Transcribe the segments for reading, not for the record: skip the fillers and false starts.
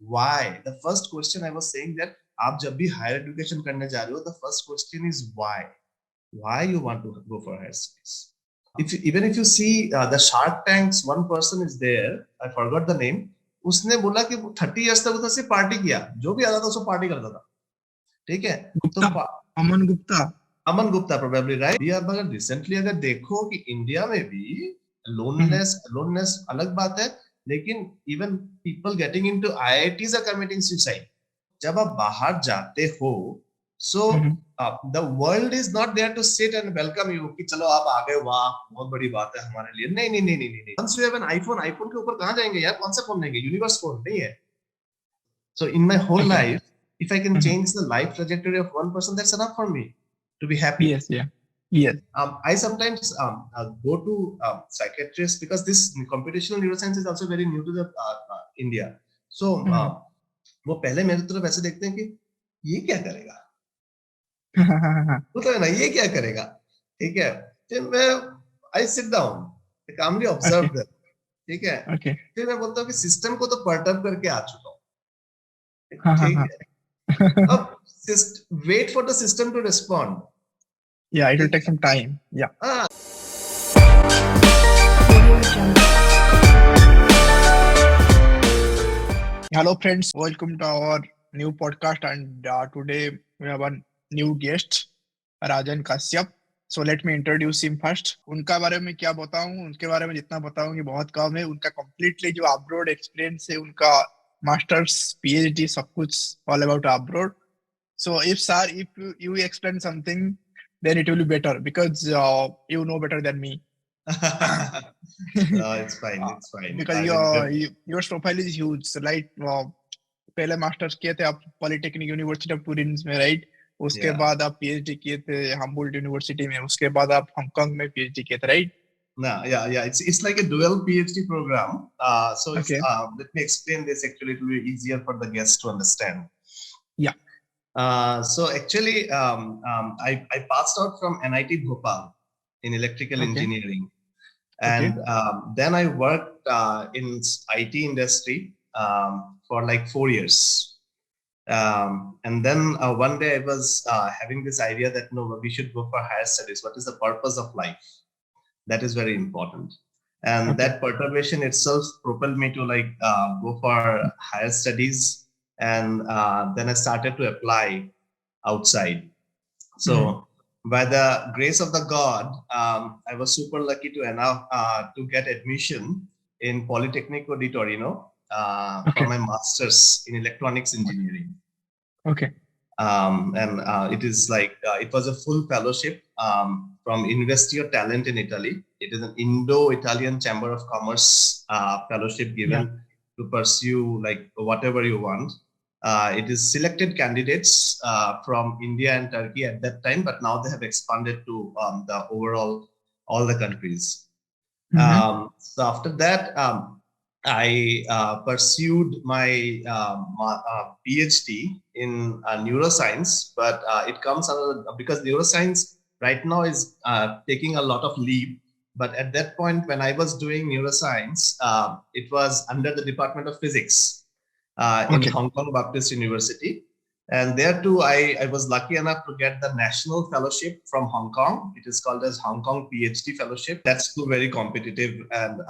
why. The first question I was saying that आप जब भी higher education करने जा रहे हो, the first question is why you want to go for higher studies. Even if you see the Shark Tanks, one person is there, I forgot the name. उसने बोला कि 30 years तक उसने पार्टी किया, जो भी आता था उसको पार्टी करता था, ठीक है? तो अमन गुप्ता probably right. अगर रिसेंटली अगर देखो कि इंडिया में भी लोननेस अलग बात है, लेकिन even people getting into IITs are committing suicide. जब आप बाहर जाते हो, so the world is not there to sit and welcome you कि चलो आप आ गए, वाह बहुत बड़ी बात है हमारे लिए. नहीं नहीं नहीं नहीं नहीं. Once you have an iPhone के ऊपर कहां जाएंगे यार? कौन सा फोन लेंगे? यूनिवर्स फोन नहीं है. So in my whole life, if I can change the life trajectory of one person, that's enough for me to be happy. Yes. I sometimes go to psychiatrists because this computational neuroscience is also very new to the India. So वो पहले मेरे तरफ ऐसे देखते हैं कि ये क्या करेगा, मतलब ना ये क्या करेगा, ठीक है? फिर मैं I sit down, calmly observe them, ठीक है? फिर मैं बोलता हूँ कि सिस्टम को तो पर्टर्ब करके आ चुका हूँ, ठीक है? अब wait for the system to respond. Yeah, it will take some time. Yeah. Hello friends, welcome to our new podcast, and today we have a new guest, Rajan Kashyap. So let me introduce him first. उनका बारे में क्या बताऊं? उनके बारे में जितना बताऊंगी बहुत कम है. उनका completely जो abroad experience है, उनका masters, PhD, सब कुछ all about abroad. So if you explain something, then it will be better because you know better than me. No, it's fine. Because your profile is huge, right? पहले masters किए थे आप polytechnic university of Turin में, right? उसके बाद आप PhD किए थे हम्बोल्ट यूनिवर्सिटी में, उसके बाद आप हांगकांग में पीएचडी किए थे, right? Yeah. It's like a dual PhD program. So let me explain this. Actually, it will be easier for the guests to understand. Yeah. So actually, I passed out from NIT Bhopal in electrical engineering, and then I worked in IT industry for like 4 years. And then one day I was having this idea that no, we should go for higher studies. What is the purpose of life? That is very important. And that perturbation itself propelled me to like go for higher studies. And then I started to apply outside. So by the grace of the God, I was super lucky to get admission in Politecnico di Torino for my master's in electronics engineering. And it is like it was a full fellowship from University of Talent in Italy. It is an Indo-Italian Chamber of Commerce fellowship given to pursue like whatever you want. It is selected candidates from India and Turkey at that time, but now they have expanded to the overall all the countries. So after that, I pursued my PhD in neuroscience, but it comes because neuroscience right now is taking a lot of leap. But at that point, when I was doing neuroscience, it was under the Department of Physics. In Hong Kong Baptist University, and there too I was lucky enough to get the national fellowship from Hong Kong. It is called as Hong Kong PhD fellowship. That's too very competitive, and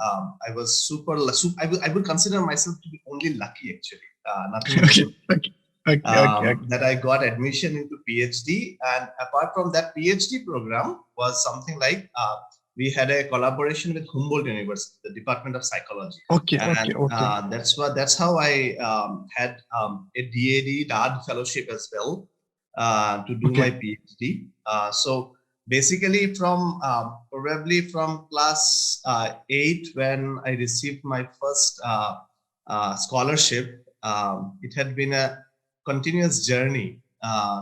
I was super I would consider myself to be only lucky actually. Nothing that I got admission into PhD, and apart from that PhD program was something like we had a collaboration with Humboldt University, the Department of Psychology. That's how I had a DAD fellowship as well to do my PhD. So basically from probably from class 8 when I received my first scholarship, it had been a continuous journey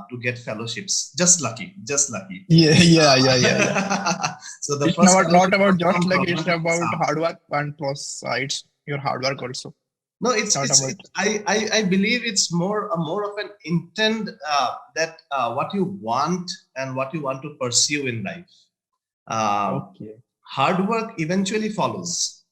to get fellowships. Just lucky. Yeah. So the it's first not about just luck, it's about hard work, and plus it's your hard work also. No, I believe it's more of an intent that what you want and what you want to pursue in life. Hard work eventually follows.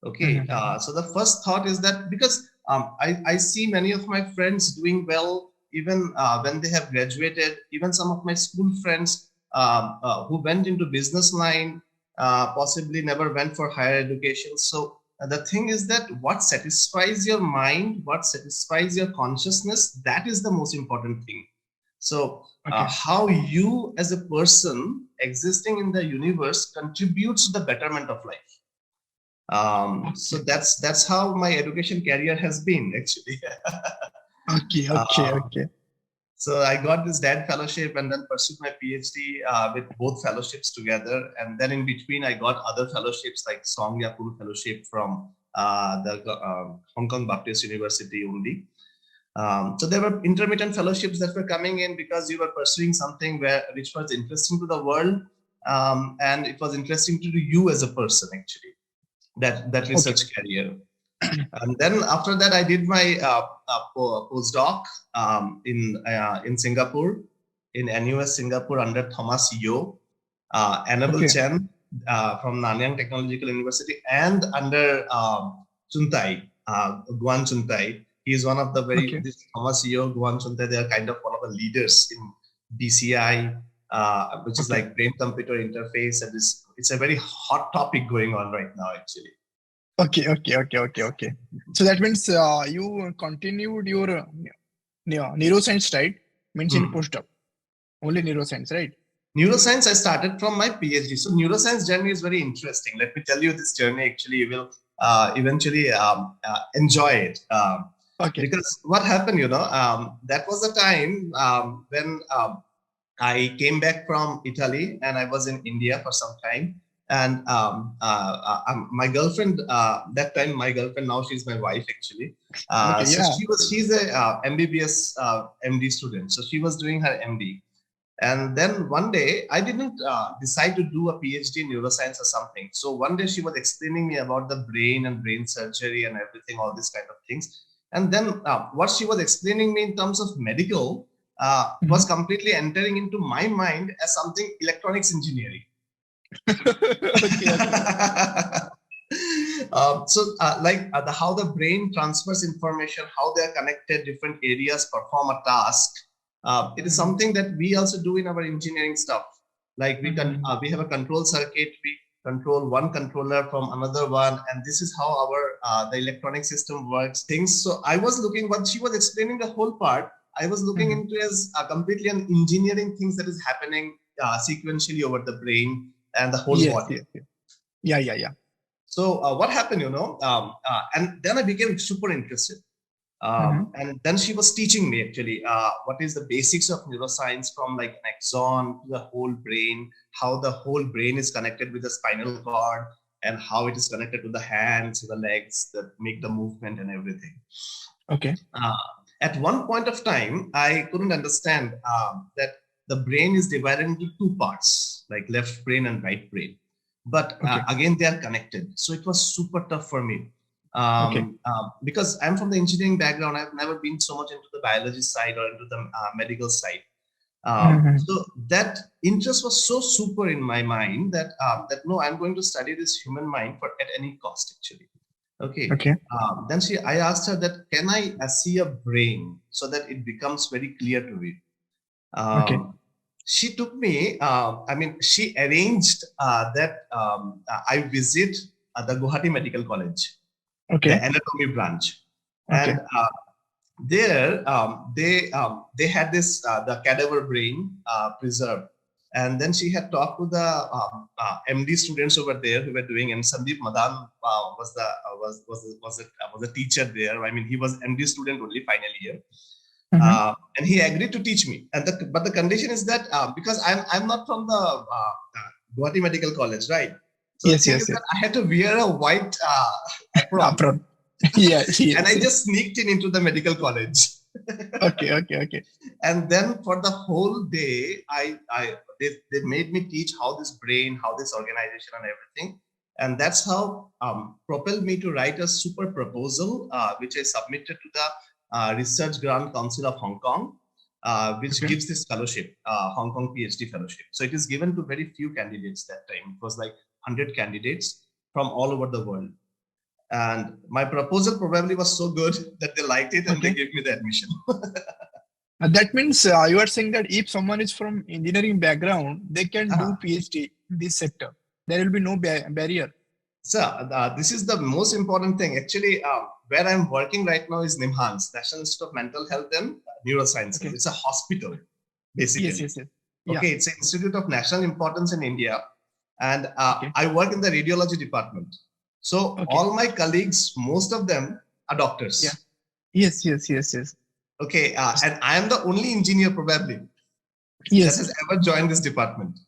So the first thought is that because I see many of my friends doing well, even when they have graduated, even some of my school friends who went into business line, possibly never went for higher education. So the thing is that what satisfies your mind, what satisfies your consciousness, that is the most important thing. So how you as a person existing in the universe contributes to the betterment of life. So that's how my education career has been, actually. Okay. So I got this DAD fellowship and then pursued my PhD with both fellowships together. And then in between, I got other fellowships like Songyapur Fellowship from the Hong Kong Baptist University only. So there were intermittent fellowships that were coming in because you were pursuing something which was interesting to the world, and it was interesting to you as a person, actually, that research career. And then after that, I did my postdoc in Singapore, in NUS Singapore under Thomas Yeo, Annabelle Chen from Nanyang Technological University, and under Chuntai, Guan Chuntai. He is one of the this Thomas Yeo, Guan Chuntai, they are kind of one of the leaders in BCI, which is like brain-computer interface. And it's a very hot topic going on right now, actually. Okay. So that means you continued your neuroscience, right? Means in postdoc. Only neuroscience, right? Neuroscience, I started from my PhD. So neuroscience journey is very interesting. Let me tell you this journey. Actually, you will eventually enjoy it. Because what happened, that was the time when I came back from Italy and I was in India for some time. And my girlfriend, that time, my girlfriend, now she's my wife, actually. So she's a MBBS MD student. So she was doing her MD. And then one day, I didn't decide to do a PhD in neuroscience or something. So one day she was explaining me about the brain and brain surgery and everything, all these kind of things. And then what she was explaining me in terms of medical was completely entering into my mind as something electronics engineering. How the brain transfers information, how they are connected, different areas perform a task. It is something that we also do in our engineering stuff. Like we have a control circuit, we control one controller from another one, and this is how our the electronic system works. So I was looking, what she was explaining the whole part, I was looking into as completely an engineering things that is happening sequentially over the brain and the whole body. Yeah. So what happened, and then I became super interested. And then she was teaching me, actually, what is the basics of neuroscience, from like an axon to the whole brain, how the whole brain is connected with the spinal cord, and how it is connected to the hands, to the legs that make the movement and everything. At one point of time, I couldn't understand that the brain is divided into two parts, like left brain and right brain. But again, they are connected. So it was super tough for me. Because I'm from the engineering background, I've never been so much into the biology side or into the medical side. So that interest was so super in my mind that no, I'm going to study this human mind at any cost, actually. Then I asked her that, can I see a brain so that it becomes very clear to me? She took me, she arranged that I visit the Guwahati Medical College, the anatomy branch. And there they had this, the cadaver brain preserved. And then she had talked to the MD students over there who were doing, and Sandeep Madan was the teacher there. I mean, he was MD student only final year. And he agreed to teach me. But the condition is that because I'm not from the Guwahati Medical College, right? So that I had to wear a white apron. And I just sneaked into the medical college. Okay. And then for the whole day, they made me teach how this brain, how this organization and everything. And that's how propelled me to write a super proposal, which I submitted to the Research Grant Council of Hong Kong, which gives this fellowship, Hong Kong PhD fellowship. So it is given to very few candidates that time. It was like 100 candidates from all over the world. And my proposal probably was so good that they liked it and they gave me the admission. That means you are saying that if someone is from engineering background, they can do PhD in this sector. There will be no barrier. So this is the most important thing. Actually, where I'm working right now is NIMHANS, National Institute of Mental Health and Neuroscience. It's a hospital, basically. Yes. Okay, it's an institute of national importance in India. And I work in the radiology department. So all my colleagues, most of them are doctors. Yes. Okay, and I am the only engineer probably that has ever joined this department.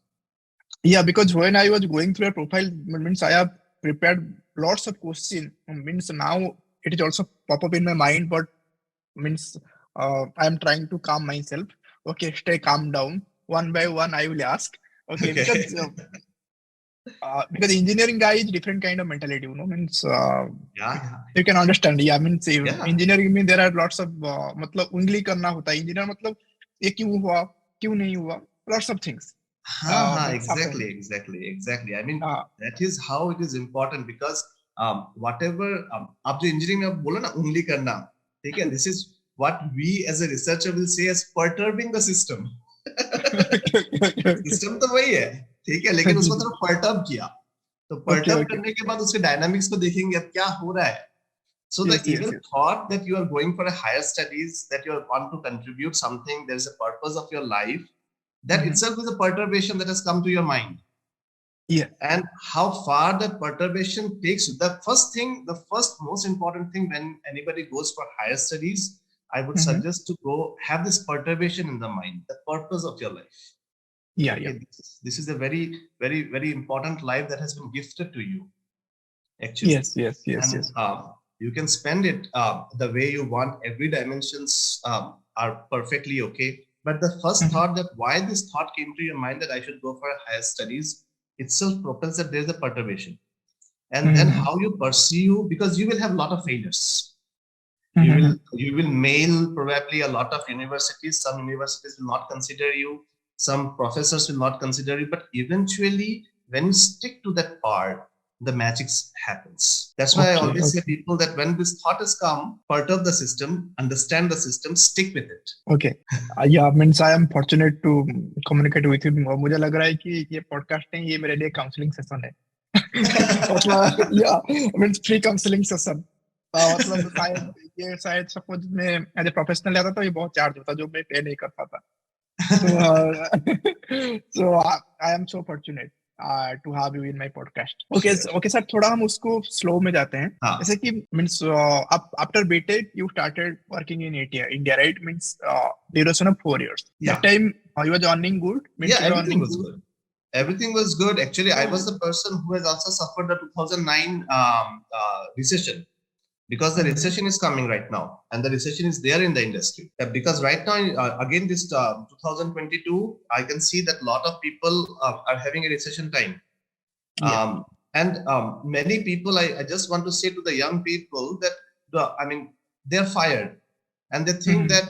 Yeah, because when I was going through a profile, means I have prepared lots of questions. Means now it is also pop up in my mind, but means I am trying to calm myself. Okay, stay calm down. One by one, I will ask. Okay. Because engineering guy is different kind of mentality, means you can understand. Means engineering means there are lots of मतलब उंगली करना होता है. Engineer मतलब ये क्यों हुआ, क्यों नहीं हुआ, lots of things. Exactly. I mean, that is how it is important because whatever आप जो engineering में बोला ना उंगली करना, ठीक है, this is what we as a researcher will say as perturbing the system. System तो वही है, ठीक है, लेकिन उसको थोड़ा perturb किया. तो perturb करने के बाद उसके dynamics को देखेंगे अब क्या हो रहा है. So the even thought that you are going for a higher studies, that you want to contribute something, there is a purpose of your life. That itself is a perturbation that has come to your mind. And how far that perturbation takes you. The first most important thing when anybody goes for higher studies, I would suggest to go have this perturbation in the mind, the purpose of your life. This is a very, very, very important life that has been gifted to you. Actually. Yes. You can spend it the way you want. Every dimensions are perfectly okay. But the first thought that why this thought came to your mind that I should go for higher studies itself propels that there's a perturbation. And then how you pursue, because you will have a lot of failures. You will mail probably a lot of universities. Some universities will not consider you. Some professors will not consider you. But eventually, when you stick to that part, the magic happens. That's why I always say people that when this thought has come, perturb the system, understand the system, stick with it. Okay. Means I am fortunate to communicate with you. मुझे लग रहा है कि ये podcast नहीं, ये मेरे लिए counseling session है. Means free counseling session. मतलब ये शायद suppose मैं as a professional आता तो ये बहुत charge होता जो मैं pay नहीं कर पाता. So I am so fortunate to have you in my podcast. Okay, sir. थोड़ा हम उसको slow में जाते हैं. जैसे कि means after BTech you started working in India, right? Means duration of 4 years. That time you were earning good. Everything was good. Everything was good. Actually, I was the person who has also suffered the 2009 recession. Because the recession is coming right now, and the recession is there in the industry. Because right now, again, this 2022, I can see that a lot of people are having a recession time. And many people, I just want to say to the young people that, they're fired. And they think that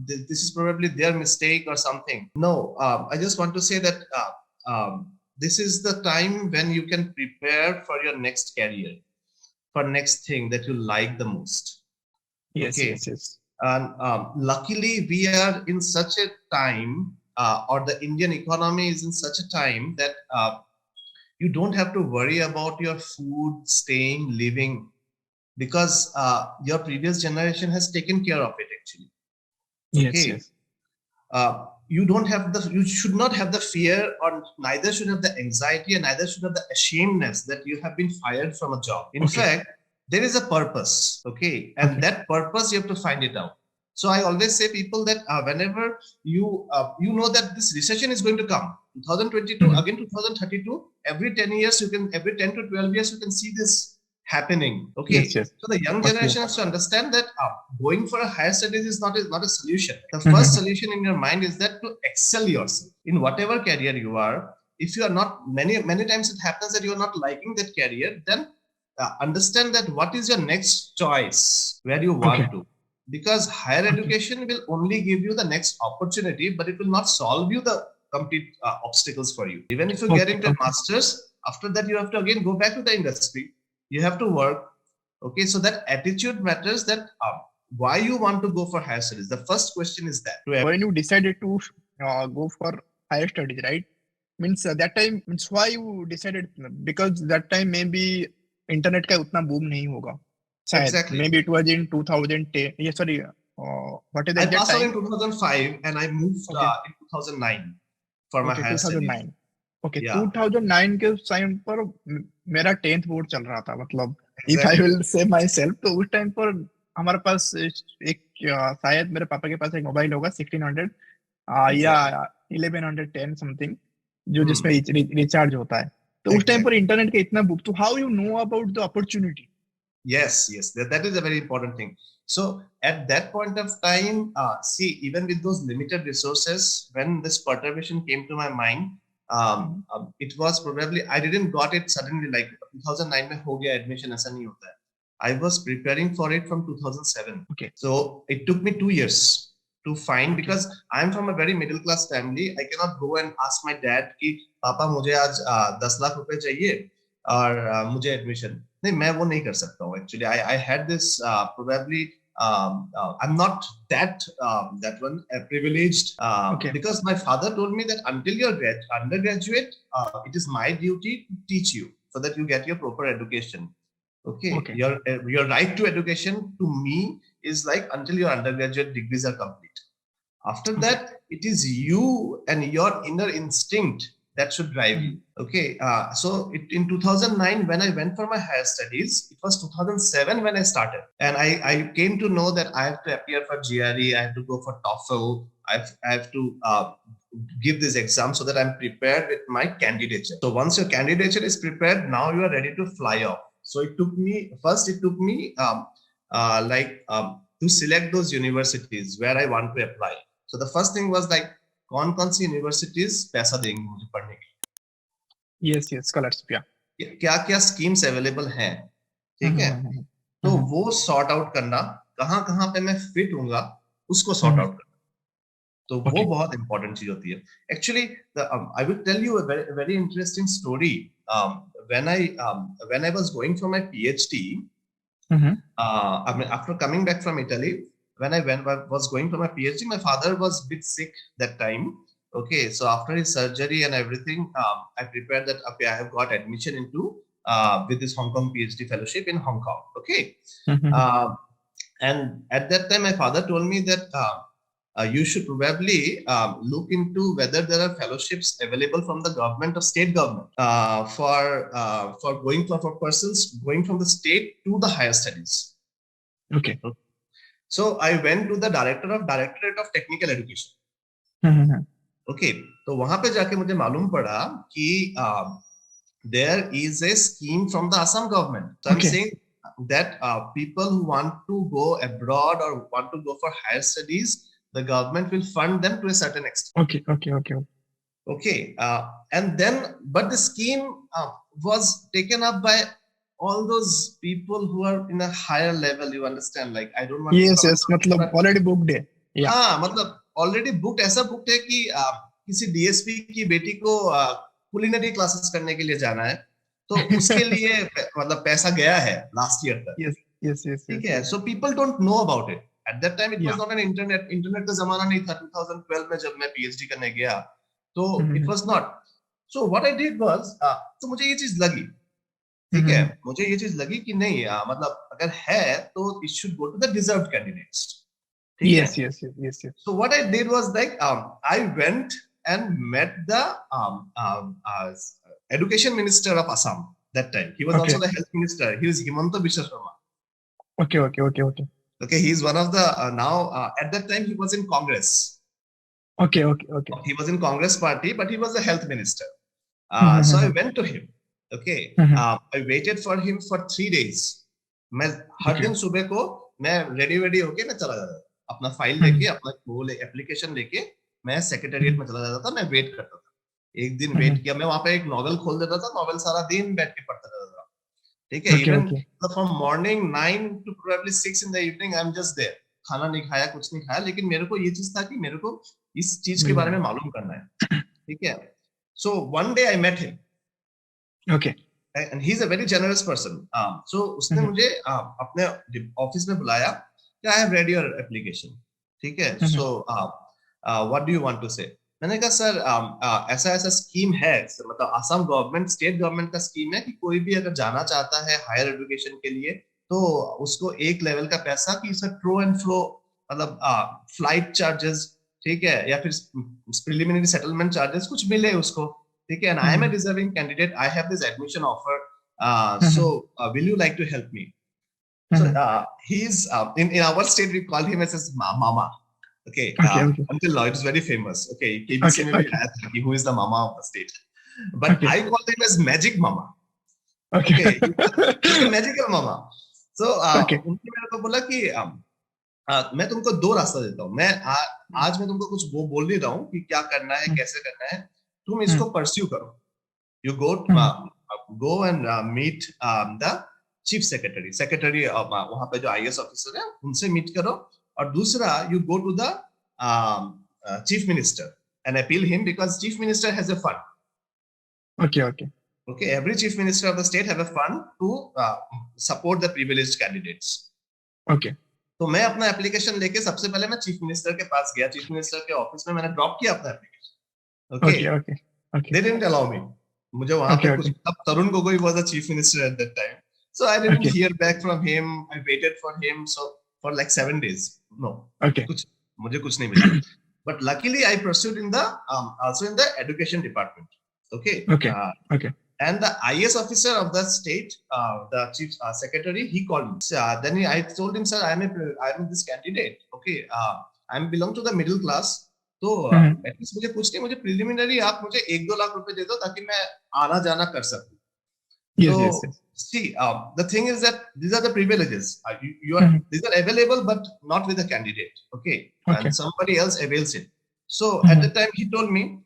this is probably their mistake or something. No, I just want to say that this is the time when you can prepare for your next career. For next thing that you like the most. Yes. And luckily we are in such a time, or the Indian economy is in such a time that you don't have to worry about your food, staying, living, because your previous generation has taken care of it actually. Yes. You should not have the fear, or neither should have the anxiety, and neither should have the ashamedness that you have been fired from a job. In fact, there is a purpose, and that purpose you have to find it out. So I always say people that whenever you know that this recession is going to come, 2022 again 2032, every 10 years every 10 to 12 years you can see this happening. So the young generation has to understand that going for a higher studies is not a solution. The first solution in your mind is that to excel yourself in whatever career you are. If you are not, many times it happens that you are not liking that career, then understand that what is your next choice where you want to. Because higher education will only give you the next opportunity, but it will not solve you the complete obstacles for you. Even if you get into a master's, after that you have to again go back to the industry. You have to work. Okay, so that attitude matters. That why you want to go for higher studies. The first question is that. When you decided to go for higher studies, right? Means that time, means why you decided? Because that time maybe internet का उतना boom नहीं होगा. Exactly. Maybe it was in 2010. Yeah, sorry. What is the I exact passed out time? in 2005 and I moved in 2009 for my higher studies. 2009. Okay, Yeah. 2009 के time पर मेरा 10th board चल रहा था. मतलब if I will say myself, तो उस time पर हमारे पास एक शायद मेरे पापा के पास एक मोबाइल होगा 1600 या 1110 समथिंग जो जिसमें रिचार्ज होता है. तो उस टाइम पर इंटरनेट का इतना बुक. तो how you know about the opportunity? Yes, that is a very important thing. So at that point of time, see, even with those limited resources, when this perturbation came to my mind, it was probably, I didn't got it suddenly, like 2009 में हो गया admission, ऐसा नहीं होता है. I was preparing for it from 2007. Okay. So it took me 2 years to find, because I'm from a very middle class family. I cannot go and ask my dad कि पापा मुझे आज 10 लाख रुपए चाहिए और मुझे admission. नहीं, मैं वो नहीं कर सकता हूँ. Actually, I had this probably I'm not that privileged because my father told me that until you're undergraduate, it is my duty to teach you so that you get your proper education. Okay. Your right to education to me is like until your undergraduate degrees are complete. After that, it is you and your inner instinct that should drive you. Okay. So in 2009, when I went for my higher studies, it was 2007 when I started. And I came to know that I have to appear for GRE, I have to go for TOEFL, I have to give this exam so that I'm prepared with my candidature. So once your candidature is prepared, now you are ready to fly off. So it took me to select those universities where I want to apply. So the first thing was like, कौन सी universities पैसा देंगी मुझे पढ़ने के लिए. Yes scholarship. क्या क्या schemes available हैं, ठीक है. तो वो सॉर्ट आउट करना, कहाँ पे मैं फिट हूँगा उसको सॉर्ट आउट करना. तो वो बहुत इंपॉर्टेंट चीज होती है. Actually I will tell you a very interesting story. when I was going for my PhD, after coming back from Italy, when I was going for my PhD, my father was a bit sick that time. Okay, so after his surgery and everything, I prepared that. Okay, I have got admission into with this Hong Kong PhD fellowship in Hong Kong. Okay, and at that time, my father told me that you should probably look into whether there are fellowships available from the government or state government for going for persons going from the state to the higher studies. Okay. So I went to the Directorate of Technical Education. Okay, तो वहां पे जाके मुझे मालूम पड़ा कि there is a scheme from the Assam government. So I'm saying that people who want to go abroad or want to go for higher studies, the government will fund them to a certain extent. Okay. And then, but the scheme was taken up by all those people who are in a higher level, you understand, like I don't want yes मतलब already booked है. हाँ, मतलब already booked, ऐसा booked है कि किसी DSP की बेटी को culinary classes करने के लिए जाना है, तो उसके लिए मतलब पैसा गया है last year तक. yes ठीक है. So people don't know about it. At that time it was not an internet का जमाना नहीं था. 2012 में जब मैं PhD करने गया, तो it was not. So what I did was, तो मुझे ये चीज लगी, ठीक है, मुझे ये चीज लगी कि नहीं, मतलब अगर है तो it should go to the deserved candidates. Yes. So what I did was like I went and met the education minister of Assam that time. He was also the health minister. He was Himanta Biswa Sharma. Okay, he is one of the now at that time he was in Congress. Okay. He was in Congress party, but he was the health minister. So I went to him. Okay, I waited for him for 3 days. मैं हर दिन सुबह को मैं ready होके मैं चला जाता था, अपना फाइल लेके, अपना वो एप्लीकेशन लेके मैं सेक्रेटेरिएट में चला जाता था. मैं वेट करता था. एक दिन वेट किया, मैं वहां पे एक नॉवेल खोल देता था, नॉवेल सारा दिन बैठ के पढ़ता रहता था. ठीक है. Even from morning 9 to probably 6 in the evening I am just there. खाना नहीं खाया, कुछ नहीं खाया, लेकिन मेरे को ये चीज था कि मेरे को इस चीज के बारे में मालूम करना है. ठीक है. So one day I met him. Okay. and he's a very generous person. So उसने मुझे अपने ऑफिस में बुलाया कि I have read your application. ठीक है? So what do you want to say? मैंने कहा सर ऐसा ऐसा स्कीम है, मतलब आसाम गवर्नमेंट स्टेट गवर्नमेंट का स्कीम है कि कोई भी अगर जाना चाहता है हायर एजुकेशन के लिए तो उसको एक लेवल का पैसा कि सर ट्रू एंड फ्लो, मतलब फ्लाइट चार्जेस, ठीक है, या फिर प्रिलिमिनरी सेटलमेंट चार्जेस कुछ मिले उसको, ठीक है, and I am a deserving candidate, I have this admission offer, so will you like to help me? So he's in our state we call him as mama. Okay, until now it is very famous. Okay, KBC mein bhi aaya tha ki who is the mama of the state, but I call him as magic mama. Okay, he's a magical mama. So उन्होंने मेरे को बोला कि मैं तुमको दो रास्ता देता हूँ, मैं आज मैं तुमको कुछ वो बोल नहीं रहा हूँ कि क्या करना है कैसे करना है, तुम इसको परस्यू करो. You go and meet the chief secretary वहाँ पे जो IAS ऑफिसर है उनसे मीट करो, और दूसरा you go to the chief minister and appeal him because chief minister has a fund. Okay, every chief minister of the state have a fund to support the privileged candidates. Okay. तो मैं अपना application लेके सबसे पहले मैं chief minister के पास गया, chief minister के ऑफिस में मैंने ड्रॉप किया अपना application. Okay, they didn't allow me. मुझे वहां पे कुछ, अब Tarun Gogoi was the chief minister at that time, so I didn't hear back from him. I waited for him for like 7 days. No, मुझे कुछ नहीं मिला. But luckily I pursued in the also in the education department. Okay. And the IAS officer of the state, the chief secretary, he called me. Then I told him, sir, I am this candidate. Okay, I belong to the middle class. तो at least मुझे कुछ नहीं, मुझे preliminary आप मुझे 1-2 लाख रुपए दे दो ताकि मैं आना जाना कर सकूं. So see, the thing is that these are the privileges. These are available, but not with the candidate. Okay, and somebody else avails it. So at the time he told me,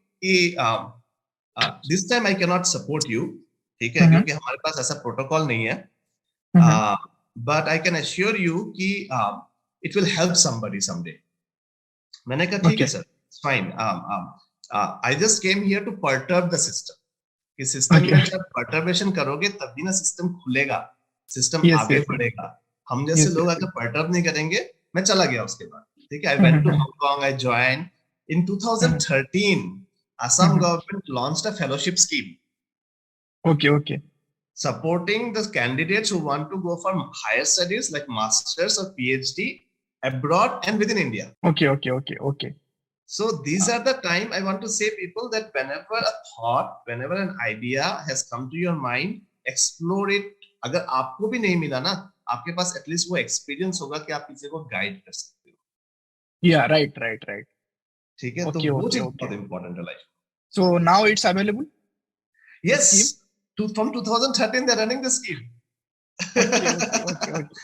this time I cannot support you, ठीक है, क्योंकि हमारे पास ऐसा protocol नहीं है, but I can assure you कि it will help somebody someday. मैंने कहा ठीक है sir, it's fine. I just came here to perturb the system. कि सिस्टम में जब परटर्बेशन करोगे तभी ना सिस्टम खुलेगा, सिस्टम आगे बढ़ेगा. हम जैसे लोग अगर परटर्ब नहीं करेंगे, मैं चला गया उसके बाद, ठीक है. I went to Hong Kong, I joined in 2013. Assam government launched a fellowship scheme. Okay. Supporting the candidates who want to go for higher studies like masters or PhD abroad and within India. Okay. So these are the time I want to say people that whenever a thought, whenever an idea has come to your mind, explore it. अगर आपको भी नहीं मिला ना, आपके पास at least वो experience होगा कि आप किसी को guide कर सकते हो. Yeah, right. ठीक है, तो वो चीज बहुत important है life. So now it's available? Yes, from 2013 they're running the scheme.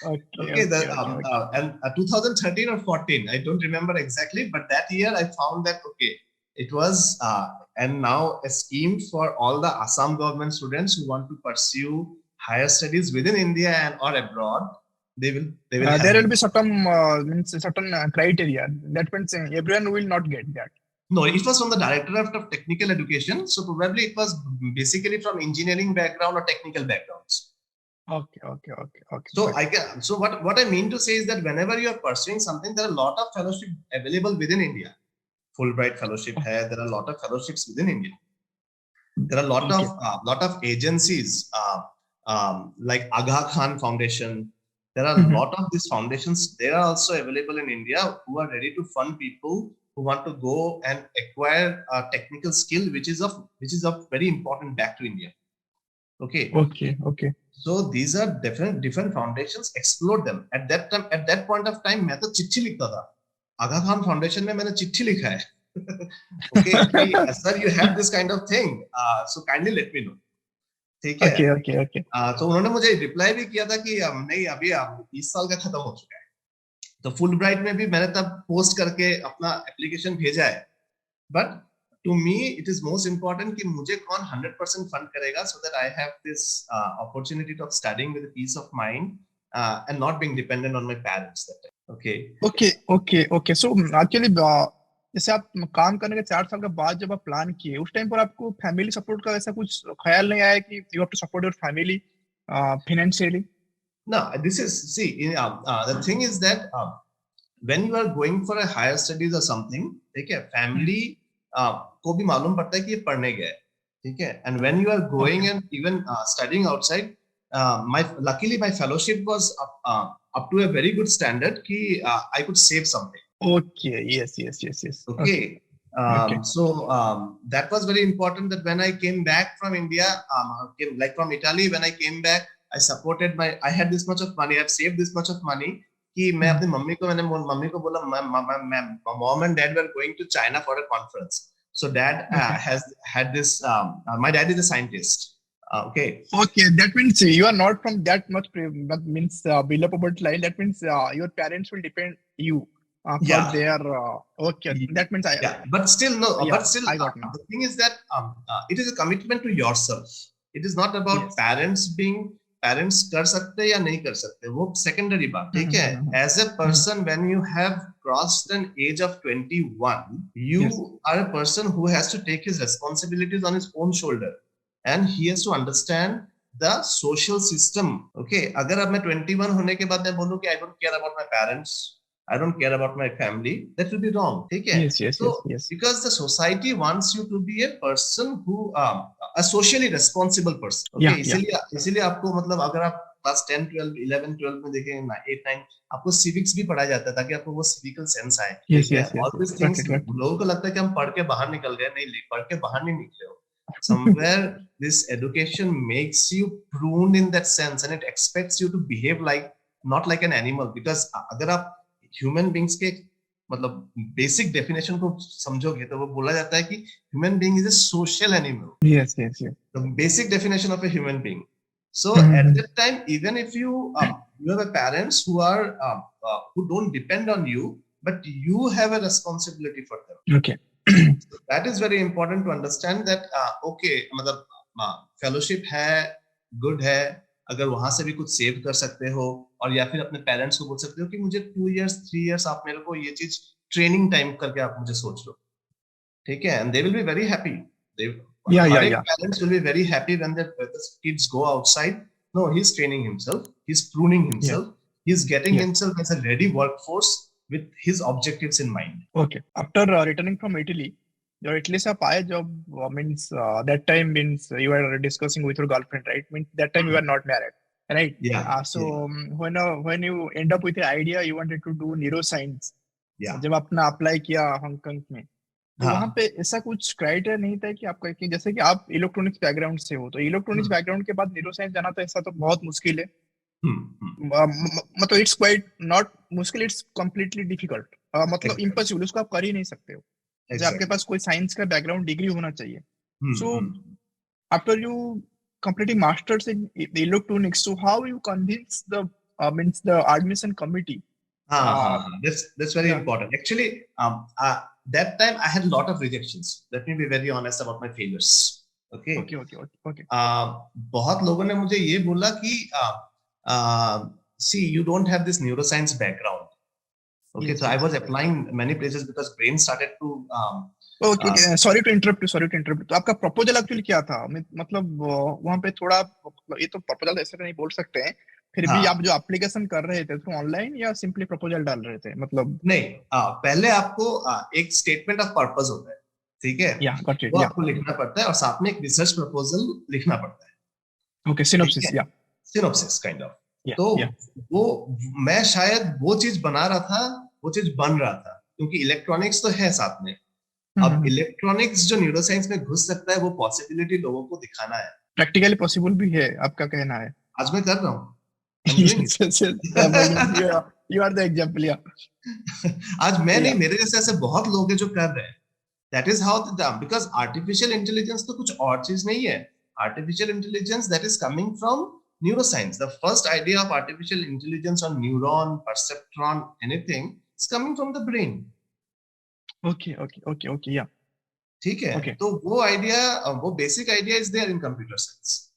Okay. And 2013 or 14, I don't remember exactly, but that year I found that it was and now a scheme for all the Assam government students who want to pursue higher studies within India and or abroad. They will there will be certain criteria. That means everyone will not get that. No, it was from the Directorate of Technical Education, so probably it was basically from engineering background or technical backgrounds. Okay. So what I mean to say is that whenever you are pursuing something, there are a lot of fellowship available within India. Fulbright fellowship hai, there are a lot of fellowships within India. There are a lot of agencies like Aga Khan Foundation. There are a lot of these foundations. They are also available in India who are ready to fund people who want to go and acquire a technical skill, which is of very important back to India. Okay. So these are different foundations. Explore them. At that point of time, मैं तो चिट्ठी लिखता था. Aga Khan Foundation में मैंने चिट्ठी लिखा है. Okay, sir, you have this kind of thing. So kindly let me know. ठीक है. Okay. तो उन्होंने मुझे रिप्लाई भी किया था कि नहीं, अभी 20 साल का खत्म हो चुका है. तो फुल ब्राइट में भी मैंने तब पोस्ट करके अपना एप्लीकेशन भेजा है. But to me it is most important कि मुझे कौन 100% फंड करेगा, so that I have this opportunity of studying with peace of mind and not being dependent on my parents that time. Okay. So actually जैसे आप काम करने के 4 साल के बाद जब आप प्लान किए, उस टाइम पर आपको फैमिली सपोर्ट का ऐसा कुछ ख्याल नहीं आया कि you have to support your family financially? No, this is, see, the thing is that when you are going for a higher studies or something, ठीक है, फैमिली को भी मालूम पड़ता है कि ये पढ़ने गए, ठीक है, and when you are going and even studying outside, luckily my fellowship was up to a very good standard कि I could save something. Okay, yes. Okay. So that was very important that when I came back from India, like from Italy, when I came back, I had this much of money, I had saved this much of money कि मैं अपनी mummy को बोला, mom and dad were going to China for a conference. So dad has had this, my dad is a scientist. Okay, that means you are not from that much means below poverty line. That means your parents will depend you. For their that means but still I got now. The thing is that it is a commitment to yourself. It is not about parents कर सकते या नहीं कर सकते, वो secondary बात, ठीक है. As a person, when you have crossed an age of 21, you are a person who has to take his responsibilities on his own shoulder, and he has to understand the social system. Okay, अगर अब मैं 21 होने के बाद मैं बोलूं कि I don't care about my parents, I don't care about my family, that will be wrong, ठीक है. Yes. Because the society wants you to be a person who a socially responsible person. Okay, इसीलिए आपको मतलब अगर आप class 10, 12, 11, 12 में देखें 8, 9, आपको civics भी पढ़ाया जाता है ताकि आपको वो civical sense आए. All these things लोगों को लगता है कि हम पढ़ के बाहर निकल गए, नहीं, पढ़ के बाहर नहीं निकले हो. Somewhere this education makes you pruned in that sense, and it expects you to behave not like an animal. Because अगर आप ह्यूमन बींग्स के मतलब बेसिक डेफिनेशन को समझोगे तो वो बोला जाता है कि human being is a social animal. yes the basic definition of a human being. So at that time, even if you have a parents who are who don't depend on you, but you have a responsibility for them. Okay. So that is very important to understand that okay, मतलब fellowship है, good है, अगर वहां से भी कुछ save कर सकते हो, और या फिर अपने पेरेंट्स को बोल सकते हो कि मुझे 2 years 3 years आप मेरे को ये चीज ट्रेनिंग टाइम करके आप मुझे सोच लो, ठीक है, and they will be very happy. Parents will be very happy when the kids go outside. No, he's training himself, he's pruning himself, he's getting himself as a ready workforce with his objectives in mind. Okay, after returning from Italy, your Italy से आप आए जब means that time means you were discussing with your girlfriend, right? Means that time you were not married, right? When you end up with the idea you wanted to do neuroscience, जब आपने apply किया Hong Kong में, तो वहाँ पे ऐसा कुछ criteria नहीं था कि आपका, कि जैसे कि आप इलेक्ट्रॉनिक्स बैकग्राउंड से हो, तो इलेक्ट्रॉनिक्स बैकग्राउंड के बाद न्यूरोसाइंस जाना तो ऐसा तो बहुत मुश्किल है. मतलब इट्स क्वाइट नॉट मुश्किल, इट्स कंप्लीटली डिफिकल्ट, मतलब इम्पॉसिबल, उसको आप कर ही नहीं सकते हो. जब आपके पास कोई साइंस का बैकग्राउंड डिग्री होना चाहिए. So after you completing masters in electronics, so how you convince the means the admission committee? That's very important. Actually, that time I had a lot of rejections. Let me be very honest about my failures. Okay. बहुत लोगों ने मुझे ये बोला कि see, you don't have this neuroscience background. Okay, so I was applying many places because brain started to sorry to interrupt you. तो आपका proposal actually क्या था? मतलब वहाँ पे थोड़ा, ये तो प्रपोजल ऐसे नहीं बोल सकते हैं, फिर भी आप जो एप्लीकेशन कर रहे थे तो ऑनलाइन या सिंपली प्रपोजल डाल रहे थे? मतलब नहीं, पहले आपको एक स्टेटमेंट ऑफ पर्पस होता है, ठीक है, वो आपको लिखना पड़ता है, और साथ में एक रिसर्च प्रपोजल लिखना पड़ता है. Okay, synopsis kind of. तो वो मैं शायद वो चीज बना रहा था, वो चीज बन रहा था, क्योंकि इलेक्ट्रॉनिक्स तो है साथ में. अब इलेक्ट्रॉनिक्स जो न्यूरोसाइंस में घुस सकता है, वो पॉसिबिलिटी लोगों को दिखाना है. प्रैक्टिकली पॉसिबल भी है, आपका कहना है. आज मैं कर रहा हूँ. You are the example. आज मैं नहीं, मेरे जैसे ऐसे बहुत लोग हैं जो कर रहे हैं. That is how because artificial intelligence तो कुछ और चीज नहीं है. Artificial intelligence that is coming from neuroscience. The first idea of artificial intelligence on neuron, perceptron, anything is coming from the brain. Okay, yeah. ठीक है. तो वो आइडिया, वो basic idea is there in computer science.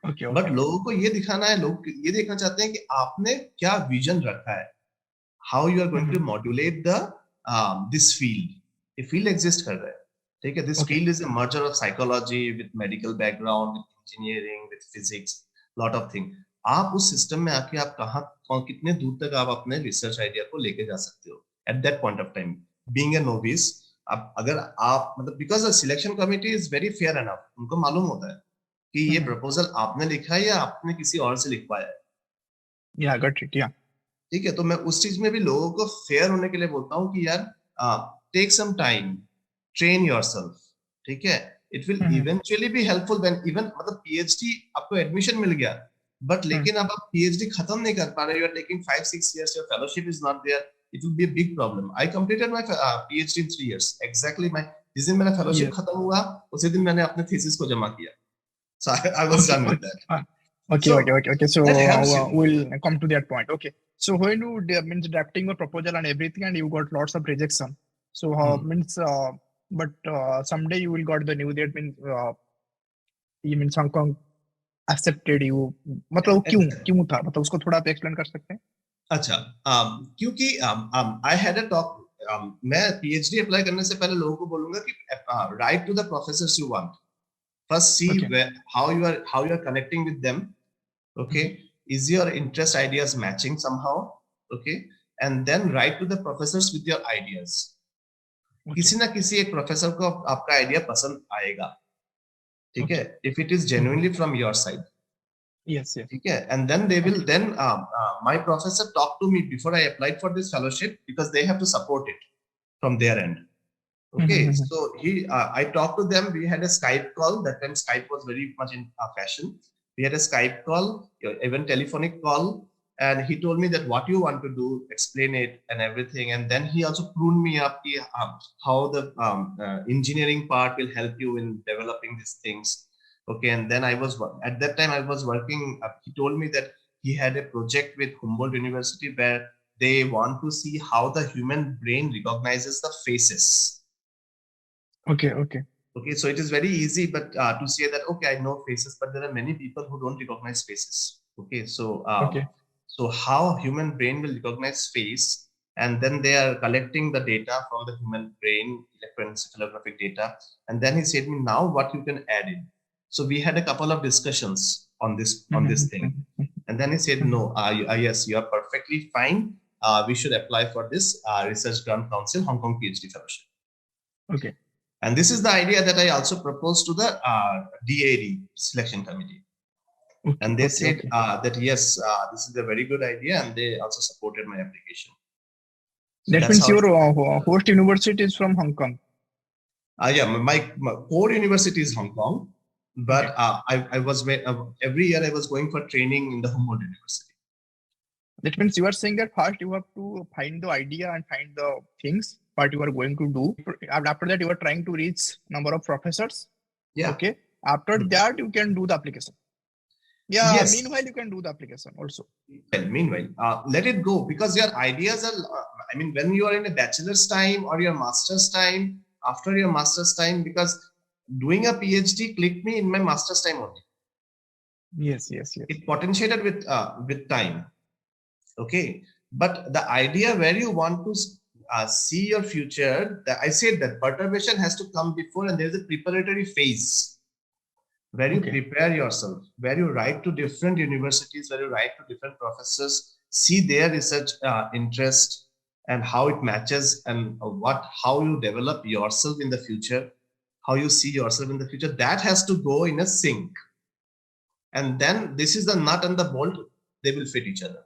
But लोगों को ये दिखाना है, लोग ये देखना चाहते हैं कि आपने क्या विजन रखा है, how you are going to modulate the this field. ये फील्ड एग्जिस्ट कर रहा है, ठीक है. This field is a merger of psychology with medical background, with engineering, with physics, lot of thing. आप उस सिस्टम में आके आप कहाँ कितने दूर तक आप अपने रिसर्च आइडिया को लेके जा सकते हो eight that point of time, being a novice. अब अगर आप मतलब because the selection committee is very fair enough, उनको मालूम होता है कि ये प्रपोजल आपने लिखा है या आपने किसी और से लिखवाया है. या गॉट इट. या ठीक है, तो मैं उस चीज में भी लोगों को फेयर होने के लिए बोलता हूँ कि यार take some time, train yourself. ठीक है, it will eventually be helpful when even मतलब पीएचडी आपको एडमिशन मिल गया, बट लेकिन अब आप पीएचडी खत्म नहीं कर पा रहे, you are taking 5-6 years, your fellowship is not there, it will be a big problem. I completed my PhD in 3 years exactly. My जिस दिन मेरा फेलोशिप खत्म हुआ उसी दिन मैंने अपने थीसिस को जमा किया. So I was done with that. Okay. So that helps you. we'll come to that point. Okay. So when you means drafting your proposal and everything, and you got lots of rejection. So means, but someday you will got the news that means you means Hong Kong accepted you. मतलब क्यों था, मतलब उसको थोड़ा आप explain कर सकते हैं? अच्छा, क्योंकि I had a talk. मैं PhD अप्लाई करने से पहले लोगों को बोलूंगा कि write to the professors you want. First see how you are connecting with them. Okay, is your interest ideas matching somehow? Okay, and then write to the professors with your ideas. किसी ना किसी एक professor को आपका idea पसंद आएगा, ठीक है, if it is genuinely from your side. Yes. ठीक है, and then they will then my professor talked to me before I applied for this fellowship because they have to support it from their end. Okay, so I talked to them. We had a Skype call. That time Skype was very much in fashion. We had a Skype call, even telephonic call, and he told me that what you want to do, explain it and everything. And then he also pruned me up how the engineering part will help you in developing these things. Okay, and then at that time I was working. He told me that he had a project with Humboldt University where they want to see how the human brain recognizes the faces. Okay, so it is very easy but to say that okay, I know faces, but there are many people who don't recognize faces. Okay, so how human brain will recognize face, and then they are collecting the data from the human brain, electroencephalographic data, and then he said me now what you can add in. So we had a couple of discussions on this thing, and then he said no, yes, you are perfectly fine, we should apply for this Research Grant Council Hong Kong PhD fellowship. Okay. And this is the idea that I also proposed to the DAD selection committee. Okay, and they said that yes, this is a very good idea, and they also supported my application. So that means your host university is from Hong Kong. Yeah, my core university is Hong Kong, but I was every year I was going for training in the Humboldt University. That means you are saying that first you have to find the idea and find the things what you are going to do. After that, you are trying to reach number of professors. Yeah. Okay. After that, you can do the application. Yeah. Yes. Meanwhile, you can do the application also. Well, meanwhile, let it go, because your ideas are. I mean, when you are in a bachelor's time or your master's time, after your master's time, because doing a PhD clicked me in my master's time only. Yes. It potentiated with time. Okay, but the idea where you want to see your future, I said that perturbation has to come before, and there is a preparatory phase where you prepare yourself, where you write to different universities, where you write to different professors, see their research interest and how it matches, and how you develop yourself in the future, how you see yourself in the future. That has to go in a sync, and then this is the nut and the bolt, they will fit each other.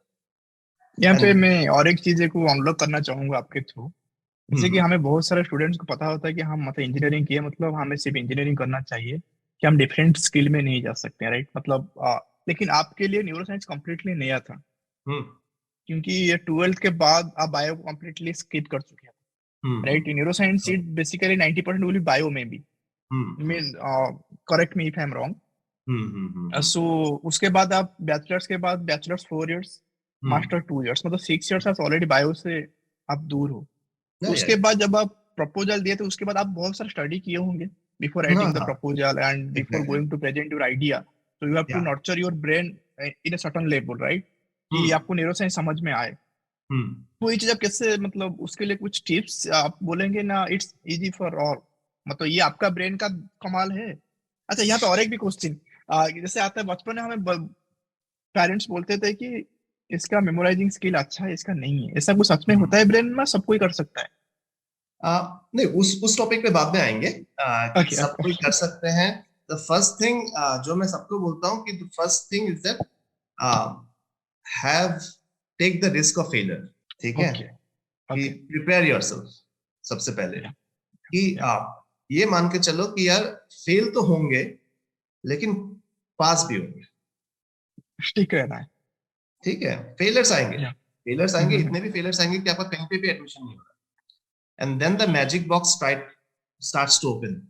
यहाँ पे मैं और एक चीज को unlock करना चाहूंगा आपके थ्रू, जैसे कि हमें बहुत सारे स्टूडेंट्स को पता होता है कि हम मतलब इंजीनियरिंग किए, मतलब हमें सिर्फ इंजीनियरिंग करना चाहिए, कि हम डिफरेंट स्किल में नहीं जा सकते हैं, राइट? मतलब लेकिन आपके लिए न्यूरोसाइंस कंप्लीटली नया था, क्योंकि ये 12th के बाद आप बायो कंप्लीटली स्किप कर चुके हैं, right? Neuroscience it basically 90% will be bio में भी, mean correct me if I am wrong. So उसके बाद आप बैचलर्स 4 years, मास्टर 2 years, मतलब 6 years आप ऑलरेडी बायो से आप दूर हो. तो उसके बाद जब आप प्रपोजल दिए, तो उसके बाद आप बहुत सारा स्टडी किए होंगे before writing the proposal and before going to present your idea. So you have to nurture your brain in a certain level, right? कि आपको न्यूरोसाइंस समझ में आए. वही चीज आप कैसे, मतलब उसके लिए कुछ टिप्स आप बोलेंगे ना? इट्स इजी फॉर ऑल, मतलब ये आपका ब्रेन का कमाल है। अच्छा, यहाँ पे और एक भी क्वेश्चन जैसे आता है, बचपन में हमें पेरेंट्स बोलते थे कि इसका मेमोराइजिंग स्किल अच्छा है, इसका नहीं है। ऐसा कुछ सच में होता है ब्रेन में? सब कोई कर सकता है? नहीं, उस टॉपिक पे बाद में आएंगे कि ओके सब कोई कर सकते हैं। द फर्स्ट थिंग जो मैं सबको बोलता हूँ कि the first thing is that have take the risk of failure. ठीक है, ओके कि ओके प्रिपेयर योरसेल्फ सबसे पहले, कि आप ये मान के चलो कि यार फेल तो होंगे लेकिन पास भी होंगे। ठीक रहना है। ठीक है, फेलियर्स आएंगे, फेलियर्स आएंगे, हम्म, इतने भी फेलियर्स आएंगे कि आपका कहीं पे भी एडमिशन नहीं हो रहा, and then the magic box starts to open,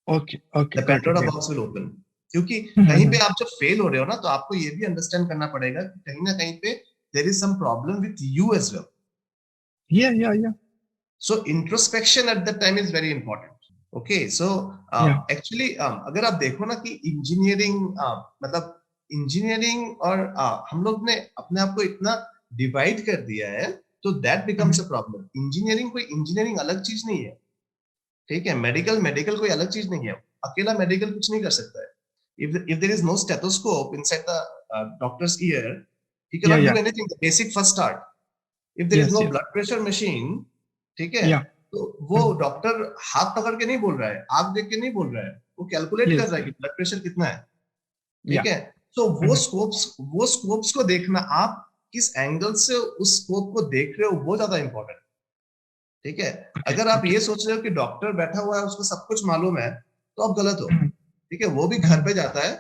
okay okay, the got Pandora it. Box will open. क्योंकि कहीं पे आप जब फेल हो रहे हो ना, तो आपको ये भी अंडरस्टैंड करना पड़ेगा कि कहीं ना कहीं पे there is some problem with you as well. Yeah so introspection at that time is very important. Okay, so actually अगर आप देखो ना कि इंजीनियरिंग मतलब इंजीनियरिंग और हम लोग ने अपने आप को इतना डिवाइड कर दिया है, तो that becomes a problem. Engineering कोई इंजीनियरिंग अलग चीज नहीं है। ठीक है, मेडिकल मेडिकल कोई अलग चीज नहीं है। अकेला मेडिकल कुछ नहीं कर सकता है। if there is no stethoscope inside the doctor's ear, he या cannot do या anything, the basic first start. If there is yes no yes blood pressure machine, ठीक है, या तो वो डॉक्टर हाथ पकड़ के नहीं बोल रहा है, आंख देख के नहीं बोल रहा है, वो कैलकुलेट कर यस रहा है कि ब्लड प्रेशर कितना है। या ठीक है, तो वो स्कोप्स को देखना, आप किस एंगल से उस स्कोप को देख रहे हो, वो ज्यादा इंपॉर्टेंट। ठीक है, ओके अगर आप ओके ये सोच रहे हो कि डॉक्टर बैठा हुआ है उसको सब कुछ मालूम है, तो आप गलत हो। ठीक है, वो भी घर पे जाता है,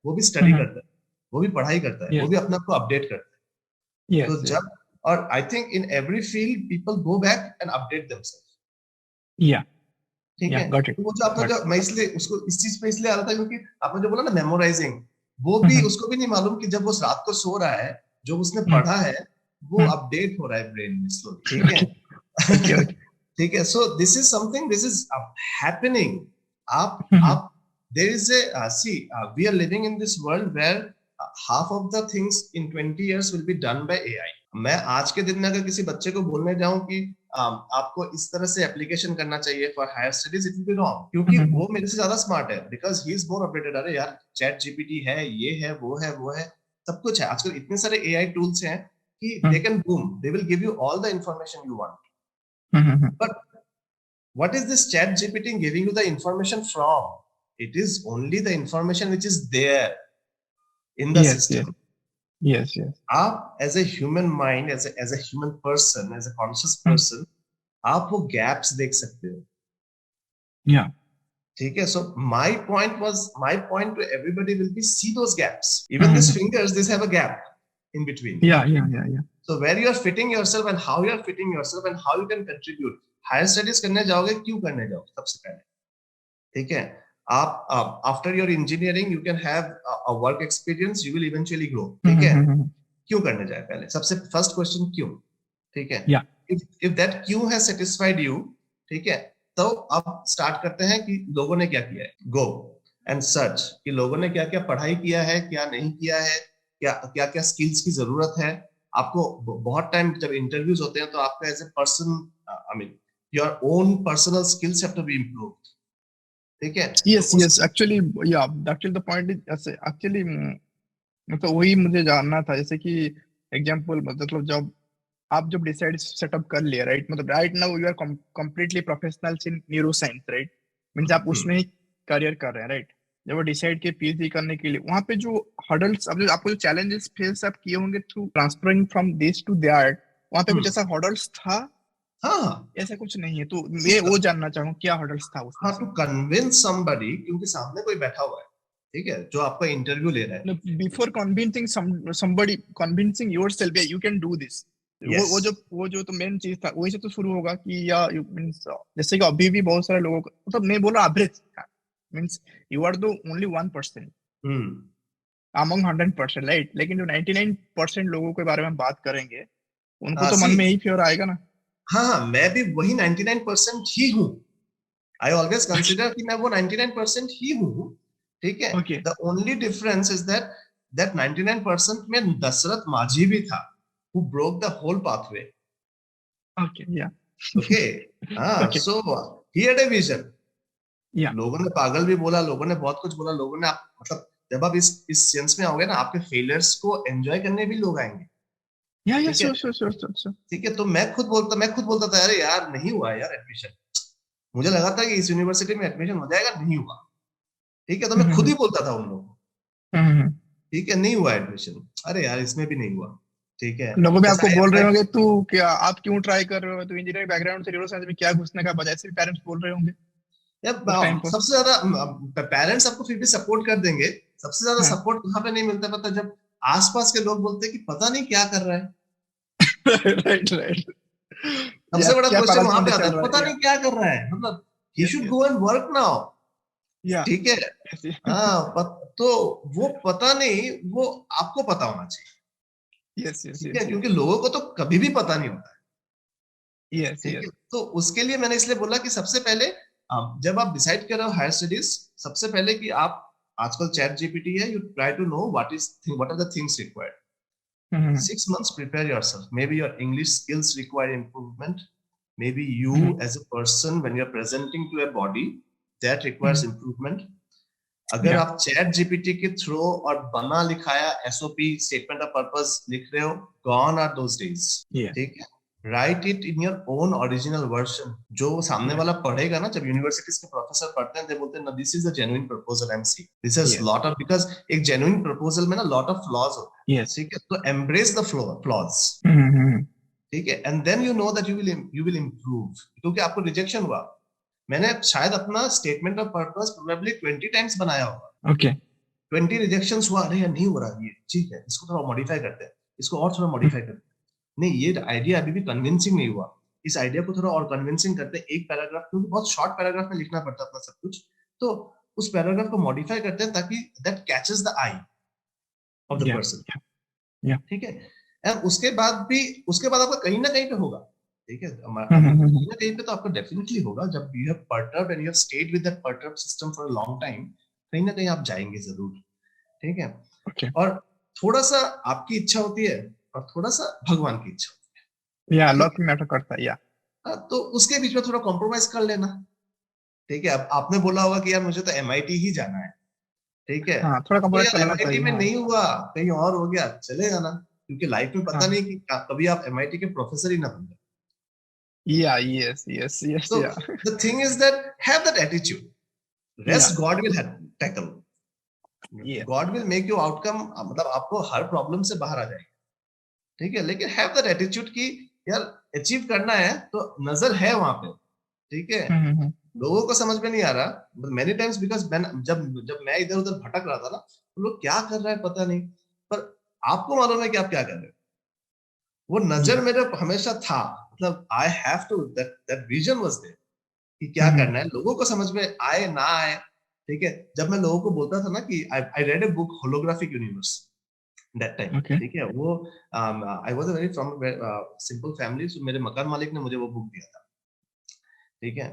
वो भी स्टडी करता है, वो भी पढ़ाई करता है, वो यस भी अपने आप को अपडेट करता है। यस तो यस जब, और I think in every field people go back and update themselves. या ठीक या, है, गॉट इट तो वो जो आपने, गॉट जो मैं इसलिए उसको इस चीज पे इसलिए आ रहा था क्योंकि आपने जो बोला ना मेमोराइजिंग, वो भी उसको भी नहीं मालूम कि जब वो रात को सो रहा है, जो उसने पढ़ा है वो अपडेट हो रहा है ब्रेन में स्लोली। ठीक है, ओके ओके ठीक है, so this is something, this is happening. आप there is a see we are living in this world where half of the things in 20 years will be done by AI. मैं आज के दिन में अगर किसी बच्चे को बोलने जाऊं कि आपको इस तरह से एप्लीकेशन करना चाहिए for higher studies, it will be wrong, क्योंकि वो मेरे से ज्यादा स्मार्ट है, because he is more updated. अरे यार, चैट जीपीटी है, ये है, वो है, सब कुछ है। आजकल इतने सारे एआई टूल्स हैं कि they can boom, they will give you all the information you want. But what is this chat GPT giving you the information from? It is only the information which is there in the yes system. Yes yes आप as a human mind, as a human person, as a conscious person, आप वो gaps देख सकते हो। या ठीक है, so my point to everybody will be see those gaps. Even these fingers, these have a gap in between. या So where you are fitting yourself and how you are fitting yourself and how you can contribute. Higher studies करने जाओगे, क्यों करने जाओगे सबसे पहले? ठीक है, आप after your engineering you can have a work experience, you will eventually grow. ठीक है, क्यों करने जाए पहले? सबसे फर्स्ट क्वेश्चन क्यों। ठीक है, इफ दैट क्यों हैज सेटिस्फाइड यू, ठीक है, तो अब स्टार्ट करते हैं कि लोगों ने क्या किया है। गो एंड सर्च कि लोगों ने क्या क्या पढ़ाई किया है, क्या नहीं किया है, क्या क्या स्किल्स की जरूरत है आपको। बहुत टाइम जब इंटरव्यूज होते हैं तो आपका as a person, I mean your own personal skills have to be improved. ठीक है, yes actually, yeah, actually the point is actually मतलब वही मुझे जानना था। जैसे कि एग्जांपल, मतलब जब डिसाइड सेटअप कर लिया, राइट, मतलब right now you are completely professionals in neuroscience, right, means आप उसमें ही करियर कर रहे हैं, राइट। जब वो डिसाइड किए पीएचडी करने के लिए, वहां पे जो हर्डल्स, अब आपको जो चैलेंजेस फेस आप किए होंगे through transferring from this to that, वहां पे कुछ ऐसा हर्डल्स था? हाँ, ऐसा कुछ नहीं है, तो मैं वो जानना चाहूँ क्या हर्डल्स था उसमें। टू कन्विंस समबडी, क्योंकि सामने कोई बैठा हुआ है, ठीक है, जो आपका इंटरव्यू ले रहा है। Before convincing somebody, convincing yourself yeah, you can do this, yes. वो जो तो मेन चीज था, वही से तो शुरू होगा कि या मींस जैसे कि अभी भी बहुत सारे लोगों को, मतलब मैं बोल रहा average means you are the only 1% among 100%, right, लेकिन जो 99% लोगों के बारे में बात करेंगे, उनको तो मन में यही फियर आएगा ना। हाँ, मैं भी वही 99% ही हूँ। आई ऑलवेज कंसिडर कि मैं वो 99% ही हूँ। ठीक है, the only difference is that 99% में दशरथ माझी भी था। who broke the whole pathway. Okay, yeah. Okay. Okay. So he had a vision. Yeah. लोगों ने पागल भी बोला, लोगों ने बहुत कुछ बोला, लोगों ने मतलब जब आप इस सेंस में आओगे ना, आपके फेलियर्स को एंजॉय करने भी लोग आएंगे. Yeah, ठीक है, sure. ठीक है. तो मैं खुद बोलता था, अरे यार नहीं हुआ यार एडमिशन. मुझे लगा था कि इस यूनिवर्सिटी में एडमिशन हो जाएगा, नहीं हुआ. ठीक है, तो मैं खुद ही बोलता था उन लोगों को. ठीक है, नहीं हुआ एडमिशन. अरे यार इसमें भी नहीं हुआ. ठीक है, लोगों भी आपको बोल रहे होंगे तू क्या, आप क्यों ट्राई कर रहे हो, तू इंजीनियरिंग बैकग्राउंड से न्यूरोसाइंस में क्या घुसने का बजाय, ऐसे पेरेंट्स बोल रहे होंगे. सबसे ज्यादा पेरेंट्स आपको फिर भी सपोर्ट कर देंगे. सबसे ज्यादा हाँ. सपोर्ट कहाँ पे नहीं मिलता पता, जब आसपास के लोग बोलते हैं कि पता नहीं क्या कर रहा है. राइट. सबसे बड़ा क्वेश्चन वहां पे आता है, चल रहा है, पता नहीं क्या कर रहा है, मतलब he should go and work now. ठीक है. तो वो पता नहीं, वो आपको पता होना चाहिए. ठीक है, क्योंकि लोगों को तो कभी भी पता नहीं होता है. ठीक है, तो उसके लिए मैंने इसलिए बोला कि सबसे पहले जब आप डिसाइड कर रहे हो हायर स्टडीज, सबसे पहले कि आप, आजकल चैट जीपीटी है, you try to know what are the things required. 6 months prepare yourself. Maybe your English skills require improvement. Maybe you as a person, when you're presenting to a body, that requires improvement. अगर आप chat GPT के through और बना लिखाया SOP, statement of purpose लिख रहे हो, gone are those days. ठीक है, right it in your own original version. जो सामने वाला पढ़ेगा ना, जब यूनिवर्सिटीज के प्रोफेसर पढ़ते हैं, they बोलते हैं ना, this is a genuine proposal, I am see this is lot of, because एक जेन्युइन प्रपोजल में ना लॉट ऑफ फ्लॉज होते हैं. ठीक है, तो एम्ब्रेस द फ्लॉज. ठीक है, and then you know that you will improve. क्योंकि आपको रिजेक्शन हुआ, मैंने शायद अपना statement of purpose probably 20 times बनाया होगा. ओके, 20 रिजेक्शंस हुआ, अरे यार नहीं हो रहा ये, ठीक है इसको थोड़ा मॉडिफाई करते हैं, इसको और थोड़ा मॉडिफाई करते हैं. नहीं, ये आइडिया अभी भी कन्विंसिंग नहीं हुआ, इस आइडिया को थोड़ा और कन्विंसिंग करते हैं. एक पैराग्राफ, क्योंकि बहुत शॉर्ट पैराग्राफ में लिखना पड़ता है अपना सब कुछ, तो उस पैराग्राफ को मॉडिफाई करते हैं ताकि that catches the I of the person. ठीक है, एंड उसके बाद आपका कहीं ना कहीं पे होगा. ठीक है, कहीं ना कहीं पे तो आपका डेफिनेटली होगा. जब you have perturbed and you have stayed with that perturbed system for a long time, कहीं ना कहीं आप जाएंगे जरूर. ठीक है, और थोड़ा सा आपकी इच्छा होती है और थोड़ा सा भगवान की इच्छा होती है. लक मैटर करता है. तो उसके बीच में थोड़ा कॉम्प्रोमाइज कर लेना. ठीक है, अब आपने बोला होगा कि यार मुझे तो एमआईटी ही जाना है. ठीक है, थोड़ा कॉम्प्रोमाइज तो एमआईटी में नहीं हुआ, कहीं और हो गया, चले जाना. क्योंकि लाइफ में पता नहीं कि कभी आप एमआईटी के प्रोफेसर ही ना बन जाए. Yes. So the thing is that have that attitude. Rest God will tackle. God will make you outcome. मतलब आपको हर प्रॉब्लम से बाहर आ जाएगा. ठीक है, लेकिन have that attitude कि यार अचीव करना है, तो नजर है वहां पे. ठीक है, लोगों को समझ में नहीं आ रहा many times, because जब मैं इधर उधर भटक रहा था ना, तो लोग क्या कर रहा है पता नहीं, पर आपको मालूम है कि आप क्या कर रहे हो. वो नजर मेरे हमेशा था, मतलब I have to, that vision was there कि क्या करना है, लोगों को समझ में आए ना आए. ठीक है, जब मैं लोगों को बोलता था ना कि I read a book, Holographic Universe, that time. ठीक है, वो I was a very from simple family, so मेरे मकान मालिक ने मुझे वो बुक दिया था. ठीक है,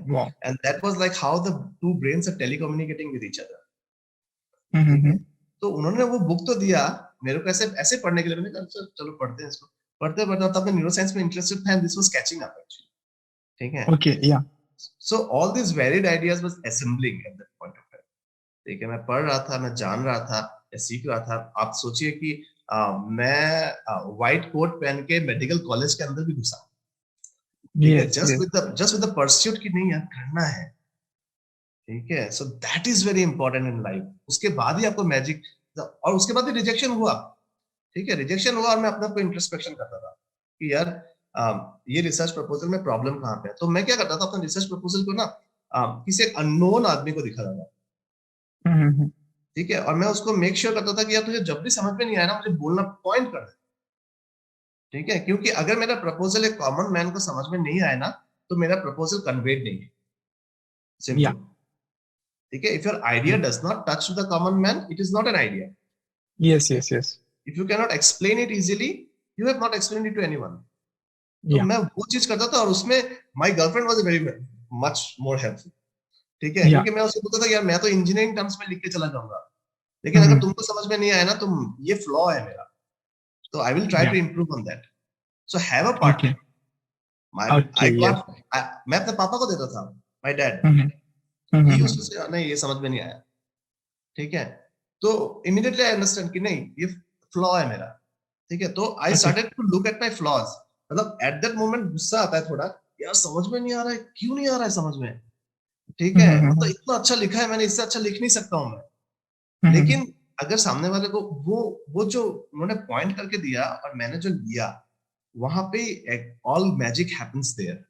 and that was like how the two brains are telecommunicating with each other. ठीक है, तो उन्होंने वो बुक तो दिया मेरे को ऐसे पढ़ने के लिए. मैंने कहा चलो पढ़ते हैं इसको. पढ़ते तब मैं न्यूरोसाइंस में इंटरेस्टेड था, and this was catching up actually. ठीक है, okay, so all these varied ideas was assembling at that point of time. ठीक है, मैं पढ़ रहा था, मैं जान रहा था, मैं सीख रहा था. आप सोचिए कि मैं व्हाइट कोट पहन के मेडिकल कॉलेज के अंदर भी घुसा. जस्ट विद द परस्यूट कि नहीं यार करना है. ठीक है, so that is very important in life. उसके बाद ही आपको मैजिक, और उसके बाद भी रिजेक्शन हुआ. ठीक है, रिजेक्शन हुआ और मैं अपने आप को इंट्रोस्पेक्शन करता था कि यार ये रिसर्च प्रपोजल में प्रॉब्लम कहाँ पे है. तो मैं क्या करता था, अपना रिसर्च प्रपोजल को ना किसी एक अननोन आदमी को दिखा था. ठीक है, और मैं उसको मेक श्योर करता था कि यार तुझे जब भी समझ में नहीं आया ना, मुझे बोलना, पॉइंट कर दे. ठीक है, क्योंकि अगर मेरा प्रपोजल एक कॉमन मैन को समझ में नहीं आया ना, तो मेरा प्रपोजल कन्वेड नहीं है. सिंपल. ठीक है, if your idea does not touch the common man, it is not an idea. Yes. If you cannot explain it easily, you have not explained it to anyone. तो मैं वो चीज करता था, और उसमें my girlfriend was very much more helpful. ठीक है, क्योंकि मैं उसको बोलता था यार मैं तो इंजीनियरिंग टर्म्स में लिख के चला जाऊंगा, लेकिन अगर तुमको समझ में नहीं आया ना, तुम ये फ्लॉ है मेरा, तो I will try to improve on that. So have a partner. Okay, yes. मैं अपने पापा को देता था, my dad. He used to say नहीं ये समझ में नहीं आया, ठीक है, तो immediately I understand कि नहीं ये flaw है मेरा, ठीक है, तो I started to look at my flaws. मतलब at that moment गुस्सा आता है थोड़ा, यार समझ में नहीं आ रहा है, क्यों नहीं आ रहा है समझ में, ठीक है, मतलब इतना अच्छा लिखा है मैंने, इससे अच्छा लिख नहीं सकता हूँ मैं, लेकिन अगर सामने वाले को वो जो उन्होंने पॉइंट करके दिया और मैंने जो लिया, वहां पे all magic happens there.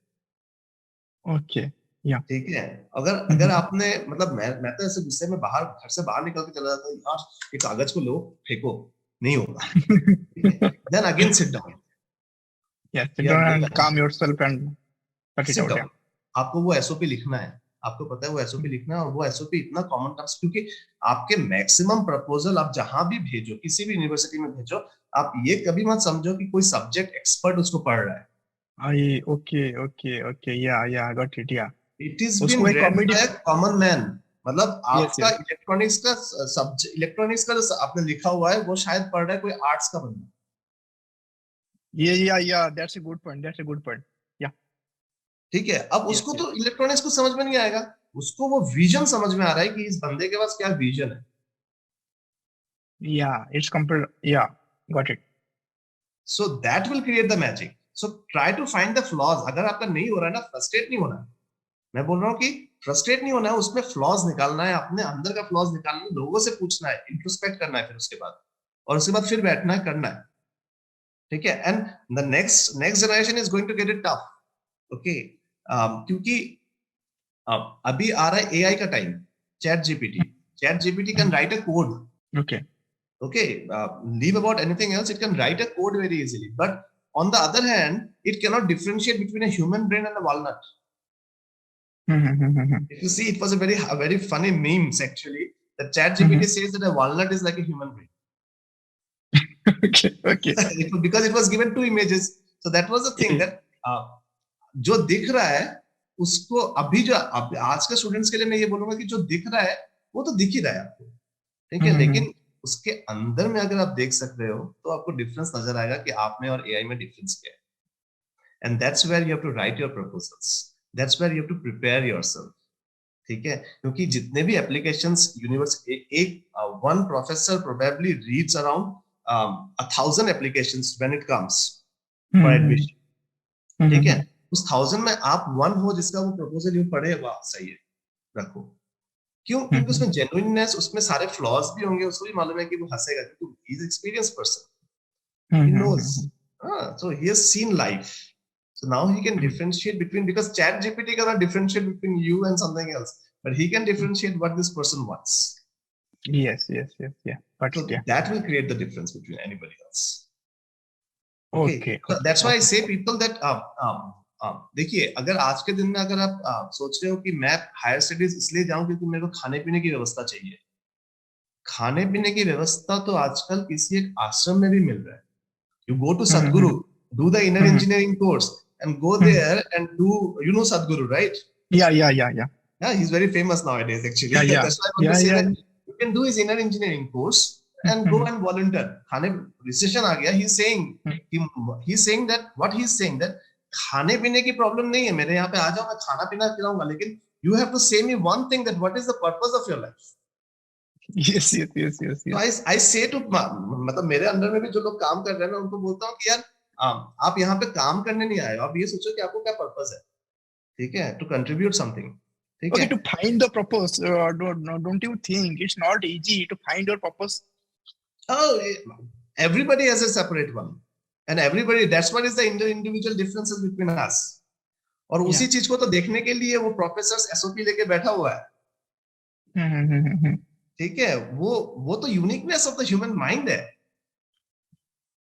Okay, या ठीक है, अगर आपने मतलब मैं तो ऐसे गुस्से में घर से बाहर निकल के चला जाता हूँ, यार ये कागज को लो फेंको, नहीं होगा, then again sit down, yes, sit down and calm yourself and cut it out. आपको वो एसओपी लिखना है, आपको पता है वो एसओपी लिखना है, और वो एसओपी इतना कॉमन टर्म्स, क्योंकि आपके मैक्सिमम प्रपोजल आप जहां भी भेजो, किसी भी यूनिवर्सिटी में भेजो, आप ये कभी मत समझो कि कोई सब्जेक्ट एक्सपर्ट उसको पढ़ रहा है. ओके, या गॉट इट, या it is been read by a common man. मतलब आपका इलेक्ट्रॉनिक्स का सब्जेक्ट, इलेक्ट्रॉनिक्स का जो आपने लिखा हुआ है वो शायद पढ़ रहा है कोई आर्ट्स का बंदा. या दैट्स अ गुड पॉइंट. या ठीक है, अब उसको तो इलेक्ट्रॉनिक्स को समझ में नहीं आएगा, उसको वो विजन समझ में आ रहा है कि इस बंदे के पास क्या विजन है. या इट्स कंप्लीट, या got it. So that will create the magic. So try to find the flaws. अगर आपका नहीं हो रहा है ना, फ्रस्ट्रेट नहीं होना. मैं बोल रहा हूँ कि फ्रस्ट्रेट नहीं होना है, उसमें फ्लॉज निकालना है, अपने अंदर का फ्लॉज निकालना है, लोगों से पूछना है, इंट्रोस्पेक्ट करना है, फिर उसके बाद, और उसके बाद फिर बैठना है, करना है, ठीक है. And the next generation is going to get it tough, okay, क्योंकि अभी आ रहा है एआई का time. ChatGPT can write a code. Okay, leave about anything else, it can write a code very easily, but on the other hand it cannot differentiate between a human brain and a walnut. If you see, it was a very funny memes actually, that ChatGPT says that a walnut is like a human brain. Okay. Because it was given two images, so that was the thing, that जो दिख रहा है उसको अभी जो आज के students के लिए मैं ये बोलूंगा कि जो दिख रहा है वो तो दिख ही रहा है आपको, ठीक है, लेकिन उसके अंदर में अगर आप देख सकते हो तो आपको डिफरेंस नजर आएगा कि आप में और एआई में डिफरेंस क्या है. And that's where you have to write your proposals, that's where you have to prepare yourself, ठीक है, क्योंकि जितने भी applications university, one professor probably reads around 1000 applications when it comes for admission, ठीक है, उस 1000 में आप वन हो जिसका वो प्रपोजल यू पढ़े, वाह सही है, रखो. क्यों? क्योंकि उसमें जेन्युइननेस, उसमें सारे फ्लॉज भी होंगे, उसको भी मालूम है कि वो हंसेगा, क्योंकि he is experienced person, he knows, so he has seen life, so now he can differentiate between, because chat gpt cannot differentiate between you and something else, but he can differentiate what this person wants. Yes, yeah, but so that will create the difference between anybody else. Okay. So that's why I say people that देखिए, अगर आज के दिन में अगर आप सोच रहे हो कि मैं हायर स्टडीज इसलिए जाऊं क्योंकि मेरे को खाने पीने की व्यवस्था चाहिए, खाने पीने की व्यवस्था तो आजकल किसी एक आश्रम में भी मिल रहा है. You go to Sadhguru, do the inner engineering course and go there and do, you know Sadhguru, right? Yeah, he's very famous nowadays actually. That's why I want to say that you can do his inner engineering course and go and volunteer. खाने recession आ गया, he's saying that what he's saying that खाने पीने की problem नहीं है, मेरे यहाँ पे आ जाओ, मैं खाना पीना खिलाऊंगा, लेकिन you have to say me one thing, that what is the purpose of your life. Yes. So I say to, मतलब मेरे अंडर में भी जो लोग काम कर रहे हैं, मैं उनको बोलता हूँ कि यार आप यहाँ पे काम करने नहीं आए हो, आप ये सोचो कि आपको क्या पर्पस है, ठीक है, टू कंट्रीब्यूट समथिंग, ठीक है. To find the purpose, don't you think it's not easy to find your purpose? Oh, everybody has a separate one, and everybody, that's what is the individual differences between us. और उसी चीज को तो देखने के लिए वो प्रोफेसर एसओपी लेके बैठा हुआ है, ठीक है, वो तो uniqueness of the human mind है.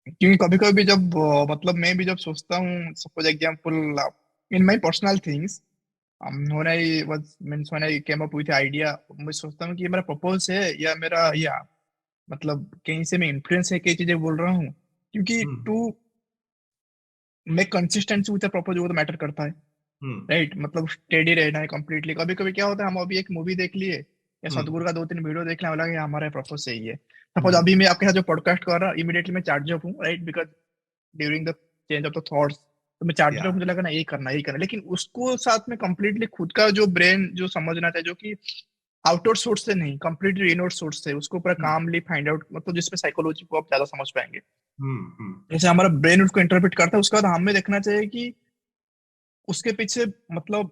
क्योंकि कभी-कभी जब मतलब मैं भी जब सोचता हूँ, suppose example in my personal things, when I came up with the idea, मैं सोचता हूँ कि ये मेरा पर्पस है या मेरा, या मतलब कहीं से मैं इन्फ्लुएंस है, कई चीजें बोल रहा हूँ, क्योंकि to make consistency with the purpose वो तो मैटर करता है, राइट, मतलब स्टेडी रहना है कंप्लीटली. कभी-कभी क्या होता है, हम अभी एक मूवी देख लिए या सदगुरु का 2-3 वीडियो देख लिया, लगा हमारा पर्पस सही है. सपोज अभी मैं आपके साथ जो पॉडकास्ट कर रहा हूँ, इमीडिएटली मैं चार्ज अप हूँ, right, because during the change of the thoughts, तो मैं चार्टेड Yeah. मुझे लगा ना यही करना, लेकिन उसको साथ में कंप्लीटली खुद का जो ब्रेन जो समझना चाहिए, जो कि आउटवर्ड सोर्स से नहीं, कंप्लीटली इनवर्ड सोर्स से उसको पूरा कामली फाइंड आउट, मतलब जिसमें साइकोलॉजी को आप ज्यादा समझ पाएंगे, जैसे हमारा ब्रेन उसको इंटरप्रेट करता है, उसके बाद हमें देखना चाहिए कि उसके पीछे मतलब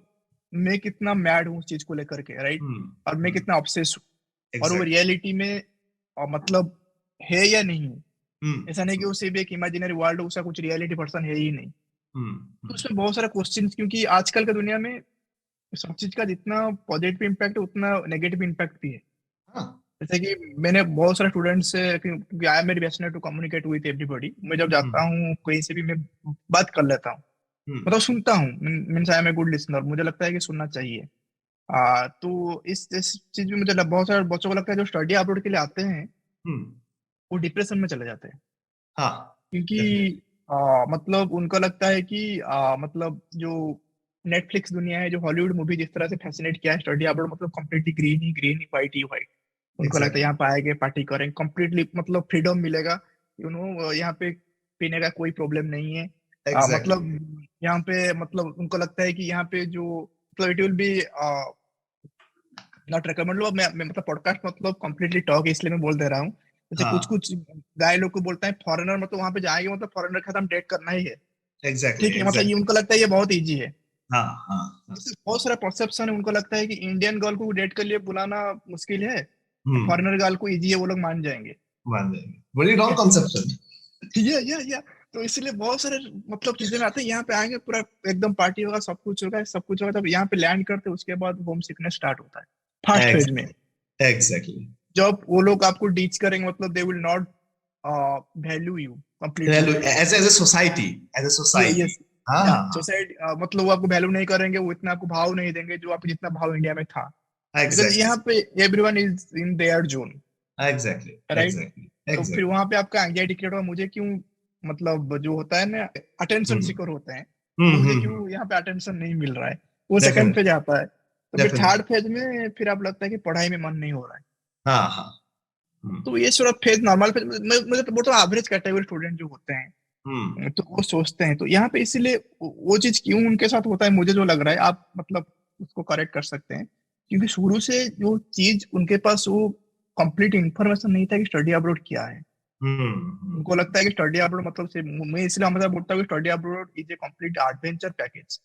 मैं कितना मैड हूँ उस चीज को लेकर के, राइट, और मैं कितना ऑब्सेस हूँ, और वो रियलिटी में मतलब है या नहीं। ऐसा नहीं कि उसे भी एक इमेजिनरी वर्ल्ड, उसका कुछ रियलिटी पर्सन है ही नहीं। तो उसमें बहुत सारा क्वेश्चन, क्योंकि आजकल के दुनिया में सब चीज का जितना पॉजिटिव इम्पैक्ट है उतना नेगेटिव इम्पैक्ट भी है। जैसे कि मैंने बहुत सारे स्टूडेंट्स से, क्योंकि I am very passionate to communicate with everybody, मैं जब जाता हूँ कहीं से भी मैं बात कर लेता हूँ, मतलब सुनता हूँ, means I am a good listener, मुझे लगता है कि सुनना चाहिए। तो इस चीज में मुझे बहुत सारे बच्चों को लगता है जो स्टडी अब्रॉड के लिए आते हैं वो डिप्रेशन में चले जाते हैं, क्योंकि मतलब उनको लगता है कि मतलब जो नेटफ्लिक्स दुनिया है, जो हॉलीवुड मूवी जिस तरह से फैसिनेट किया है स्टडी अब्रॉड, मतलब कम्प्लीटली ग्रीन ही व्हाइट ही व्हाइट, उनको लगता है यहाँ पे आएंगे पार्टी करेंगे, कम्प्लीटली मतलब फ्रीडम मिलेगा, यहाँ पे पीने का कोई प्रॉब्लम नहीं है। मतलब यहाँ पे मतलब उनको लगता है कि यहाँ पे जो मतलब it will B not recommend, मैं मतलब पॉडकास्ट मतलब कम्प्लीटली टॉक इसलिए मैं बोल दे रहा हूँ, जैसे कुछ गाय लोग को बोलता है फॉरेनर, मतलब वहां पे जाएंगे मतलब फॉरेनर के साथ हम डेट करना ही है, ठीक है, मतलब ये उनको लगता है ये बहुत इजी है। जैसे बहुत सारा परसेप्शन है, उनको लगता है कि इंडियन गर्ल को डेट के लिए बुलाना मुश्किल है, फॉरेनर गर्ल को इजी है, वो लोग मान जाएंगे। बड़ी रॉन्ग कंसेप्शन। या तो इसलिए बहुत सारे मतलब चीजें में आते हैं, यहाँ पे आएंगे पूरा एकदम पार्टी होगा, सब कुछ होगा, तब यहाँ पे लैंड करते हैं, उसके बाद होम सिकनेस स्टार्ट होता है फर्स्ट फेज में। एग्जैक्टली। जब वो लोग आपको डीच करेंगे, मतलब they will not value you completely as a society, yes, society, मतलब वो आपको वैल्यू नहीं करेंगे, वो इतना आपको भाव नहीं देंगे जो आपको जितना भाव इंडिया में था, बिकॉज यहाँ पे everyone is in their zone, right. तो फिर वहां पे आपका एंजाइटी क्रिएट होगा, मुझे क्यों, मतलब जो होता है ना अटेंशन सीकर होते हैं, मुझे क्यों यहाँ पे अटेंशन नहीं मिल रहा है, वो सेकंड फेज आता है। तो फिर थर्ड फेज में फिर आप लगता है कि पढ़ाई में मन नहीं हो रहा है। तो ये sort of phase, normal phase, मुझे तो बोलता हूँ एवरेज कैटेगरी स्टूडेंट जो होते हैं तो वो सोचते हैं, तो यहाँ पे इसीलिए वो चीज क्यों उनके साथ होता है, मुझे जो लग रहा है, आप मतलब उसको करेक्ट कर सकते हैं, क्योंकि शुरू से जो चीज उनके पास वो कंप्लीट इंफॉर्मेशन नहीं था कि स्टडी अब्रॉड क्या है। उनको लगता है कि स्टडी अब्रॉड मतलब से, मैं इसलिए हमेशा बोलता हूँ कि study abroad is a complete adventure package,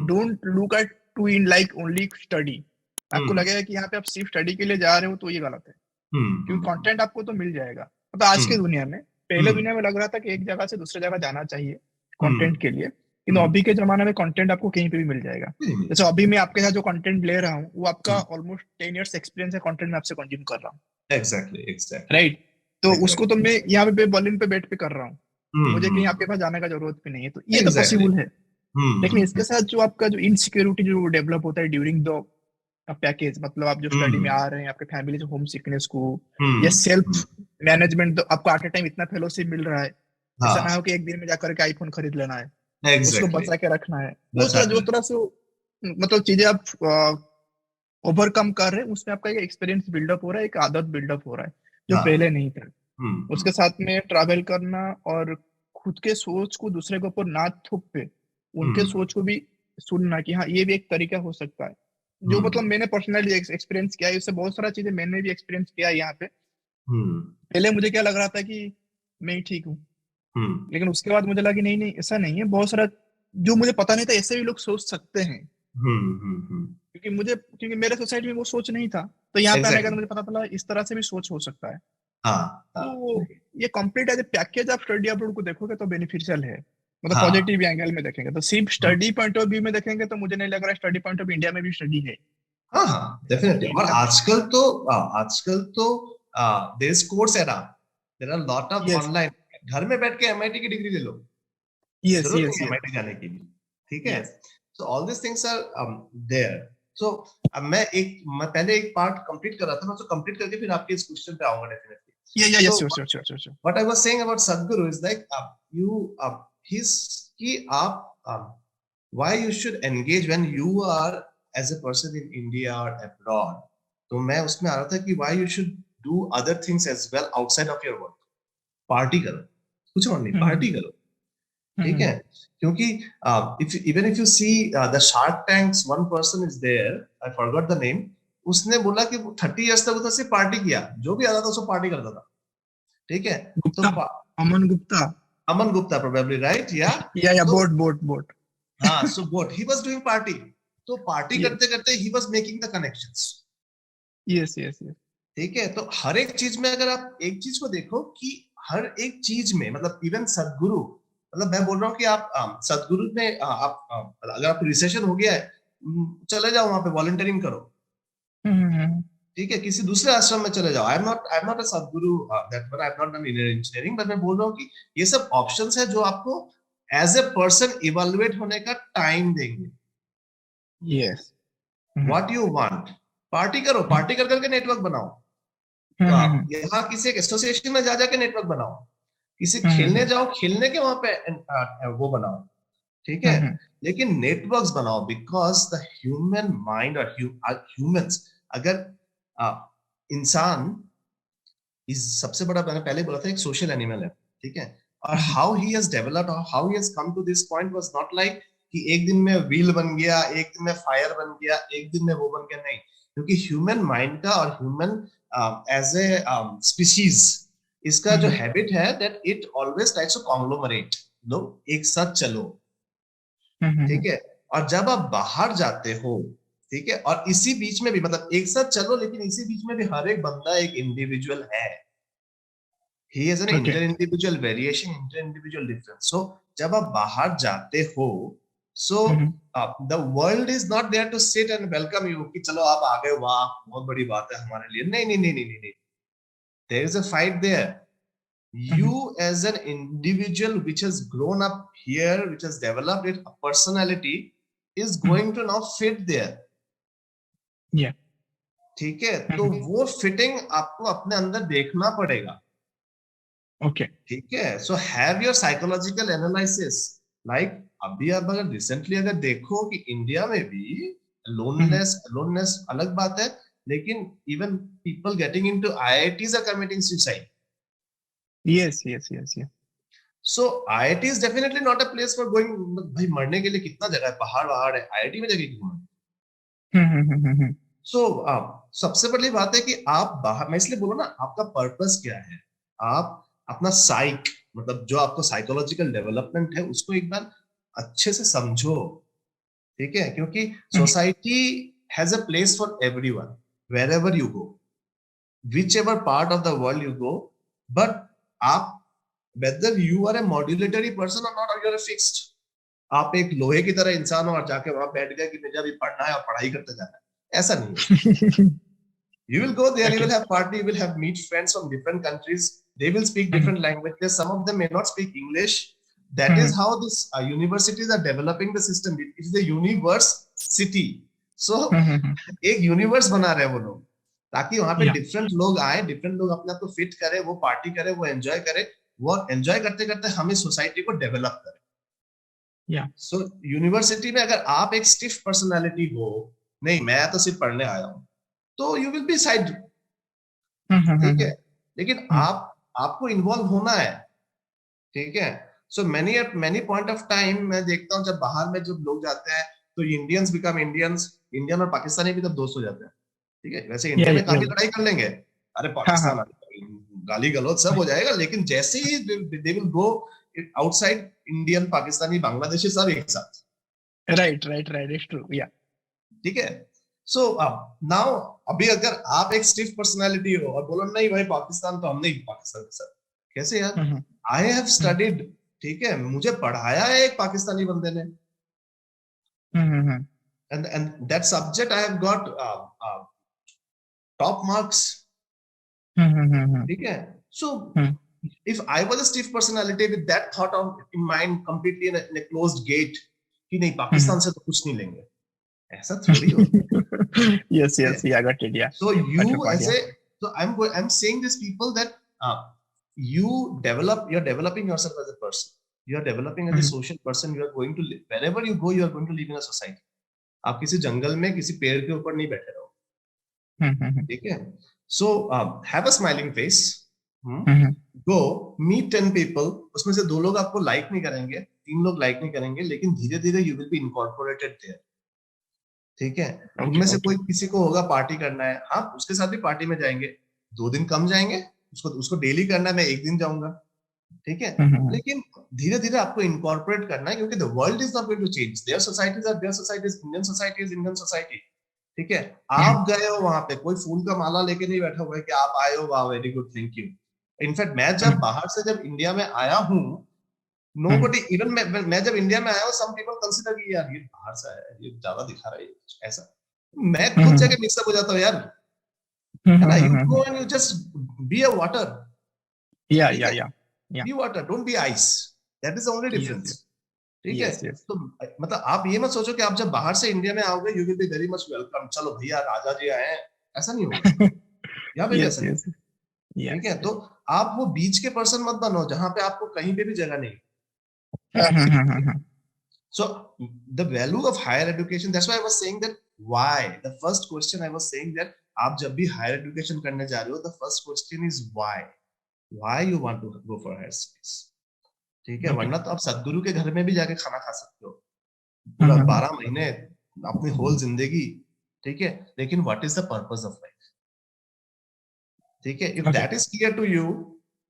don't look at to in like only study. आपको लगेगा कि यहाँ पे आप सिर्फ स्टडी के लिए जा रहे हो तो ये गलत है, क्योंकि कंटेंट आपको तो मिल जाएगा। मतलब आज की दुनिया में, पहले दुनिया में लग रहा था कि एक जगह से दूसरे जगह जाना चाहिए कंटेंट के लिए, लेकिन अभी के जमाने में कंटेंट आपको कहीं पे भी मिल जाएगा। जैसे अभी मैं आपके साथ जो कंटेंट ले रहा हूँ वो आपका ऑलमोस्ट 10 इयर्स एक्सपीरियंस है कंटेंट में आपसे कंज्यूम कर रहा हूँ, राइट। तो उसको तो मैं यहाँ पे बर्लिन पे बैठ पे कर रहा हूँ, मुझे कहीं आपके पास जाने का जरूरत भी नहीं है, तो ये तो पॉसिबल है। लेकिन इसके साथ जो आपका जो इनसिक्योरिटी जो डेवलप होता है ड्यूरिंग द पैकेज, मतलब आप जो स्टडी में आ रहे हैं, आपके फैमिली से होम सिकनेस को या सेल्फ मैनेजमेंट, तो आपको एट ए टाइम इतना फेलोशिप मिल रहा है, ऐसा ना हो कि एक दिन में जाकर के आईफोन खरीद लेना है, उसको बचा के रखना है, वो जो तरह से मतलब चीजें आप ओवरकम कर रहे हैं, उसमें आपका एक एक्सपीरियंस बिल्डअप हो रहा है, एक आदत बिल्डअप हो रहा है जो पहले नहीं था। उसके साथ में ट्रैवल करना और खुद के सोच को दूसरे के ऊपर ना थोप पे उनके सोच को भी सुनना कि हाँ ये भी एक तरीका हो सकता है, जो मतलब मैंने पर्सनली एक्सपीरियंस किया है, इससे बहुत सारा चीजें मैंने भी एक्सपीरियंस किया है यहाँ पे। पहले मुझे क्या लग रहा था कि मैं ही ठीक हूँ, लेकिन उसके बाद मुझे लगा कि नहीं नहीं ऐसा नहीं है, बहुत सारा जो मुझे पता नहीं था ऐसे भी लोग सोच सकते हैं, क्योंकि मेरे सोसाइटी में वो सोच नहीं था, तो यहाँ पे आने के बाद मुझे पता चला इस तरह से भी सोच हो सकता है। तो ये कंप्लीट एज ए पैकेज आप स्टडी अब्रॉड को देखोगे तो बेनिफिशियल है, मतलब पॉजिटिव एंगल में देखेंगे तो, सिर्फ स्टडी पॉइंट ऑफ व्यू में देखेंगे तो मुझे नहीं लग रहा स्टडी पॉइंट ऑफ इंडिया में भी स्टडी है। डेफिनेटली। और आजकल तो there is Coursera, there are lot of online, घर में बैठ के एमआईटी की डिग्री ले लो, जरूरत नहीं है एमआईटी जाने की, ठीक है। So all this things are there. So अब मैं पहले एक पार्ट कंप्लीट कर रहा था, मैं उसको कंप्लीट करके फिर आपके इस क्वेश्चन पे आऊंगा definitely. Sure. What I was saying about Sadhguru is like why you should engage when you are as a person in India or abroad. तो मैं उसमें आ रहा था कि why you should do other things as well outside of your work. Party करो, कुछ और नहीं, पार्टी करो। ठीक है, क्योंकि even if you see the Shark Tanks, one person is there, I forgot the name, उसने बोला कि 30 इयर्स तक उसने सिर्फ पार्टी किया, जो भी आता था उसको पार्टी करता था, ठीक है। तो Gupta, Aman Gupta, Aman Gupta probably, right, yeah Boat हाँ, सो बोट ही वाज डूइंग पार्टी, तो पार्टी Yes. करते करते ही was making the connections. Yes yes yes. ठीक है, तो हर एक चीज में अगर आप एक चीज को देखो कि हर एक चीज में, मतलब इवन सदगुरु, मतलब मैं बोल रहा हूँ कि आप सदगुरु में अगर आप रिसेशन हो गया है, चले जाओ वहां पे वॉलंटियरिंग करो, ठीक है, किसी दूसरे आश्रम में चले जाओ। आई एम नॉट अ सदगुरु, that one, I am not done engineering, but मैं बोल रहा हूँ कि ये सब ऑप्शंस है जो आपको एज ए पर्सन इवेलुएट होने का टाइम देंगे। Yes, what you want, party करो, पार्टी कर करके नेटवर्क बनाओ, यहाँ किसी एक एसोसिएशन में जा जाके नेटवर्क बनाओ, किसी खेलने जाओ, खेलने के वहां पे वो बनाओ, ठीक है, लेकिन नेटवर्क्स बनाओ, बिकॉज द ह्यूमन माइंड और ह्यूमंस, अगर इंसान इस सबसे बड़ा, मैंने पहले बोला था, एक सोशल एनिमल है, ठीक है, और हाउ ही हैज डेवलप्ड और how he has come to this point was not like कि एक दिन में व्हील बन गया, एक दिन में फायर बन गया, एक दिन में वो बन गया, नहीं, क्योंकि ह्यूमन माइंड का और ह्यूमन एज ए स्पीशीज, इसका जो हैबिट है that it always tries to conglomerate, लोग एक साथ चलो, ठीक है, और जब आप बाहर जाते हो, ठीक है, और इसी बीच में भी, मतलब एक साथ चलो, लेकिन इसी बीच में भी हर एक बंदा एक इंडिविजुअल है, he is an inter individual variation, inter individual difference, so जब आप बाहर जाते हो, so the world is not there to sit and welcome you कि चलो आप आ गए, वाह बहुत बड़ी बात है हमारे लिए, नहीं नहीं नहीं नहीं नहीं, there is a fight there. You as an individual which has grown up here, which has developed it, a personality, is going to now fit there. Yeah. ठीक है, तो वो फिटिंग आपको अपने अंदर देखना पड़ेगा। ओके, ठीक है, so have your psychological analysis, like अभी आप अगर रिसेंटली अगर देखो कि इंडिया में भी लोननेस अलग बात है, लेकिन even people getting into IITs are committing suicide. Yes yes yes yes. So IIT is definitely not a place for going, भाई मरने के लिए कितना जगह है, पहाड़ वहाड़ है, आईआईटी में जगह क्यों है? सो सबसे बड़ी बात है कि आप बाहर, मैं इसलिए बोलूं ना, आपका पर्पस क्या है, आप अपना साइक, मतलब जो आपको साइकोलॉजिकल डेवलपमेंट है, उसको एक बार अच्छे से समझो, ठीक है, क्योंकि society has a place for everyone wherever you go, whichever part of the world you go, but आप whether you are a modulatory person or not, or you are a fixed, आप एक लोहे की तरह इंसान हो और जाके वहां बैठ गए कि मुझे अभी पढ़ना है और पढ़ाई करते जाना है, ऐसा नहीं है। You will go there, you will have party, you will have meet friends from different countries, they will speak different languages, some of them may not speak English. That is how this universities are developing the system. It is a universe city, so एक universe बना रहे हैं वो लोग, ताकि वहां पे different लोग आए, डिफरेंट लोग अपने आप को फिट करे, वो पार्टी करे, वो एंजॉय करे, वो एंजॉय करते करते हमें सोसाइटी को डेवलप करे। सो यूनिवर्सिटी में अगर आप एक स्टिफ पर्सनालिटी हो, नहीं मैं तो सिर्फ पढ़ने आया हूँ, तो यू विल बी साइड, ठीक है, लेकिन आपको इन्वॉल्व होना है, ठीक है। So many point of time मैं देखता हूँ, जब बाहर में जब लोग जाते हैं तो इंडियंस बिकम इंडियंस, इंडियन और पाकिस्तानी भी तब दोस्त हो जाते हैं, ठीक है, वैसे इंडिया में काफी लड़ाई कर लेंगे, अरे पाकिस्तान गाली गलौज सब हो जाएगा, लेकिन जैसे ही they will go outside, Indian, Pakistani, Bangladeshi सब एक साथ, right right right, it's true, yeah, ठीक है। सो नाउ अभी अगर आप एक स्टिफ पर्सनालिटी हो और बोलो नहीं भाई पाकिस्तान तो हम नहीं, पाकिस्तान के साथ कैसे यार, आई हैव स्टडीड, ठीक है, मुझे पढ़ाया है एक पाकिस्तानी बंदे ने, and that subject I have got top marks, ठीक है। So if I was a stiff personality with that thought of in mind, completely in a closed gate कि नहीं पाकिस्तान से तो कुछ नहीं लेंगे, ऐसा थोड़ी होता है। yes yes, yeah, I got it, yeah. So you as a, so I'm saying these people that you're developing yourself as a person, you are developing as a social person, you are going to live, wherever you go you are going to live in a society. आप किसी जंगल में किसी पेड़ के ऊपर नहीं बैठे रहो, ठीक है। So have a smiling face, go meet 10 people, उसमें से 2 लोग आपको लाइक नहीं करेंगे, 3 लोग लाइक नहीं करेंगे, लेकिन धीरे धीरे you will be incorporated there. ठीक है, उनमें से कोई किसी को होगा पार्टी करना है, हाँ उसके साथ भी पार्टी में जाएंगे, 2 दिन कम जाएंगे, उसको डेली करना है, मैं 1 दिन जाऊंगा। ठीक है, लेकिन धीरे धीरे आपको इनकॉर्पोरेट करना है, क्योंकि the world is not going to change, there societies are there societies, Indian society is Indian society. ठीक है, आप गए हो वहां पे, कोई फूल का माला लेके नहीं बैठा हुआ है कि आप आए हो, वाह very good thank you. In fact मैं जब बाहर से जब इंडिया में आया हूँ, नोबडी इवन मैं जब इंडिया में आया हूँ, सम पीपल कंसीडर कि यार ये बाहर से आया है, ये ज्यादा दिखा रहा है ऐसा, मैं खुद जाके मिक्सअप हो जाता हूँ यार, है ना, you go and you just be a water, be water, don't be ice, that is the only difference. ठीक है, तो मतलब आप ये मत सोचो कि आप जब बाहर से इंडिया में आओगे you will be very much welcome, चलो भैया राजा जी आए हैं, ऐसा नहीं होगा यहाँ पे ऐसा नहीं। ठीक है, तो आप वो बीच के पर्सन मत बनो जहां पे आपको कहीं पे भी जगह नहीं। So the value of higher education, that's why I was saying that why, the first question I was saying that आप जब भी higher education करने जा रहे हो, the first question is why you want to go for higher studies। ठीक है, वरना तो आप सदगुरु के घर में भी जाके खाना खा सकते हो पूरा 12 महीने, अपनी होल जिंदगी। ठीक है, लेकिन what is the purpose of life. ठीक है, if that is clear to you,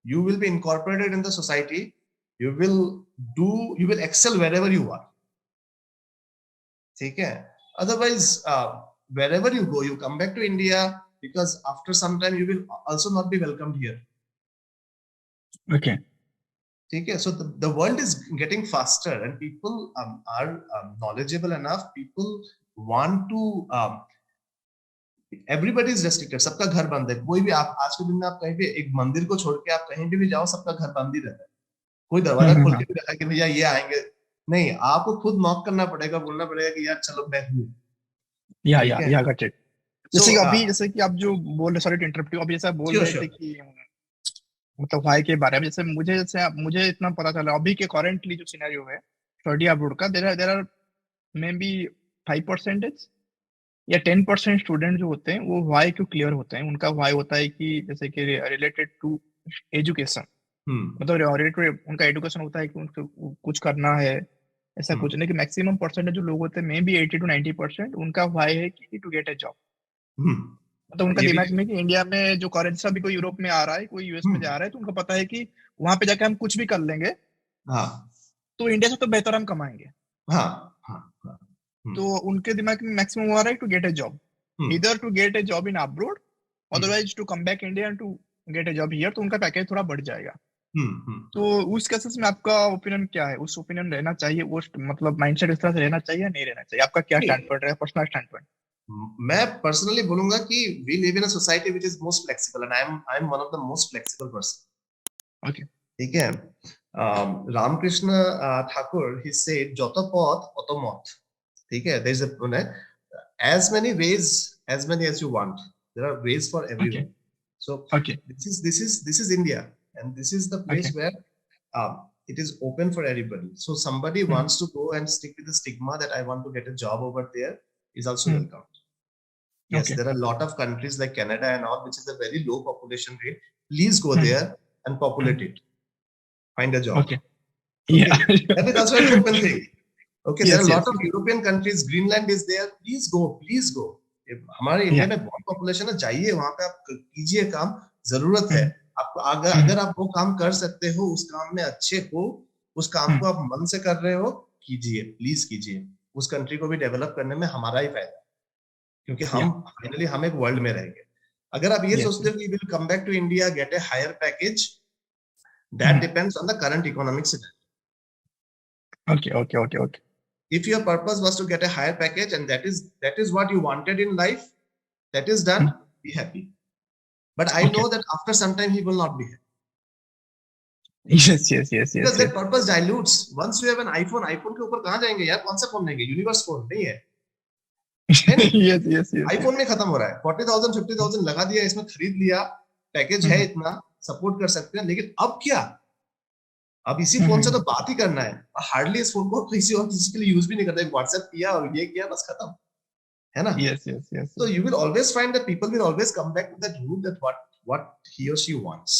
you will be incorporated in the society, you will excel wherever you are। ठीक है, otherwise wherever you go, you come back to India, because after some time you will also not be welcomed here। Okay। ठीक है, so the world is getting faster and people are knowledgeable enough, people want to everybody is restricted, सबका घर बंद है, कोई भी आप आज के दिन में आप कहीं भी एक मंदिर को छोड़ के आप कहीं भी जाओ, सबका घर बंद ही रहता है, कोई दरवाजा खोल के भी रखा कि भैया ये आएंगे नहीं, आपको खुद नॉक करना पड़ेगा, बोलना पड़ेगा कि यार चलो मैं हूँ। Got it. जैसे कि आप जो बोल रहे, सॉरी टू इंटरप्ट यू, अभी जैसा बोल रहे थे कि मतलब वाई के बारे में, जैसे मुझे इतना पता चला अभी के करेंटली जो सिनेरियो है स्टडी अब्रॉड का, देयर आर मे बी 5% या 10% स्टूडेंट जो होते हैं वो वाई क्यों क्लियर होते हैं। उनका वाई होता है कि जैसे कि रिलेटेड टू एजुकेशन, मतलब रिलेटेड उनका एजुकेशन होता है कि उनको कुछ करना है, ऐसा कुछ नहीं। कि मैक्सिमम परसेंटेज जो लोग होते हैं मे बी 80 to 90% उनका वाई है कि टू गेट अ जॉब। मतलब उनका दिमाग में कि इंडिया में जो करेंसी, अभी कोई यूरोप में आ रहा है, कोई यूएस में जा रहा है, तो उनको पता है कि वहां पे जाके हम कुछ भी कर लेंगे, तो इंडिया से तो बेहतर हम कमाएंगे। तो उनके दिमाग में मैक्सिमम आ रहा है to get a job, either to get a job in abroad, otherwise to come back India and to get a job here, तो उनका पैकेज थोड़ा बढ़ जाएगा। तो उस केसेस में आपका ओपिनियन क्या है? उस ओपिनियन रहना चाहिए, वो मतलब माइंडसेट इस तरह से रहना चाहिए या नहीं रहना चाहिए? आपका क्या स्टैंड पॉइंट है, पर्सनल स्टैंड पॉइंट? मैं पर्सनली बोलूंगा कि we live in a society which is most flexible and I am one of the most flexible person। Okay। ठीक है, रामकृष्ण ठाकुर he said যত পথ অত মত। ठीक है, there is a as many ways as many as you want, there are ways for everyone। So this is India and this is the place where it is open for everybody। So somebody wants to go and stick with the stigma that I want to get a job over there is also welcome। Yes, there are a lot of countries like Canada and all, which is a very low population rate, please go there and populate it, find a job। That is also an open thing। Okay, there are a lot of European countries, Greenland is there, please go। हमारे India में बहुत population है, जाइए वहां पे, आप कीजिए काम, जरूरत है आपको। अगर आप वो काम कर सकते हो, उस काम में अच्छे हो, उस काम को आप मन से कर रहे हो, कीजिए, प्लीज कीजिए। उस कंट्री को भी डेवलप करने में हमारा ही फायदा, क्योंकि हम फाइनली हम एक वर्ल्ड में रहेंगे। अगर आप ये सोचते हो कि will come back to India, get a higher package, that depends on the current economic scenario. Okay। If your purpose was to get a higher package and that is what you wanted in life, that is done, be happy। But I know that after some time he will not be happy। Yes। Because that purpose dilutes। Once you have an iPhone के ऊपर कहाँ जाएंगे यार? कौन सा phone लेंगे? Universe phone नहीं है। yes। आईफोन में खत्म हो रहा है, 40,000 50,000 लगा दिया, इसमें खरीद लिया, पैकेज है इतना, सपोर्ट कर सकते हैं, लेकिन अब क्या? अब इसी फोन से तो बात ही करना है, हार्डली इस फोन को किसी और चीज के लिए यूज भी नहीं करता, व्हाट्सएप किया और ये किया, बस खत्म, है ना? yes। So you will always find that people will always come back to that root, that what he or she wants।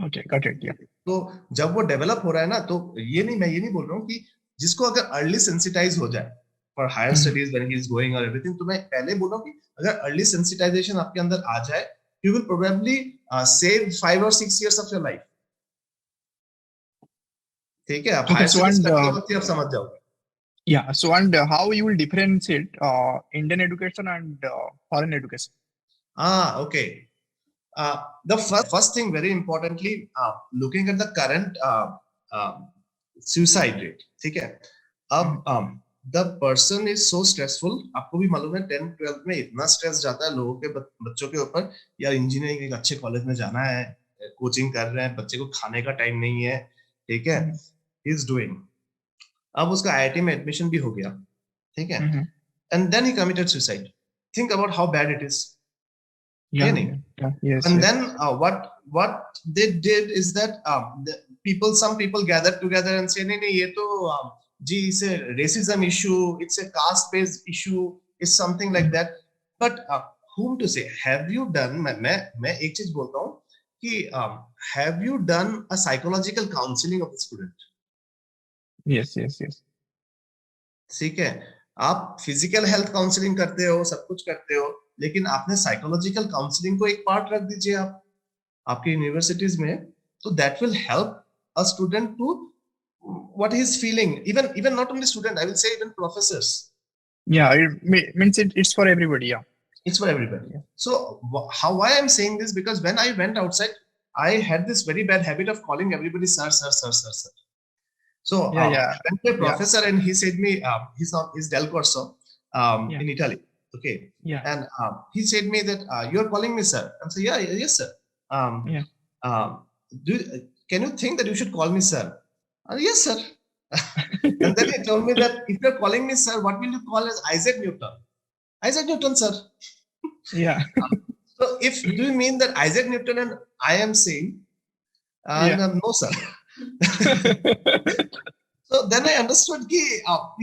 Okay, got it. Yeah. तो जब वो डेवलप हो रहा है ना, तो मैं ये नहीं बोल रहा हूँ कि जिसको अगर अर्ली सेंसिटाइज हो जाए for higher studies when he is going और एवरीथिंग, तो मैं पहले बोल रहा हूँ कि अगर अर्ली सेंसिटाइजेशन आपके अंदर आ जाए, you will probably save 5 or 6 years of your life. ठीक है, आप हायर स्टडीज करते वक्त ही आप समझ जाओगे. Yeah. So and how you will differentiate Indian education and foreign education? Okay. The first thing, very importantly, looking at the current suicide rate. ठीक है, अब the person is so stressful. आपको भी मालूम है 10th 12th में इतना stress जाता है लोगों के बच्चों के ऊपर, यार इंजीनियरिंग एक अच्छे कॉलेज में जाना है, कोचिंग कर रहे हैं, बच्चे को खाने का टाइम नहीं है. ठीक है, he is doing. अब उसका IIT में एडमिशन भी हो गया. ठीक है, and then he committed suicide. Think about how bad it is. Yeah. Yes. And then what they did is that some people gathered together and say, नहीं ये तो जी it's a racism issue, it's a caste based issue, it's something like that. But whom to say? Have you done? मैं एक चीज बोलता हूँ कि have you done a psychological counseling of the student? Yes. ठीक है, आप फिजिकल हेल्थ काउंसलिंग करते हो, सब कुछ करते हो, लेकिन आपने साइकोलॉजिकल काउंसलिंग को एक पार्ट रख दीजिए आप आपके यूनिवर्सिटीज में, तो that will help a student to what he is feeling, even not only student, I will say even professors. Yeah, it means it's for everybody. Yeah, it's for everybody. Yeah. So why I'm saying this, because when I went outside, I had this very bad habit of calling everybody sir. So I went to a professor and he said me, he's Del Corso in Italy. Okay. Yeah. And he said me that you're calling me sir. I'm saying, yes sir. Can you think that you should call me sir? Yes sir. And then he told me that if you're calling me sir, what will you call as Isaac Newton? Isaac Newton sir. Yeah. So do you mean that Isaac Newton and I am same? No sir. So then I understood कि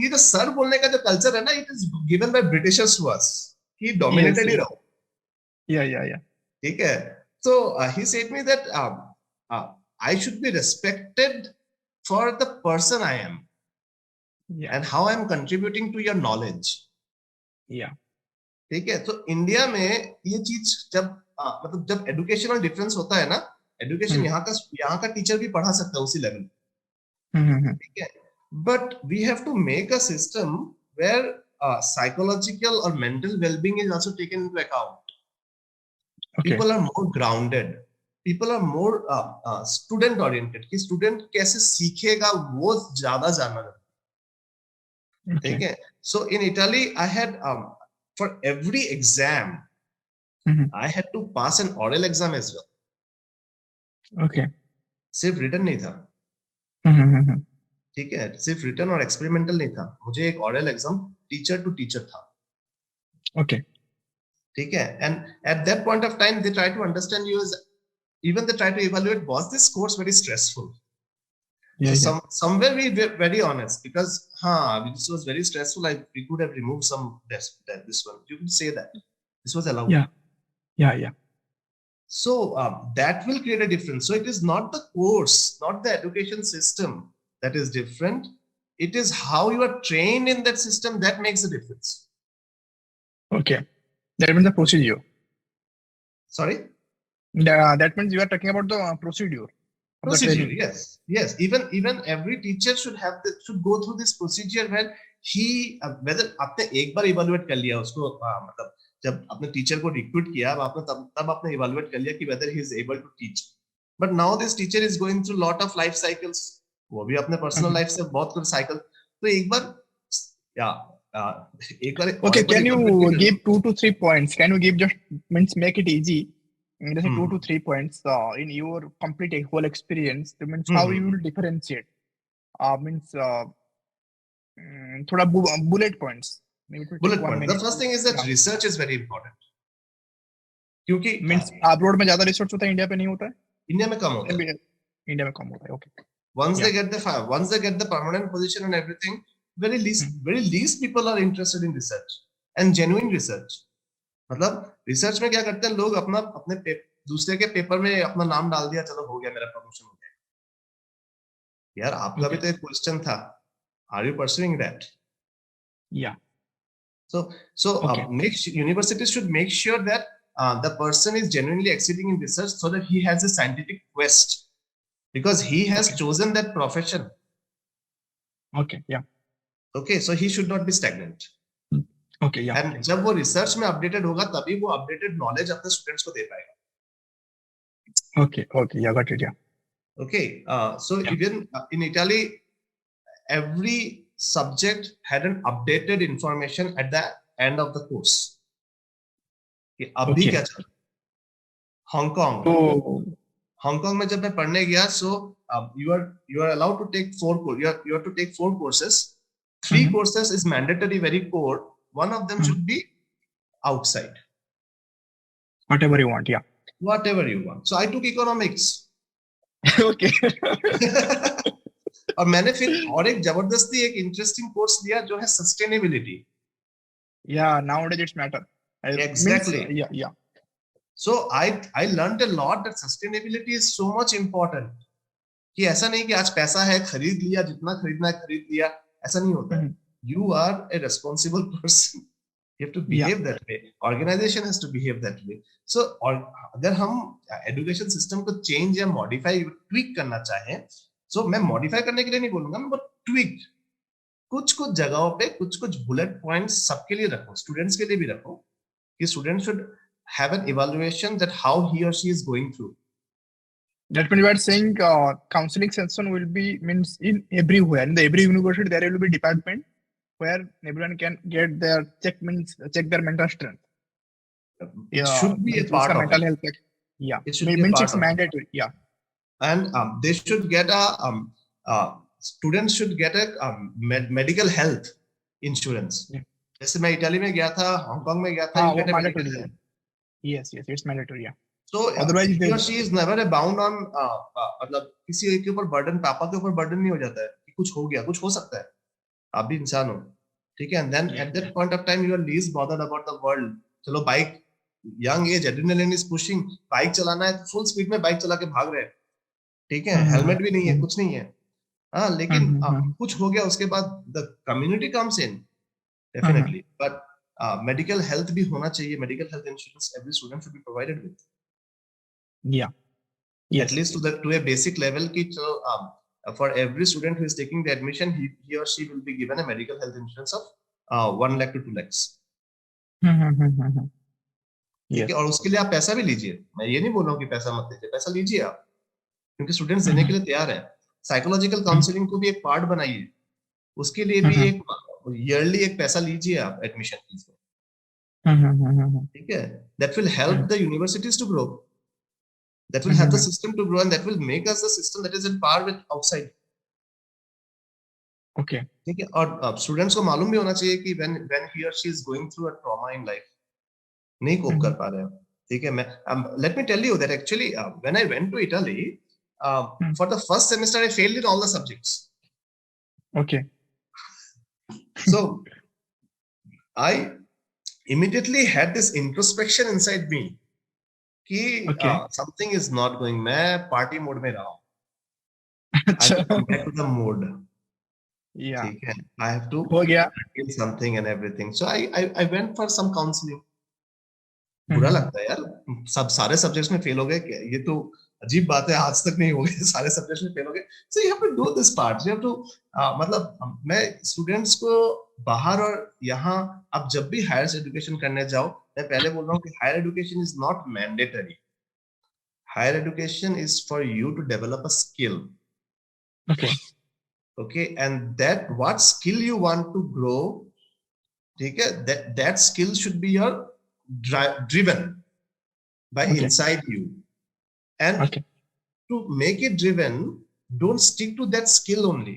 ये जो sir बोलने का जो culture है ना, it is given by Britishers to us. He dominated it all. Yeah. ठीक है. So he said me that I should be respected for the person I am and how I am contributing to your knowledge. Yeah. ठीक है. तो India में ये चीज जब educational difference होता है ना, एजुकेशन यहाँ का टीचर भी पढ़ा सकता है उसी लेवल. ठीक है, but we have to make a system where psychological or mental well-being is also taken into account. Okay. People are more grounded. People are more student oriented. कि student कैसे सीखेगा वो ज्यादा जानना है. ठीक है. So in Italy, I had for every exam, I had to pass an oral exam as well. Okay. सिर्फ रिटन नहीं था. ठीक है, सिर्फ रिटन और एक्सपेरिमेंटल नहीं था, मुझे एक oral exam teacher to teacher था. ओके. ठीक है, and at that point of time they try to understand you, even they try to evaluate, was this course very stressful? So somewhere we were very honest, because this was very stressful, we could have removed this one, you could say that this was allowed. Yeah. So that will create a difference. So it is not the course, not the education system that is different. It is how you are trained in that system that makes a difference. Okay. That means the procedure. Sorry? That means you are talking about the procedure. Procedure, yes. Even every teacher should go through this procedure where whether आपने एक बार evaluate कर लिया उसको, मतलब जब आपने teacher को recruit किया, आपने तब आपने इवैल्यूएट कर लिया कि whether he is able to teach. But now this teacher is going through lot of life cycles. वो भी अपने पर्सनल लाइफ से बहुत कुछ साइकिल. तो एक बार Okay, can you give 2 to 3 points? Can you give, just means make it easy. Just 2 to 3 points in your complete whole experience. That means how you will differentiate. Means थोड़ा bullet points. Bullet points. The first thing is that research is very important. क्योंकि means abroad में ज्यादा research होता है, India पे नहीं होता है. इंडिया में कम होता है. इंडिया में कम होता है. Okay. Once they get the permanent position and everything, very least people are interested in research and genuine research. मतलब research में क्या करते हैं लोग, अपने दूसरे के पेपर में अपना नाम डाल दिया, चलो हो गया, मेरा प्रमोशन हो गया। यार आपका भी तो एक क्वेश्चन था, are you pursuing that? Yeah. So universities should make sure that the person is genuinely excelling in research, so that he has a scientific quest, because he has chosen that profession. Okay. Yeah. Okay, so he should not be stagnant. Okay. Yeah. And जब वो research में updated होगा, तभी वो updated knowledge अपने students को दे पाएगा. Okay. Yeah, got it. Yeah. Okay, so even in Italy, every subject had an updated information at the end of the course. कि अभी क्या चल रहा है. हांगकांग में जब मैं पढ़ने गया, so you are allowed to take you have to take 4 courses. 3 courses is mandatory, very core. One of them should be outside. Whatever you want. Yeah. Whatever you want. So I took economics. Okay. और मैंने फिर और एक जबरदस्ती एक interesting course लिया जो है sustainability. Yeah, nowadays it's matter. Exactly. Yeah. So I learned a lot that sustainability is so much important. कि ऐसा नहीं कि आज पैसा है, खरीद लिया, जितना खरीदना है खरीद लिया, ऐसा नहीं होता है. You are a responsible person. You have to behave that way. Organization has to behave that way. So अगर हम एजुकेशन सिस्टम को चेंज या मॉडिफाई ट्वीक करना चाहें, so मैं मॉडिफाई करने के लिए नहीं बोलूंगा, मैं ट्वीक कुछ जगहों पे कुछ बुलेट पॉइंट्स सबके लिए रखो, स्टूडेंट्स के लिए भी रखो, कि student should have an evaluation that how he और she is going through. That means we are saying counseling session will be means in everywhere. In every university there will be department where everyone can get their check their mental strength. It should be a part of mental it. health. Yeah. It should be a part it's of mandatory. Yeah. And they should get students should get a medical health insurance. जैसे मैं Italy में गया था, Hong Kong में गया था, वो mandatory है. Yes, it's mandatory. Yeah. So otherwise he or she is never bound on मतलब किसी एक के ऊपर बर्डन, पापा के ऊपर बर्डन नहीं हो जाता है कि कुछ हो गया, कुछ हो सकता है, आप भी इंसान हो, ठीक है. And then at that point of time you are least bothered about the world. चलो bike, young age adrenaline is pushing, bike चलाना है तो फुल स्पीड में बाइक चला के भाग रहे हैं, ठीक है, हेलमेट भी नहीं है, कुछ नहीं है, हाँ, लेकिन कुछ हो गया उसके बाद the community comes in definitely. But medical health भी होना चाहिए, medical health insurance every student should be provided with. Yeah. Yes. At least to a basic level ki for every student who is taking the admission, he or she will be given a medical health insurance of 1 lakh to 2 lakhs. ठीक है, और उसके लिए आप पैसा भी लीजिए, मैं ये नहीं बोल रहा हूँ कि पैसा मत लीजिए, पैसा लीजिए आप, क्योंकि स्टूडेंट्स देने के लिए तैयार है. साइकोलॉजिकल काउंसलिंग को भी एक पार्ट बनाइए, उसके लिए भी एक ईयरली एक पैसा लीजिए आप एडमिशन फीस में, ठीक है. That will help the universities to grow. That will help the system to grow, and that will make us a system that is in par with outside. Okay. ठीक है, और स्टूडेंट्स को मालूम भी होना चाहिए कि when he or she is going through a trauma in life, नहीं कोप कर पा रहे हैं, ठीक है. मैं let me tell you that actually when I went to Italy, for the first semester I failed in all the subjects. Okay. So I immediately had this introspection inside me कि something is not going. मैं party mode में रहा हूँ. I have to come back to the mode. Yeah. ठीक है, I have to हो गया feel something and everything. So I went for some counseling. बुरा लगता है यार, सब सारे सब्जेक्ट्स में फेल हो गए, ये तो अजीब बात है, आज तक नहीं हो गए, सारे सब्जेक्ट्स में फेल हो गए. So you have to do this part. You have to मतलब मैं स्टूडेंट्स को बाहर और यहाँ, आप जब भी हायर एजुकेशन करने जाओ, मैं पहले बोल रहा हूँ कि higher education is not mandatory. Higher education is for you to develop a skill. Okay, and that what skill you want to grow, ठीक है, that skill should be your driven by inside you, and to make it driven, don't stick to that skill only.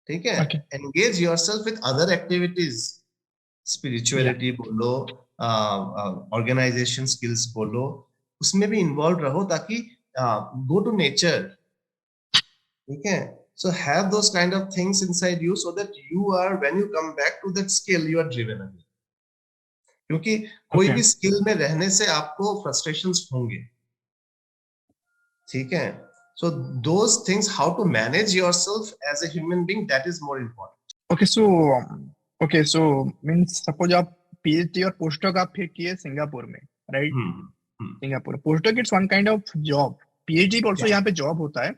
ठीक है, engage yourself with other activities, spirituality बोलो, organization skills बोलो, उसमें भी involved रहो, ताकि go to nature, ठीक है. So have those kind of things inside you, so that you are, when you come back to that skill, you are driven again. क्योंकि कोई भी स्किल में रहने से आपको फ्रस्ट्रेशंस होंगे, ठीक है। So those things, how to manage yourself as a human being, that is more important. Okay so means suppose आप पीएचडी और पोस्टडॉक आप फिर किए सिंगापुर में, right? Singapore postdoc it's one kind of job, PhD also यहाँ पे job होता है।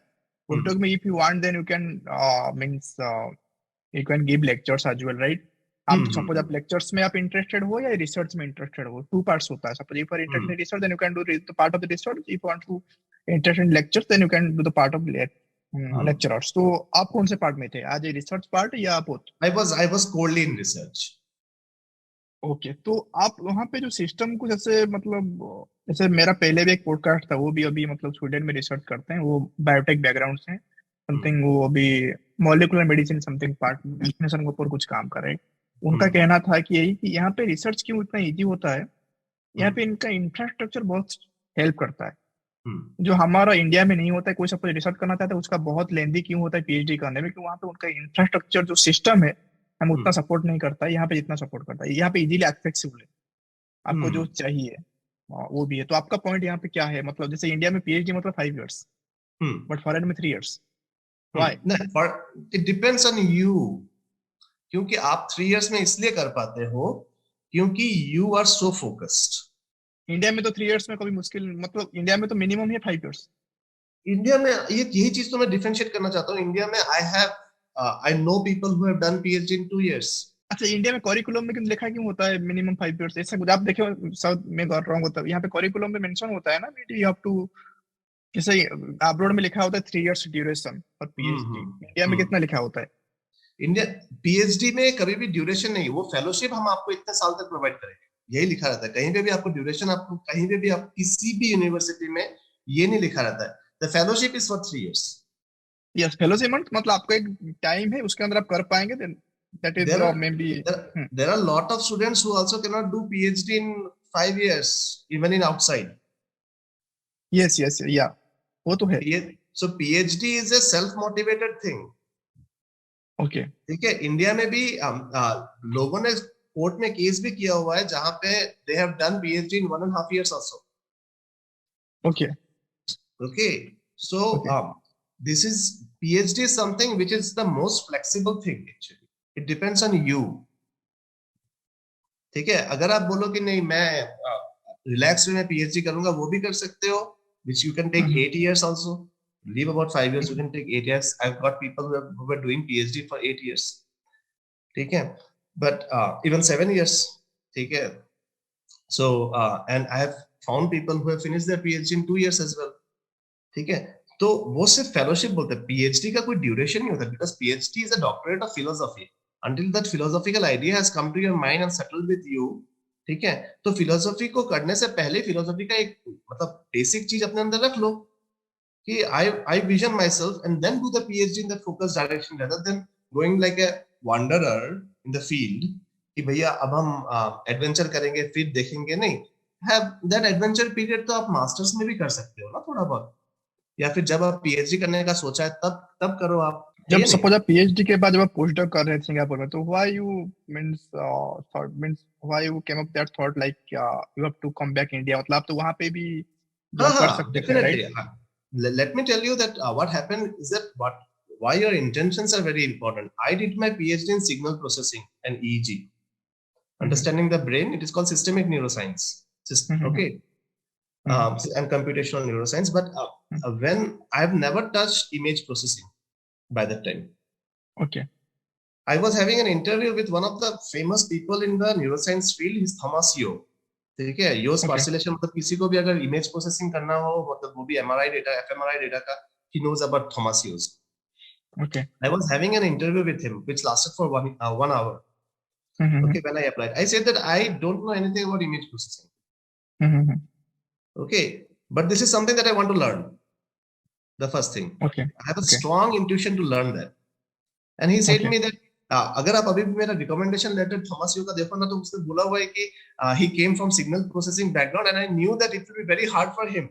पोस्टडॉक में if you want then you can means you can give lectures as well, right? आप सपोज आप लेक्चर्स में आप इंटरेस्टेड हो या रिसर्च में इंटरेस्टेड हो, टू पार्ट्स होता है। Suppose if you are interested in research then you can do the part of the research, if you want to interested in lectures then you can do the part of lecturers. तो आप कौन से part में थे, आज a research part या both? I was coldly in research. Okay तो आप वहाँ पे जो सिस्टम को जैसे मतलब जैसे मेरा पहले भी एक पॉडकास्ट था, वो भी अभी मतलब स्वीडन में रिसर्च करते हैं, वो बायोटेक बैकग्राउंड से समथिंग, वो अभी मॉलिक्यूलर मेडिसिन समथिंग पार्ट के ऊपर कुछ काम कर रहे हैं। उनका कहना था कि यही कि यहाँ पे रिसर्च क्यों इतना इजी होता है, यहाँ पे इनका इंफ्रास्ट्रक्चर बहुत हेल्प करता है, जो हमारा इंडिया में नहीं होता है। कोई सपोज रिसर्च करना चाहता है उसका बहुत लेंदी क्यों होता है पीएचडी करने में, क्योंकि वहाँ पे उनका इंफ्रास्ट्रक्चर जो सिस्टम है हम उतना सपोर्ट नहीं करता है, यहाँ पे जितना सपोर्ट करता है। यहाँ पे इजीली एक्सेसिबल है, आपको जो चाहिए वो भी है। तो आपका पॉइंट यहाँ पे क्या है, मतलब जैसे इंडिया में पीएचडी मतलब 5 years, बट फॉरेन में 3 years, why? It depends on you, क्योंकि आप 3 years में इसलिए कर पाते हो क्योंकि you are so focused. India में तो 3 years में कभी मुश्किल, मतलब इंडिया में तो मिनिमम है 5 years। इंडिया में यही चीज तो मैं डिफरेंशिएट करना चाहता हूँ। इंडिया में I know people who have done PhD in 2 years. अच्छा, इंडिया में करिकुलम में क्यों लिखा क्यों होता है मिनिमम 5 years? ऐसा कुछ आप देखे साउथ में गौर रॉन्ग होता है, यहाँ पे करिकुलम में मेंशन होता है ना कि यू हैव टू, जैसे अब्रॉड में लिखा होता है 3 years duration for PhD, India में कितना लिखा होता है? इंडिया पीएचडी में कभी भी ड्यूरेशन नहीं, वो फेलोशिप हम आपको इतने साल तक प्रोवाइड करेंगे, यही लिखा रहता है। कहीं पे भी आपको ड्यूरेशन, आपको कहीं पे भी आप किसी भी यूनिवर्सिटी में ये नहीं लिखा रहता है the fellowship is for 3 years। Yes, fellowship मतलब आपका एक टाइम है, उसके अंदर आप कर पाएंगे, then that is maybe. There are lot of students who also can not do PhD in 5 years even in outside. Yes yes yeah, वो तो है। So PhD is a self motivated thing. Okay, ठीक है। India में भी लोगों ने court में केस भी किया हुआ है जहां पे they have done PhD in 1.5 years also. Okay okay, so this is PhD is something which is the most flexible thing actually. It depends on you. ठीक है, अगर आप बोलो कि नहीं मैं रिलैक्स में PhD करूंगा, वो भी कर सकते हो, which you can take 8 years also. Leave about 5 years, you can take 8 years. I've got people who were doing PhD for 8 years. ठीक है, but even 7 years. ठीक है, so and I have found people who have finished their PhD in 2 years as well. ठीक है, तो वो सिर्फ fellowship बोलते हैं, पीएचडी का कोई ड्यूरेशन नहीं होता, because PhD is a doctorate of philosophy. until that philosophical idea has come to your mind and settled with you, ठीक है, तो फिलोसफी को करने से पहले फिलोसफी का एक मतलब बेसिक चीज अपने अंदर रख लो कि I vision myself and then do the PhD in that focused direction rather than going like a wanderer in the field कि भैया अब हम एडवेंचर करेंगे फिर देखेंगे। नहीं, have that adventure period तो आप मास्टर्स में भी कर सकते हो ना थोड़ा बहुत, या फिर जब आप पीएचडी करने का सोचा है तब करो आप। जब सपोज आप पीएचडी के बाद जब आप पोस्ट डॉक कर रहे थे सिंगापुर में, तो why you means why you came up that thought like you have to come back India, मतलब आप तो वहां पे भी जॉब कर सकते थे, right? Let me tell you that what happened is that why your intentions are very important. I did my PhD in signal processing and EEG, understanding the brain. It is called systemic neuroscience. Okay. And computational neuroscience, but when I've never touched image processing by that time. Okay. I was having an interview with one of the famous people in the neuroscience field. He's Thomas Yo. ठीक है, यो स्पार्सिलेशन, मतलब किसी को भी अगर image processing करना हो, मतलब वो भी एमआरआई डेटा, एफएमआरआई डेटा का, he knows about Thomas Yo's. Okay. I was having an interview with him which lasted for 1 hour. Okay, when I applied, I said that I don't know anything about image processing. Okay, but this is something that I want to learn. The first thing. Okay. I have a strong intuition to learn that. And he said me that अगर आप अभी भी मेरा recommendation letter Thomas you का देखो ना, तो उसने बोला हुआ है कि he came from signal processing background and I knew that it would be very hard for him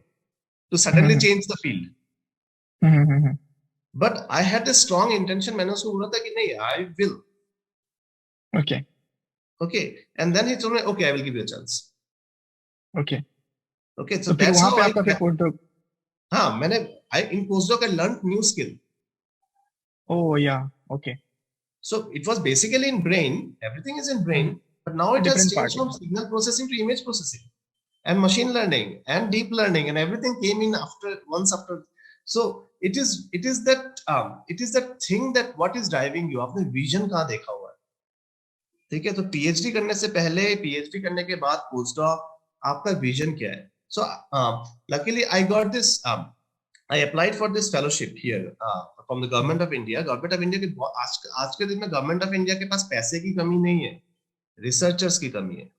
to suddenly change the field. But I had a strong intention. मैंने उसको बोला था कि नहीं, I will. Okay. Okay, and then he told me, okay, I will give you a chance. Okay. Okay, so तो फिर that's वहां how पे I आपका फिर postdoc. हाँ मैंने in postdoc I learned new skill. Oh yeah. Okay. So it was basically in brain, everything is in brain, but now it has Different changed part. from signal processing to image processing and machine learning and deep learning, and everything came in after. So it is that thing that what is driving you. आपने vision कहाँ देखा हुआ है? ठीक है, तो PhD करने से पहले, PhD करने के बाद postdoc, आपका vision क्या है? So luckily I got this. I applied for this fellowship here from the government of India. Government of India के आज के दिन में government of India के पास पैसे की कमी नहीं है, researchers की कमी है.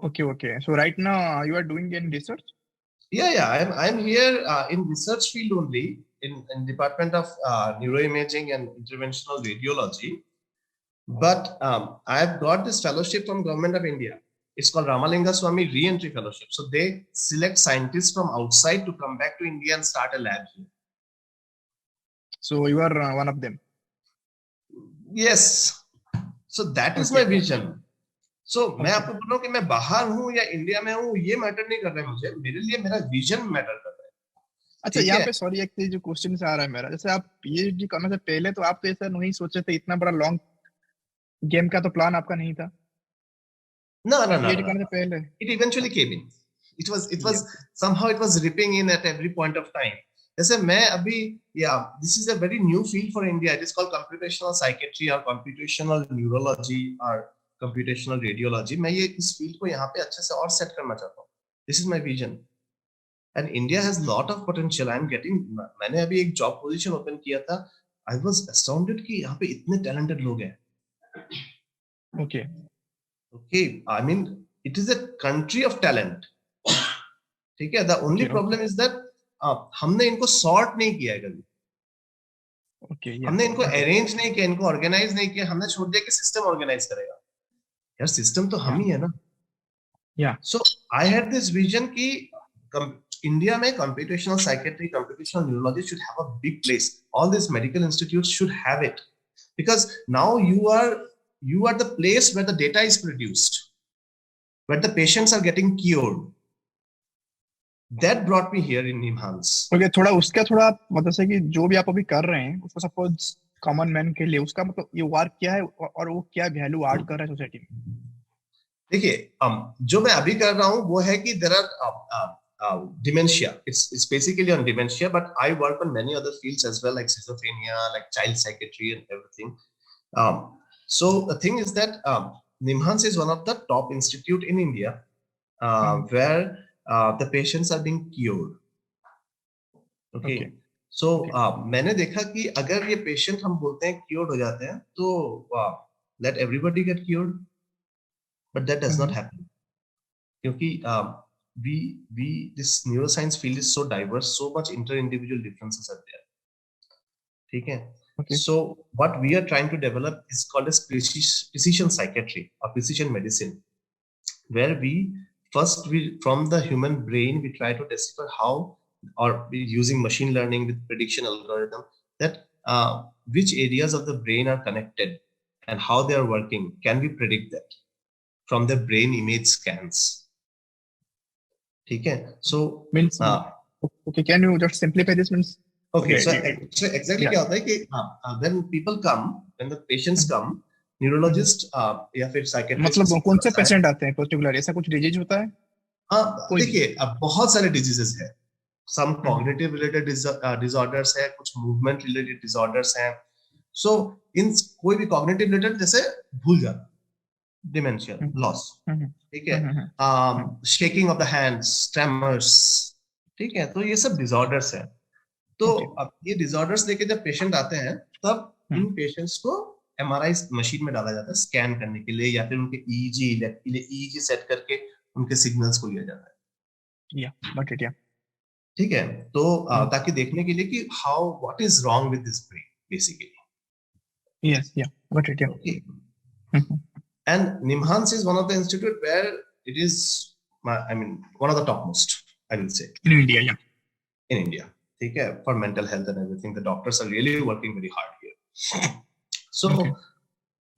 Okay. So right now you are doing in research? Yeah. I'm here in research field only in Department of Neuroimaging and Interventional Radiology. But I've got this fellowship from Government of India. It's called Ramalinga Swamy Re-Entry Fellowship. So they select scientists from outside to come back to India and start a lab here. So you are one of them. Yes. So that is my vision. So मैं आपको बोल रहा हूँ कि मैं बाहर हूँ या इंडिया में हूँ, ये मैटर नहीं कर रहा है मुझे. मेरे लिए मेरा विजन मैटर कर रहा है. अच्छा, यहाँ पे सॉरी एक जो क्वेश्चन आ रहा है मेरा, जैसे आप PhD करने से पहले तो आप तो ऐसा नहीं सोचे थे, इतना बड़ा लॉन्ग गेम का तो प्लान आपका नहीं था? No. PhD करने से पहले it eventually came in. It was somehow it was ripping in at every point of time. जैसे मैं अभी this is a very new field for India. It is called computational psychiatry or computational neurology or computational radiology. मैं ये इस field को यहाँ पे अच्छे से और सेट करना चाहता हूँ. This is my vision. And India has lot of potential. I'm getting. मैंने अभी एक जॉब पोजीशन ओपन किया था. I was astounded कि यहाँ पे इतने talented लोग हैं. Okay. I mean, it is a country of talent. ठीक है. The only problem is that हमने इनको sort नहीं किया है कभी. हमने इनको arrange नहीं किया, इनको organize नहीं किया. हमने छोड़ दिया कि system organize करेगा. यार system तो हम ही है ना. So I had this vision कि India में computational psychiatry, computational neurology should have a big place. All these medical institutes should have it, because now you are the place where the data is produced, where the patients are getting cured. That brought me here in NIMHANS. Okay, थोड़ा उसका थोड़ा मतलब से कि जो भी आप अभी कर रहे हैं उसको सपोज कॉमन मैन के लिए उसका मतलब ये वर्क क्या है और वो क्या वैल्यू ऐड कर रहा है सोसाइटी में? देखिए जो मैं अभी कर रहा हूँ वो है कि there are dementia. It's basically on dementia, but I work on many other fields as well, like schizophrenia, like child psychiatry and everything. So the thing is that NIMHANS is one of the top institute in India where the patients are being cured. Okay. So मैंने देखा कि अगर ये patient हम बोलते हैं cured हो जाते हैं तो let everybody get cured, but that does not happen. क्योंकि this neuroscience field is so diverse, so much inter-individual differences are there. ठीक है. So what we are trying to develop is called as precision psychiatry or precision medicine, where we from the human brain we try to decipher how, or using machine learning with prediction algorithm, that which areas of the brain are connected and how they are working. Can we predict that from the brain image scans? ठीक है. So means can you just simplify this? Means so exactly क्या होता है कि when people come, when the patients come, neurologist या फिर psychiatrist, मतलब कौन से पेशेंट आते हैं पर्टिकुलर, ऐसा कुछ डिजीज होता है? देखिए अब बहुत सारे डिजीजेस हैं. some cognitive related disorders है, कुछ movement related disorders हैं. So in कोई भी cognitive related, जैसे भूल जाना, dementia, loss, ठीक है, shaking of the hands, tremors, ठीक है, तो ये सब disorders हैं. तो अब ये disorders लेके जब patient आते हैं तब इन patients को MRI मशीन में डाला जाता है स्कैन करने के लिए, या फिर उनके EEG सेट करके उनके सिग्नल्स को लिया जाता है. ठीक है, तो ताकि देखने के लिए कि what is wrong with this brain basically. Okay. And NIMHANS is one of the institute where it is, I mean, one of the topmost, I will say, in India. In India, ठीक है, for mental health and everything. The doctors are really working very hard here. So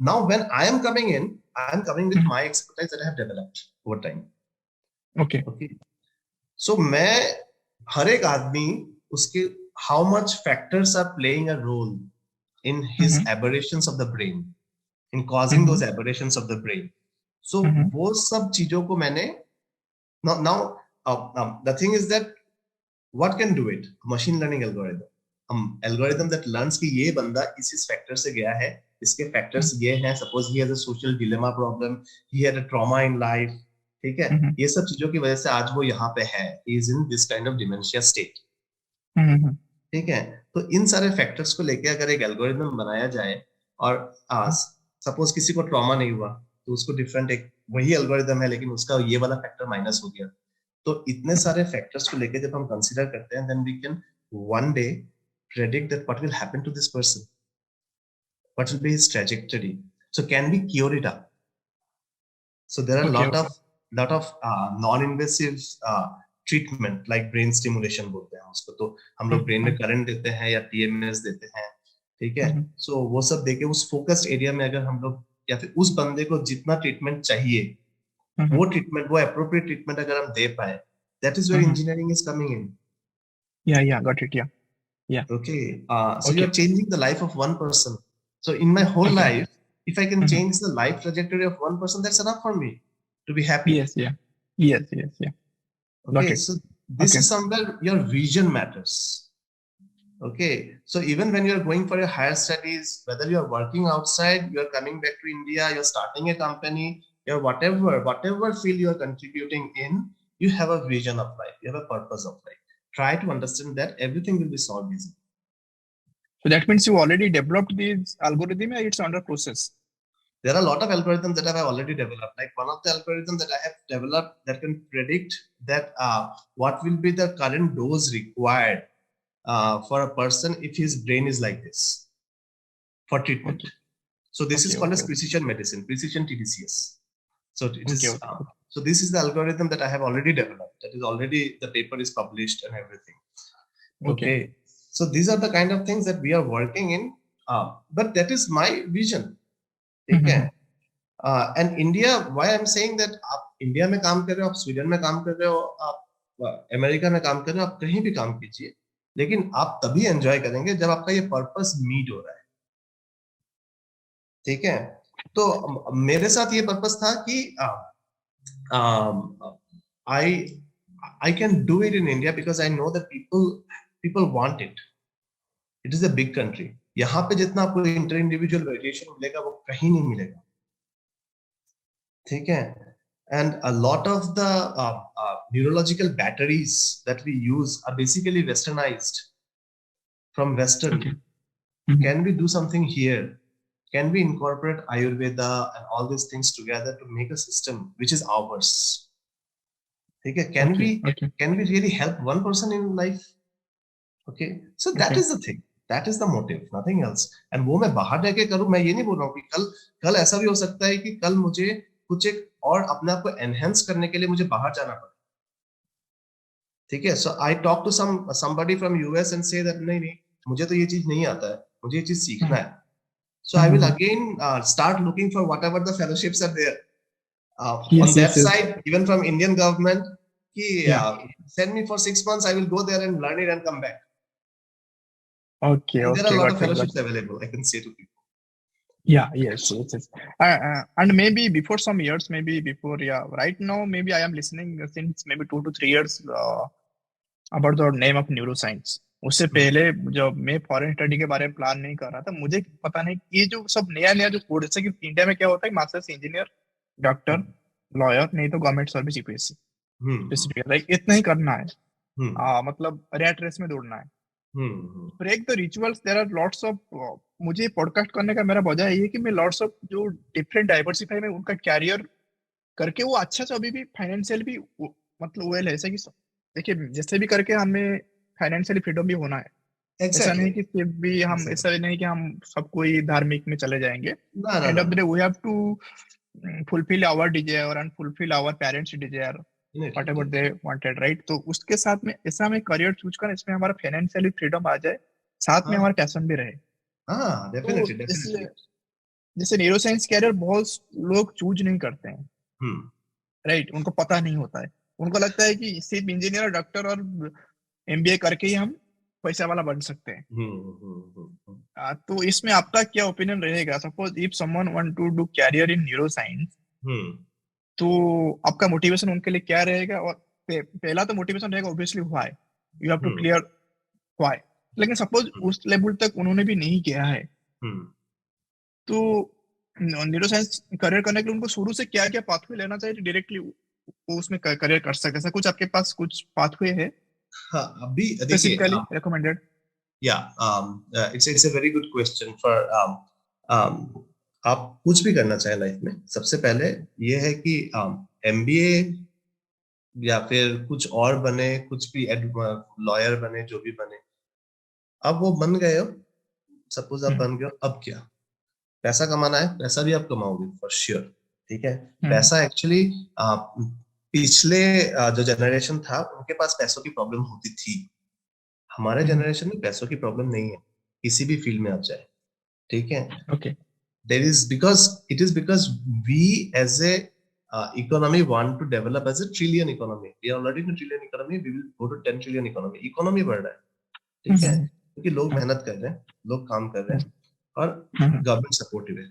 now when I am coming in, I am coming with my expertise that I have developed over time. Okay. So मैं हर एक आदमी उसके how much factors are playing a role in his aberrations of the brain, in causing those aberrations of the brain. So वो सब चीजों को मैंने now the thing is that what can do it? Machine learning algorithm. Algorithm that learns कि ये बंदा इस factor से गया है, इसके फैक्टर्स ये हैं. Suppose he has a social dilemma problem, he had a trauma in life, ठीक है. ये सब चीजों की वजह से आज वो यहाँ पे है. He is in this kind of dementia state. ठीक है. तो इन सारे फैक्टर्स को लेके अगर एक एल्गोरिथम बनाया जाए और सपोज किसी को ट्रॉमा नहीं हुआ तो उसको डिफरेंट एक वही एल्गोरिथम है लेकिन उसका ये वाला फैक्टर माइनस हो गया. तो इतने सारे फैक्टर्स को लेके जब हम कंसीडर करते हैं, then we can one day predict that what will happen to this person, what will be his trajectory. So can we cure it up? So there are lot of non-invasive treatment like brain stimulation बोलते हैं उसको. तो हम लोग brain में current देते हैं या TMS देते हैं, ठीक है. So वो सब देके उस फोकस्ड एरिया में अगर हम लोग या फिर उस बंदे को जितना ट्रीटमेंट चाहिए वो ट्रीटमेंट, वो एप्रोप्रिएट ट्रीटमेंट अगर हम दे पाए, that is where engineering is coming in. Yeah, got it. Yeah. Okay. So you are changing the life of one person. So in my whole life, if I can change the life trajectory of one person, that's enough for me to be happy. Yes. Okay. So this is somewhere your vision matters. Okay. So even when you are going for your higher studies, whether you are working outside, you are coming back to India, you are starting a company, or whatever field you are contributing in, you have a vision of life, you have a purpose of life. Try to understand that everything will be solved easily. So that means you already developed this algorithm, or it's under process? There are a lot of algorithms that I have already developed. Like one of the algorithms that I have developed that can predict that what will be the current dose required for a person if his brain is like this for treatment. So this is called as precision medicine, precision TDCS. So it is. So this is the algorithm that I have already developed. That is already, the paper is published and everything. Okay. So these are the kind of things that we are working in. But that is my vision. Okay. And India, why I'm saying that आप India में काम कर रहे हो, आप Sweden में काम कर रहे हो, आप अमेरिका में काम कर रहे हो, आप कहीं भी काम कीजिए, लेकिन आप तभी एंजॉय करेंगे जब आपका ये पर्पस मीट हो रहा है. ठीक है. तो मेरे साथ ये पर्पस था कि I can do it in India because I know that people want it. It is a big country. यहाँ पे जितना आपको इंटर इंडिविजुअल वेरिएशन मिलेगा वो कहीं नहीं मिलेगा. ठीक है. And a lot of the neurological batteries that we use are basically westernized from Western. Can we do something here? Can we incorporate Ayurveda and all these things together to make a system which is ours? Okay. Can we really help one person in life? Okay. So that is the thing. That is the motive, nothing else. And वो मैं बाहर रह के करूँ, मैं ये नहीं बोल रहा हूँ कि कल ऐसा भी हो सकता है कि कल मुझे कुछ एक और अपने आप को एनहेंस करने के लिए मुझे बाहर जाना पड़े. ठीक है. So I talk to somebody from US and say that नहीं मुझे तो ये चीज नहीं आता है, मुझे ये चीज सीखना है. So I will again start looking for whatever the fellowships are there on that side, even from Indian government. Send me for 6 months. I will go there and learn it and come back. Okay. There are a lot of fellowships available. I can say to people. Yes. And maybe before some years, right now, maybe I am listening since maybe 2 to 3 years about the name of neuroscience. उससे पहले जब मैं foreign study के बारे में plan नहीं कर रहा था, मुझे पता नहीं ये जो सब नया जो कोर्स है कि इंडिया में क्या होता है, मास्टर्स इंजीनियर, डॉक्टर, लॉयर, नहीं तो गवर्नमेंट सर्विस यूपीएससी, लाइक इतना ही करना है. मतलब रैट रेस में दौड़ना है. Break the rituals. There are lots of, मुझे पॉडकास्ट करने का मेरा वजह ये है कि मैं लॉट्स ऑफ जो डिफरेंट डाइवर्सिफाई में उनका कैरियर करके वो अच्छा से अभी भी फाइनेंशियल भी मतलब वेल है. ऐसा कि देखिए जैसे भी करके हमें फाइनेंशियली फ्रीडम भी होना है. ऐसा नहीं कि सिर्फ भी हम ऐसा नहीं कि हम सब कोई धार्मिक में चले जाएंगे. End of the day we have to fulfil our desire and fulfil our parents desire whatever they wanted, right. तो उसके साथ में ऐसा हमें करियर चूज करना इसमें हमारा फाइनेंशियली फ्रीडम आ जाए, साथ में हमारा पैशन भी रहे. डेफिनेटली. जैसे न्यूरो साइंस कैरियर बहुत लोग चूज नहीं करते हैं, राइट, उनको पता नहीं होता है, उनको लगता है कि सिर्फ इंजीनियर और डॉक्टर और एमबीए करके ही हम पैसा वाला बन सकते हैं। तो इसमें आपका क्या ओपिनियन रहेगा? Suppose if someone want to do career in neuroscience, तो आपका मोटिवेशन उनके लिए क्या रहेगा? और पहला तो मोटिवेशन रहेगा obviously why, you have to clear why. लेकिन सपोज उस लेवल तक उन्होंने भी नहीं किया है, तो न्यूरो साइंस करियर करने के लिए उनको शुरू से क्या क्या पाथवे लेना चाहिए डायरेक्टली वो उसमें करियर कर सके? ऐसा कुछ आपके पास कुछ पाथवे है? हाँ, अभी देखिए, specifically recommended. It's a very good question for आप कुछ भी करना चाहे लाइफ में, सबसे पहले ये है कि एमबीए या फिर कुछ और बने, कुछ भी लॉयर बने, जो भी बने, अब वो बन गए हो, सपोज आप बन गए हो, अब क्या? पैसा कमाना है, पैसा भी आप कमाओगे फॉर श्योर, ठीक है। पैसा एक्चुअली पिछले जो जनरेशन था उनके पास पैसों की प्रॉब्लम होती थी, हमारे जनरेशन में पैसों की प्रॉब्लम नहीं है, किसी भी फील्ड में आप जाए, ठीक है। Okay, there is it is because we as a economy want to develop as a trillion economy. We are already in a trillion economy, we will go to 10 trillion economy. Economy बढ़ रहा है, ठीक है, क्योंकि लोग मेहनत कर रहे हैं, लोग काम कर रहे हैं, और गवर्नमेंट सपोर्टिव है,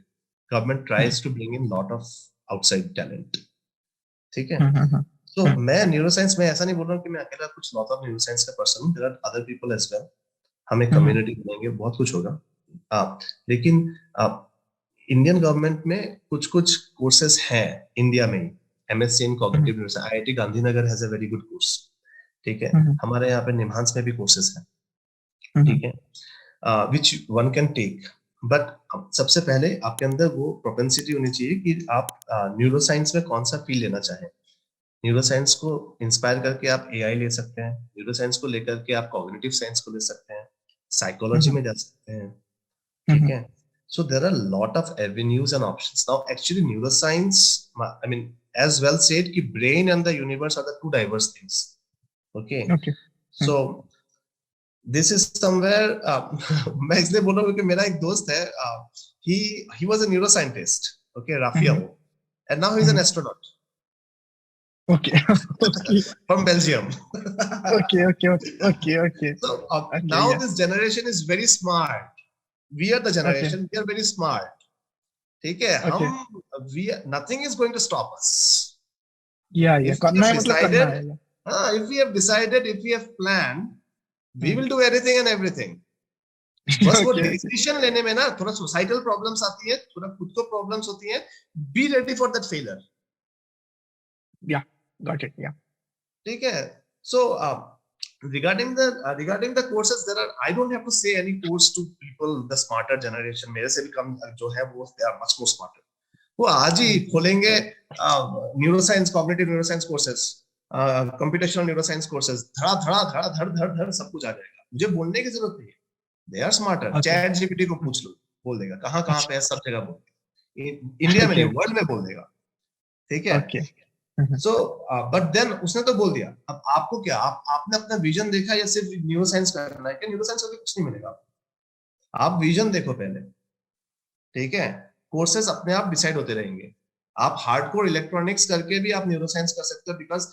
government tries to bring in lot of outside talent, ठीक है। तो मैं न्यूरो साइंस में ऐसा नहीं बोल रहा हूँ कि मैं अकेला कुछ लॉट ऑफ न्यूरो साइंस का पर्सन हूँ, there are other people as well, हम एक कम्युनिटी बनाएंगे, बहुत कुछ होगा। लेकिन इंडियन गवर्नमेंट में कुछ कुछ कोर्सेज हैं इंडिया में, MSc in cognitive neuroscience, IIT Gandhinagar has a very good course, ठीक है। हमारे यहाँ पे निम्हांस में भी कोर्सेज हैं, ठीक है, which one can take, but सबसे पहले आपके अंदर वो प्रोपेंसिटी होनी चाहिए कि आप न्यूरो साइंस में कौन सा फील्ड लेना चाहें। न्यूरो साइंस को इंस्पायर करके आप एआई ले सकते हैं, न्यूरो साइंस को लेकर के आप कॉग्निटिव साइंस को ले सकते हैं, साइकोलॉजी में जा सकते हैं, ठीक है। So there are a lot of avenues and options. Now, actually, neuroscience, I mean, as well said, कि brain and the universe are the two diverse things. Okay. So this is somewhere. मैं इसलिए बोल रहा हूँ कि मेरा एक दोस्त है. He was a neuroscientist. Okay, Raphael, and now he's an astronaut. Okay. From Belgium. Okay. So now this generation is very smart. We are the generation. We are very smart. ठीक है, हम nothing is going to stop us. करना है मतलब करना है. If we have decided, if we have planned, we will do anything and everything. बस वो डिसीजन लेने में ना थोड़ा सोसाइटल प्रॉब्लम्स आती है, थोड़ा खुद को प्रॉब्लम्स होती है. Be ready for that failure. Got it. ठीक है. So regarding the courses, there are, I don't have to say any course to people, the smarter generation, मेरे से भी कम जो है वो they are much more smarter. वो आज ही खोलेंगे neuroscience, cognitive neuroscience courses, computational neuroscience courses, धड़ सब कुछ आ जाएगा. मुझे बोलने की जरूरत नहीं है. They are smarter. Chat GPT को पूछ लो, बोल देगा. कहाँ पे है, सब जगह बोल देगा. इंडिया में नहीं, वर्ल्ड में बोल देगा. ठीक है. So, but then उसने तो बोल दिया. अब आपको क्या, आपने अपना विजन देखा या सिर्फ न्यूरो साइंस करना है? क्या न्यूरो साइंस करके कुछ नहीं मिलेगा. आप विजन देखो पहले, ठीक है. कोर्सेज अपने आप डिसाइड होते रहेंगे. आप हार्डकोर इलेक्ट्रॉनिक्स करके भी आप न्यूरो साइंस कर सकते हो, because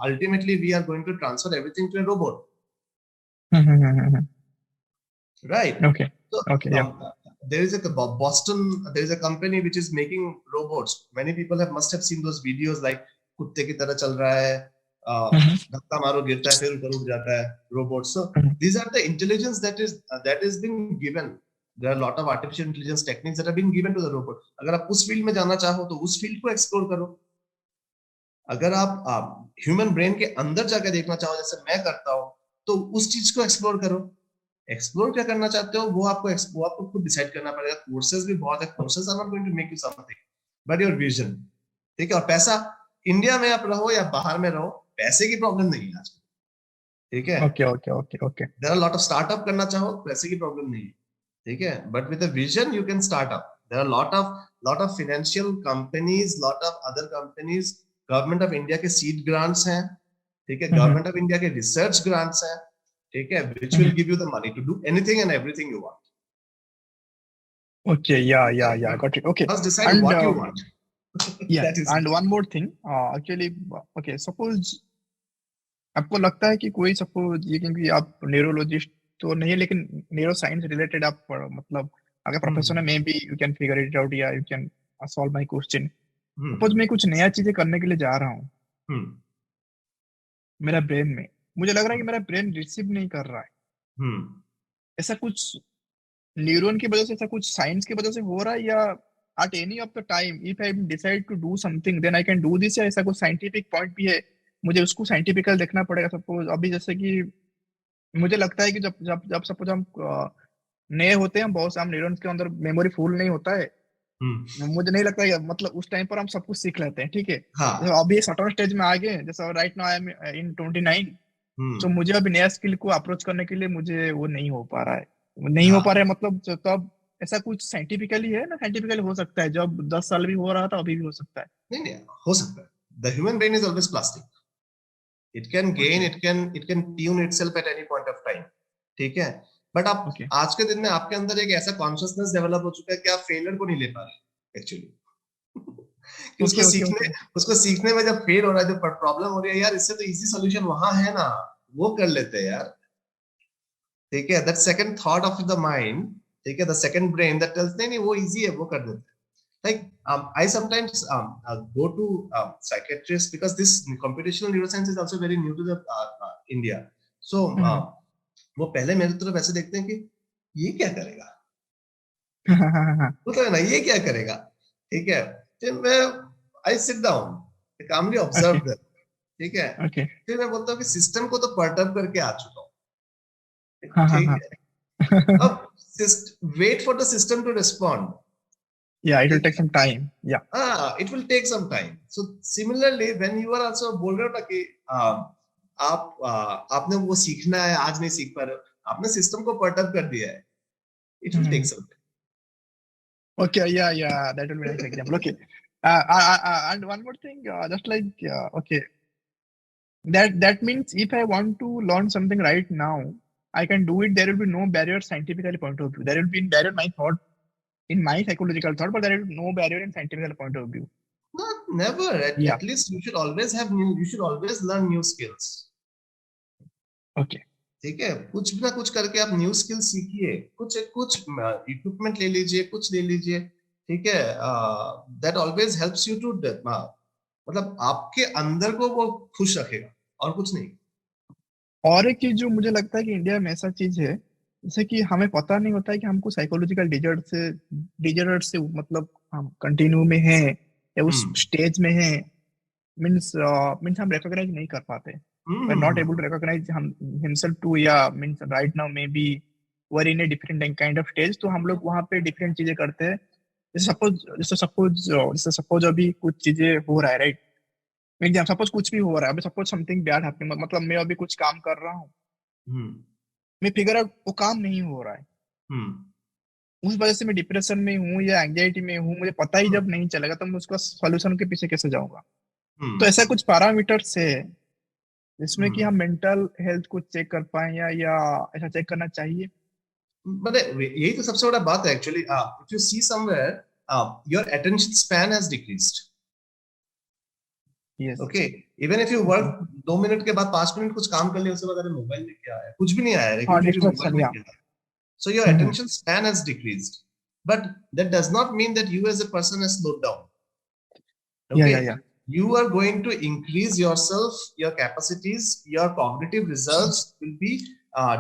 ultimately we are going to transfer everything to a robot. Right. There is a company which is making robots. Many people must have seen those videos, like कुत्ते की तरह चल रहा है, धक्का मारो गिरता है, फिर ऊपर उठ जाता है, robot. So these are the intelligence that is being given. There are a lot of artificial intelligence techniques that are being given to the robot. अगर आप उस फील्ड में जाना चाहो तो उस फील्ड को एक्सप्लोर करो. अगर आप ह्यूमन ब्रेन के अंदर जाकर देखना चाहो, जैसे मैं करता हूँ, तो उस चीज को एक्सप्लोर करो. एक्सप्लोर क्या करना चाहते हो वो आपको खुद डिसाइड करना पड़ेगा. कोर्सेज भी बहुत है, courses are not going to make you something, but your vision. ठीक है. और पैसा, इंडिया में आप रहो या बाहर में रहो, पैसे की प्रॉब्लम नहीं है आज. ठीक है. Okay. There are lot of startup करना चाहो, पैसे की प्रॉब्लम नहीं है. ठीक है. But with a vision you can start up. There are lot of financial companies, lot of other companies. Government of India के सीड ग्रांट्स हैं. ठीक है. गवर्नमेंट ऑफ इंडिया के रिसर्च ग्रांट्स हैं. ठीक है, which will give you the money to do anything and everything you want. Okay, yeah, got it. Okay. First decide And what you want. yeah, That is and one more thing. Actually, okay, suppose आपको लगता है कि कोई suppose ये, क्योंकि आप neurologist तो नहीं है लेकिन न्यूरो साइंस रिलेटेड आप मतलब अगर प्रोफेशन है, maybe you can figure it out या you can solve my question. Suppose मैं कुछ नया चीजें करने के लिए जा रहा हूँ मेरा ब्रेन में, मुझे लग रहा है कि मेरा ब्रेन रिसीव नहीं कर रहा है, ऐसा कुछ न्यूरॉन की वजह से, ऐसा कुछ साइंस की वजह से हो रहा है, या at any of the time if I decide to do something then I can do this, या ऐसा कुछ साइंटिफिक पॉइंट भी है, मुझे उसको साइंटिफिकल देखना पड़ेगा। सपोज अभी जैसे कि मुझे लगता है कि जब जब जब सपोज हम नए होते हैं, बहुत से हम न्यूरॉन्स के अंदर मेमोरी फुल नहीं होता है, मुझे नहीं लगता है मतलब उस टाइम पर हम सब कुछ सीख लेते हैं, ठीक है। हाँ. अभी सर्टेन स्टेज में आ गए, जैसे राइट नाउ आई एम इन 29, तो मुझे अभी नया स्किल को अप्रोच करने के लिए मुझे वो नहीं हो पा रहा है, नहीं हो पा रहा है मतलब तब ऐसा कुछ साइंटिफिकली है ना, साइंटिफिकली हो सकता है, जब 10 साल भी हो रहा था अभी भी हो सकता है। नहीं, हो सकता है। The human brain is always plastic. It can gain, it can tune itself at any point of time. ठीक है, बट आप आज के दिन में आपके अंदर एक ऐसा कॉन्शियसनेस डेवलप हो चुका है कि आप फेलियर को नहीं ले पा रहे एक्चुअली। उसको सीखने में जब फेल हो रहा है, जो प्रॉब्लम हो रही है, यार इससे तो इजी सॉल्यूशन वहां है ना, वो कर लेते हैं यार। ठीक है, that second thought of the mind, ठीक है, the second brain that tells नहीं वो इजी है, वो कर देते हैं। Like I sometimes go to psychiatrists because this computational neuroscience is also very new to the India. So वो पहले मेरे तरफ ऐसे देखते हैं कि ये क्या करेगा, वो तो है ना, ये क्या करेगा, ठीक है। फिर मैं I sit down, calmly observe them, ठीक है। फिर मैं बोलता हूँ कि सिस्टम को तो पर्टर्ब करके आ चुका हूँ, ठीक है। अब wait for the system to respond. Yeah, it will take some time. Yeah. It will take some time. So similarly, when you are also बोल रहे हो ना कि आपने वो सीखना है, आज नहीं सीख पा रहे हो, आपने सिस्टम को पर्टअप कर दिया है, it will take some time. Okay, yeah, that will be a nice example. Okay, and one more thing, just like okay, that means if I want to learn something right now, I can do it. There will be no barrier scientifically point of view. There will be barrier my thought, in my psychological thought, but there is no barrier in scientific point of view. Never. At least you should always have new. You should always learn new skills. Okay. ठीक है, कुछ भी ना कुछ करके आप new skill सीखिए, कुछ इक्विपमेंट ले लीजिए, कुछ ले लीजिए, ठीक है। That always helps you to, मतलब आपके अंदर को वो खुश रखेगा और कुछ नहीं। और एक चीज जो मुझे लगता है कि इंडिया में ऐसा चीज है, जैसे कि हमें पता नहीं होता है कि हमको साइकोलॉजिकल डिजॉर्डर से मतलब हम कंटिन्यू में हैं या उस स्टेज में हैं, मींस हम रिकॉग्नाइज नहीं कर पाते, we are not able to recognise हम हिमसेल्फ टू, या means right now maybe we are in a different kind of stage, तो हम लोग वहां पे डिफरेंट चीजें करते हैं। जैसे सपोज अभी कुछ चीजें हो रहा है, राइट, एग्जाम सपोज कुछ भी हो रहा है, अभी सपोज समथिंग बैड हैपनिंग, मतलब मैं अभी कुछ काम कर रहा हूँ, मैं फिगर आउट वो काम नहीं हो रहा है, उस वजह से मैं डिप्रेशन में हूँ या एंजाइटी में हूँ, मुझे पता ही जब नहीं चलेगा तो मैं उसका सॉल्यूशन के पीछे कैसे जाऊंगा। तो ऐसा कुछ पैरामीटर्स है जिसमें कि हम मेंटल हेल्थ को चेक कर पाए, या ऐसा चेक करना चाहिए। मतलब यही तो सबसे बड़ा बात है actually. If you C somewhere your attention span has decreased. Okay, even if you work 2 minute के बाद 5 मिनट कुछ काम कर लिया, उसके बाद अरे मोबाइल में क्या है, कुछ भी नहीं आया, लेकिन मोबाइल में क्या है, so your attention span has decreased, but that does not mean that you as a person has slowed down. Okay, yeah. You are going to increase yourself, your capacities, your cognitive results will be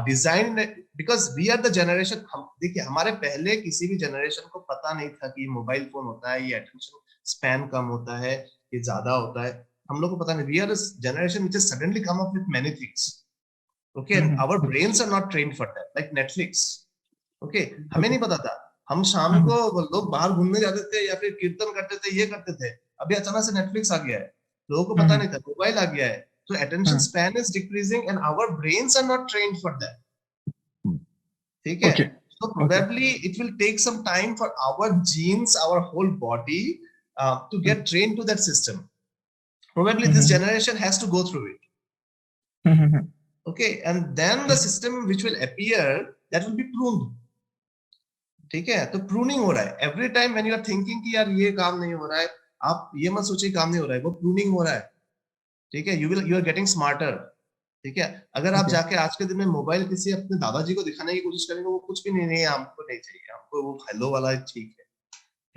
designed, because we are the generation, देखिए हमारे पहले किसी भी generation को पता नहीं था कि मोबाइल फोन होता है, ये अटेंशन स्पैन कम होता है, ये ज्यादा होता है, हम लोग को पता नहीं। we are a generation which has suddenly come up with many things, okay, and our brains are not trained for that, like Netflix, okay, हमें नहीं पता था, हम शाम को लोग बाहर घूमने जाते थे या फिर कीर्तन करते थे, ये करते थे, अभी अचानक से नेटफ्लिक्स आ गया है, लोगों को पता नहीं था, मोबाइल आ गया है, so attention span is decreasing and our brains are not trained for that, ठीक है। so probably it will take some time for our genes, our whole body to get trained to that system. Probably this generation has to go through it, okay, and then the system which will appear, that will be pruned, ठीक है, तो pruning हो रहा है every time when you are thinking कि यार ये काम नहीं हो रहा है, आप ये मत सोचिए काम नहीं हो रहा है, वो प्रूनिंग हो रहा है। ठीक है, यू आर गेटिंग स्मार्टर। ठीक है, अगर आप ओके जाके आज के दिन में मोबाइल किसी अपने दादाजी को दिखाने की कोशिश करेंगे, वो कुछ भी नहीं, नहीं हमको नहीं चाहिए, हमको वो हेलो वाला ठीक है।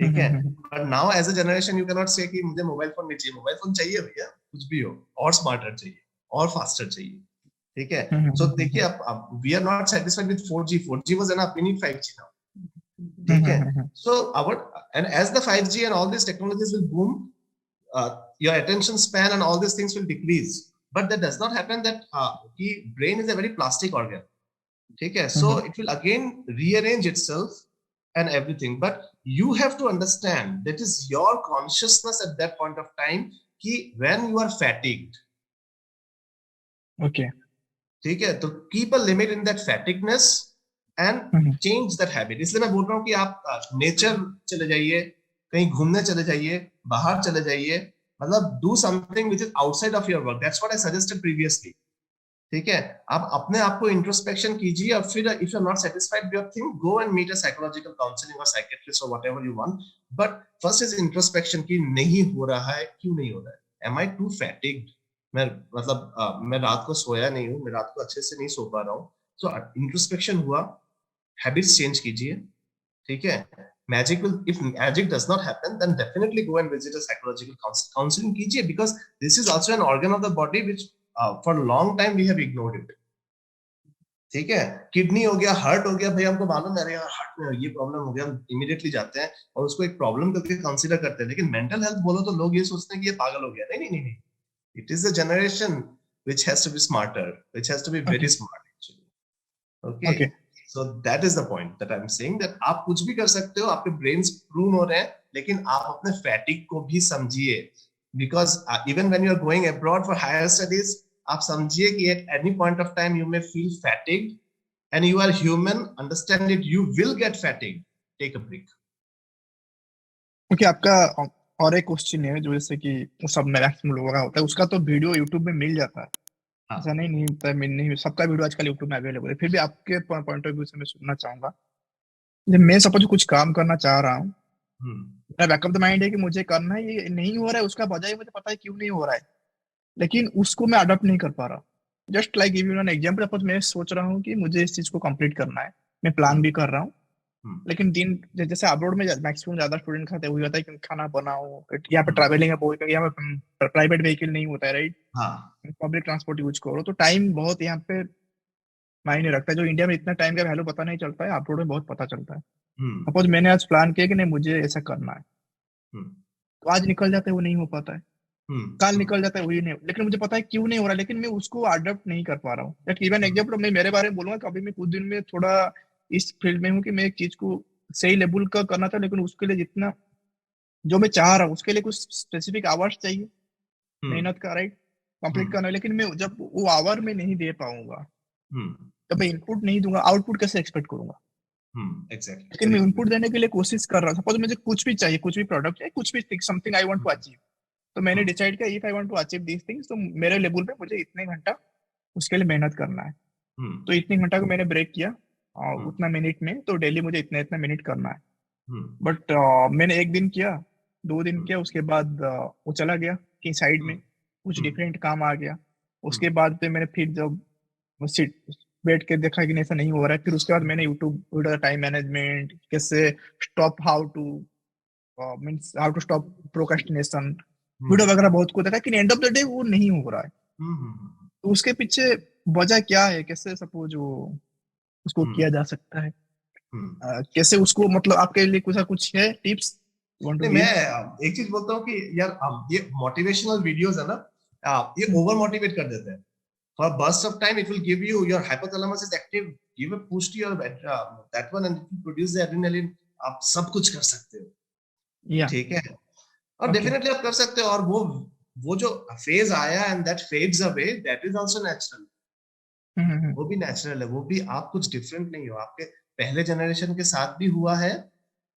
ठीक है, but now as a generation you can not say कि मुझे मोबाइल फोन नहीं चाहिए, मोबाइल फोन चाहिए भैया, कुछ भी हो, और स्मार्टर चाहिए और फास्टर चाहिए। ठीक है, सो देखिए अब we are not satisfied with 4G, 4G was enough, we need 5G now। ठीक है, so our and as the 5G and all these technologies will boom, your attention span and all these things will decrease, but that does not happen that the brain is a very plastic organ। ठीक है, so it will again rearrange itself and everything, but you have to understand that is your consciousness at that point of time कि when you are fatigued। Okay ठीक है, तो keep a limit in that fatigueness and change that habit. इसलिए मैं बोल रहा हूँ कि आप नेचर चले जाइए, कहीं घूमने चले जाइए, बाहर चले जाइए, मतलब do something which is outside of your work. That's what I suggested previously. ठीक है, आप अपने आप को इंट्रोस्पेक्शन कीजिए, और फिर if you are not satisfied with your thing, go and meet a psychological counselling और साइकियाट्रिस्ट और whatever you want, but first is introspection की नहीं हो रहा है, क्यों नहीं हो रहा है, एम आई टू फैटिग्ड, मैं मतलब मैं रात को सोया नहीं हूँ, मैं रात को अच्छे से नहीं सो पा रहा हूँ, सो इंट्रोस्पेक्शन हुआ, हैबिट्स चेंज कीजिए। ठीक है, magic will, if magic does not happen then definitely go and visit a psychological counselling कीजिए, because this is also an organ of the body which for long time we have ignored it. ठीक है, kidney हो गया, heart हो गया, भाई हमको मालूम है यार हार्ट में ये प्रॉब्लम हो गया, हम इमीडिएटली जाते हैं और उसको एक प्रॉब्लम करके कंसीडर करते हैं, लेकिन मेंटल हेल्थ बोलो तो लोग ये सोचते हैं कि ये पागल हो गया। नहीं नहीं नहीं, it is a generation which has to be smarter, which has to be very okay smart actually। Okay, okay so that is the point that I'm saying, that आप कुछ भी कर सकते हो, आपके brains prune हो रहे हैं, लेकिन आप अपने fatigue को भी समझिए, because even when you are going abroad for higher studies, आप समझिए कि at any point of time you may feel fatigued and you are human, understand it, you will get fatigued, take a break। Okay आपका और एक question है जो जैसे कि वो सब मैक्सिमम लोगों का होता है, उसका तो वीडियो यूट्यूब में मिल जाता है, ऐसा हाँ, नहीं होता है, नहीं सबका वीडियो आजकल यूट्यूब में अवेलेबल है, फिर भी आपके पॉइंट ऑफ व्यू से मैं सुनना चाहूंगा। जब मैं सपोज कुछ काम करना चाह रहा हूँ, मेरा बैकअप द माइंड है कि मुझे करना है, ये नहीं हो रहा है, उसका वजह मुझे पता है क्यों नहीं हो रहा है, लेकिन उसको मैं अडॉप्ट नहीं कर पा रहा। Just like give you an example, suppose मैं सोच रहा हूँ कि मुझे इस चीज को कंप्लीट करना है, मैं प्लान भी कर रहा हूँ, लेकिन दिन जैसे अब्रॉड में मैक्सिमम ज्यादा स्टूडेंट खाते वही होता है कि खाना बनाओ, यहाँ पे ट्रैवलिंग है बहुत, यहाँ पे प्राइवेट व्हीकल नहीं होता है, राइट, हाँ, पब्लिक ट्रांसपोर्ट यूज करो, तो टाइम बहुत यहाँ पे मायने रखता है, जो इंडिया में इतना टाइम का वैल्यू पता नहीं चलता है, अब्रॉड में बहुत पता चलता है। सपोज मैंने आज प्लान किया कि नहीं मुझे ऐसा करना है, तो आज निकल जाता है वो नहीं हो पाता है, कल निकल जाता है वही नहीं, लेकिन मुझे पता है क्यों नहीं हो रहा, लेकिन मैं उसको अडॉप्ट नहीं कर पा रहा हूँ। इवन एग्जाम्पल मैं मेरे बारे में बोलूंगा, कभी मैं कुछ दिन में थोड़ा इस फील्ड में हूँ कि मैं एक चीज को सही लेवल का करना था, लेकिन उसके लिए जितना जो मैं चाह रहा हूँ उसके लिए कुछ स्पेसिफिक आवर्स चाहिए मेहनत का, राइट, कंप्लीट करना है, लेकिन मैं जब वो आवर में नहीं दे पाऊंगा, जब मैं इनपुट नहीं दूंगा, आउटपुट कैसे एक्सपेक्ट करूंगा। एग्जैक्टली, लेकिन मैं इनपुट देने के लिए कोशिश कर रहा हूँ, सपोज मुझे कुछ भी चाहिए, कुछ भी प्रोडक्ट चाहिए, कुछ भी something I want to achieve, तो मैंने डिसाइड किया if I want to achieve these things, तो मेरे लेवल पे मुझे इतने घंटा उसके लिए मेहनत करना है, तो इतने घंटा को मैंने ब्रेक किया, और उतना मिनट में तो डेली मुझे इतना इतना मिनट करना है। बट मैंने एक दिन किया, 2 दिन किया, उसके बाद वो चला गया कि साइड में कुछ डिफरेंट काम आ गया, उसके बाद पे मैंने फिर जब सीट बैठ के देखा कि नहीं ऐसा नहीं हो रहा है, फिर उसके बाद मैंने यूट्यूब टाइम मैनेजमेंट कैसे stop how to stop procrastination video वगैरह बहुत कुछ देखा, कि एंड ऑफ द डे वो नहीं हो रहा है, तो उसके पीछे वजह क्या है, कैसे सपोज वो उसको किया जा सकता है, कैसे उसको, मतलब आपके लिए कुछ है टिप्स वांट टू नहीं, गिव? मैं एक चीज बोलता हूँ कि यार ये मोटिवेशनल वीडियोस है ना, ये ओवर मोटिवेट कर देते हैं। For a burst of time, it will give you, your hypothalamus is active, give a push to your that one and it will produce the adrenaline। आप सब कुछ कर सकते हो, या ठीक है, और ओके डेफिनेटली आप कर सकते हो, और वो जो फेज आया and that fades away, that is also natural, वो भी नेचुरल है, वो भी आप कुछ डिफरेंट नहीं हो, आपके पहले जनरेशन के साथ भी हुआ है।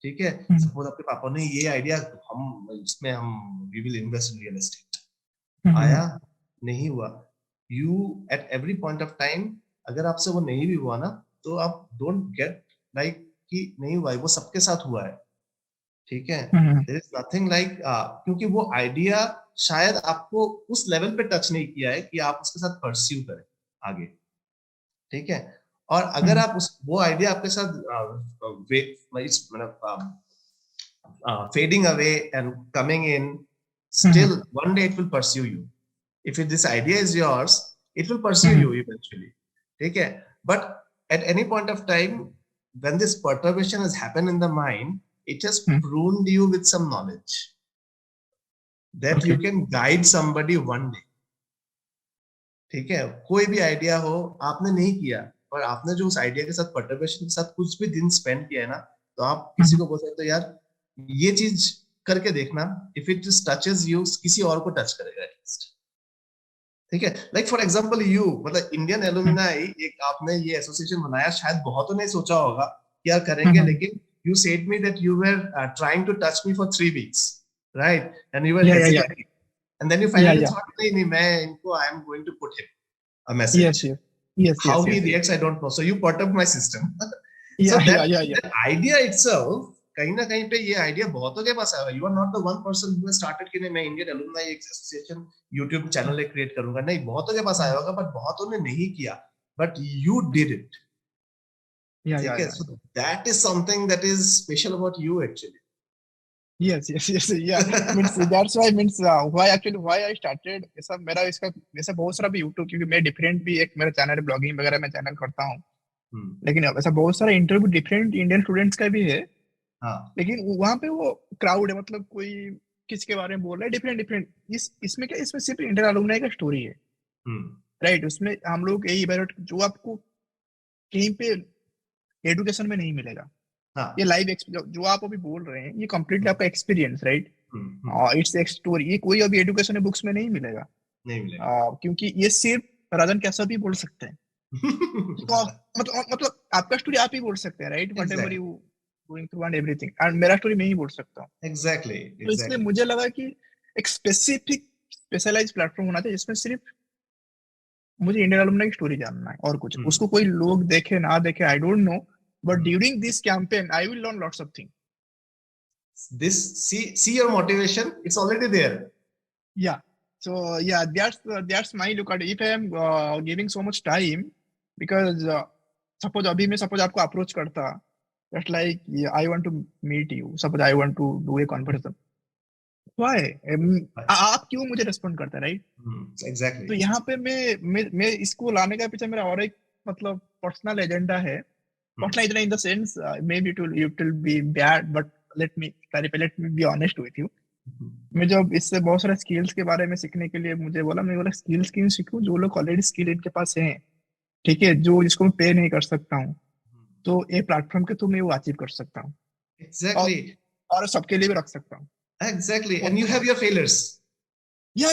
ठीक है, सपोज आपके पापा ने ये आइडिया, हम इसमें हम we will invest in real estate, आया, नहीं हुआ, you at every point of time, अगर आपसे वो नहीं भी हुआ ना, तो आप डोंट गेट लाइक कि नहीं हुआ है, वो सबके साथ हुआ है, ठीक है, हम्म देयर इज नथिंग लाइक, क्योंकि वो आइडिया शायद आपको उस लेवल पे टच नहीं किया है कि आप उसके साथ परस्यू करें आगे, ठीक है। और अगर आप उस वो आइडिया आपके साथ मतलब fading away and coming in, still one day it will pursue you. If this idea is yours, it will pursue you eventually. Okay? But at any point of time, when this perturbation has happened in the mind, it has pruned you with some knowledge that you can guide somebody one day. ठीक है, कोई भी idea हो, आपने नहीं किया, पर आपने जो उस आइडिया के साथ perturbation के साथ कुछ भी दिन स्पेंड किया है ना, तो आप किसी को बोल सकते हो यार ये चीज करके देखना, if it just touches you, किसी और को टच करेगा एटलीस्ट, ठीक है। लाइक फॉर एग्जांपल यू, मतलब इंडियन एलुमनाई, एक आपने ये एसोसिएशन बनाया, शायद बहुतों ने सोचा होगा कि यार करेंगे, लेकिन you said me that you were trying to touch me for 3 weeks, right, and you were hesitating, and then you finally thought नहीं मैं इनको, I am going to put him a message. How he reacts, I don't know. So you perturb my system. So that idea itself, कहीं ना कहीं पे ये idea बहुतों के पास आया. You are not the one person who has started कि नहीं मैं Indian alumni association YouTube channel एक क्रिएट करूंगा. नहीं, बहुतों के पास आया होगा, बट बहुतों ने नहीं किया. But you did it. Yeah. So that is something that is special about you actually. Yes. Means that's why I started. ऐसा मेरा इसका ऐसा बहुत सारा भी YouTube, क्योंकि मैं डिफरेंट भी एक मेरा चैनल है, ब्लॉगिंग वगैरह मैं चैनल करता हूँ, लेकिन ऐसा बहुत सारा इंटरव्यू डिफरेंट इंडियन स्टूडेंट्स का भी है. लेकिन वहाँ पे वो क्राउड है, मतलब कोई किसके बारे में बोल रहा है, डिफरेंट. इसमें क्या, इसमें सिर्फ इंडियन एलुमनाई का स्टोरी है, राइट. उसमें हम लोग यही जो आपको कहीं पे एडुकेशन में नहीं मिलेगा. ये लाइव जो आप अभी बोल रहे हैं, ये कंप्लीटली आपका एक्सपीरियंस, राइट. इट्स एक स्टोरी. ये कोई अभी एडुकेशन बुक्स में नहीं मिलेगा. क्योंकि ये सिर्फ राजन कैश्यप ही बोल सकते हैं. तो मतलब आपका स्टोरी आप ही बोल सकते हैं, right. Whatever you going through and everything, and मेरा स्टोरी मैं ही बोल सकता हूँ. एग्जैक्टली. तो इसलिए मुझे लगा कि एक स्पेशलाइज्ड प्लेटफॉर्म होना चाहिए जिसमें सिर्फ मुझे इंडियन एलुमनाई की स्टोरी जानना है और कुछ. उसको कोई लोग देखे ना देखे, I don't know. But during this campaign, I will learn lots of things. See your motivation. It's already there. Yeah. So that's my look at it. If I am giving so much time, because suppose आपको approach करता, just like I want to meet you. Suppose I want to do a conversation. Why? आप क्यों मुझे respond करता, right? Exactly. तो यहाँ पे मैं इसको लाने का पीछे मेरा और एक मतलब पर्सनल एजेंडा है. Not like in the sense, maybe it will be bad, but let me be honest with you. मैं जब इससे बहुत सारे स्किल्स के बारे में सीखने के लिए मुझे बोला स्किल्स क्यों सीखूं, जो लोग ऑलरेडी स्किल इनके पास हैं, ठीक है, जिसको मैं पे नहीं कर सकता हूँ, तो ये प्लेटफॉर्म के थ्रू मैं वो अचीव कर सकता हूँ. Exactly. और सबके लिए भी रख सकता हूँ. Exactly. And you have your failures. या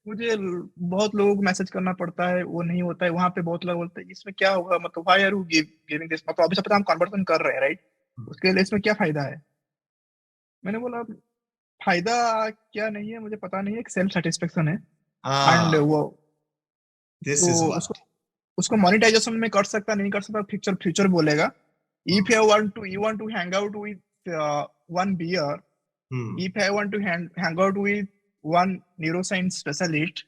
मुझे बहुत लोग मैसेज करना पड़ता है, वो नहीं होता है. वहां पे बहुत लोग बोलते हैं इसमें क्या होगा, मतलब why are you giving this, मतलब अभी सब हम कन्वर्सन कर रहे हैं, राइट. उसके लिए इसमें क्या फायदा है. मैंने बोला फायदा क्या नहीं है मुझे पता नहीं है, एक सेल्फ सेटिस्फेक्शन है. एंड वो तो उसको मोनेटाइजेशन में कर सकता नहीं कर सकता, फ्यूचर बोलेगा. If you want to hang out with one beer, if I want to hang out with one neuroscience specialist,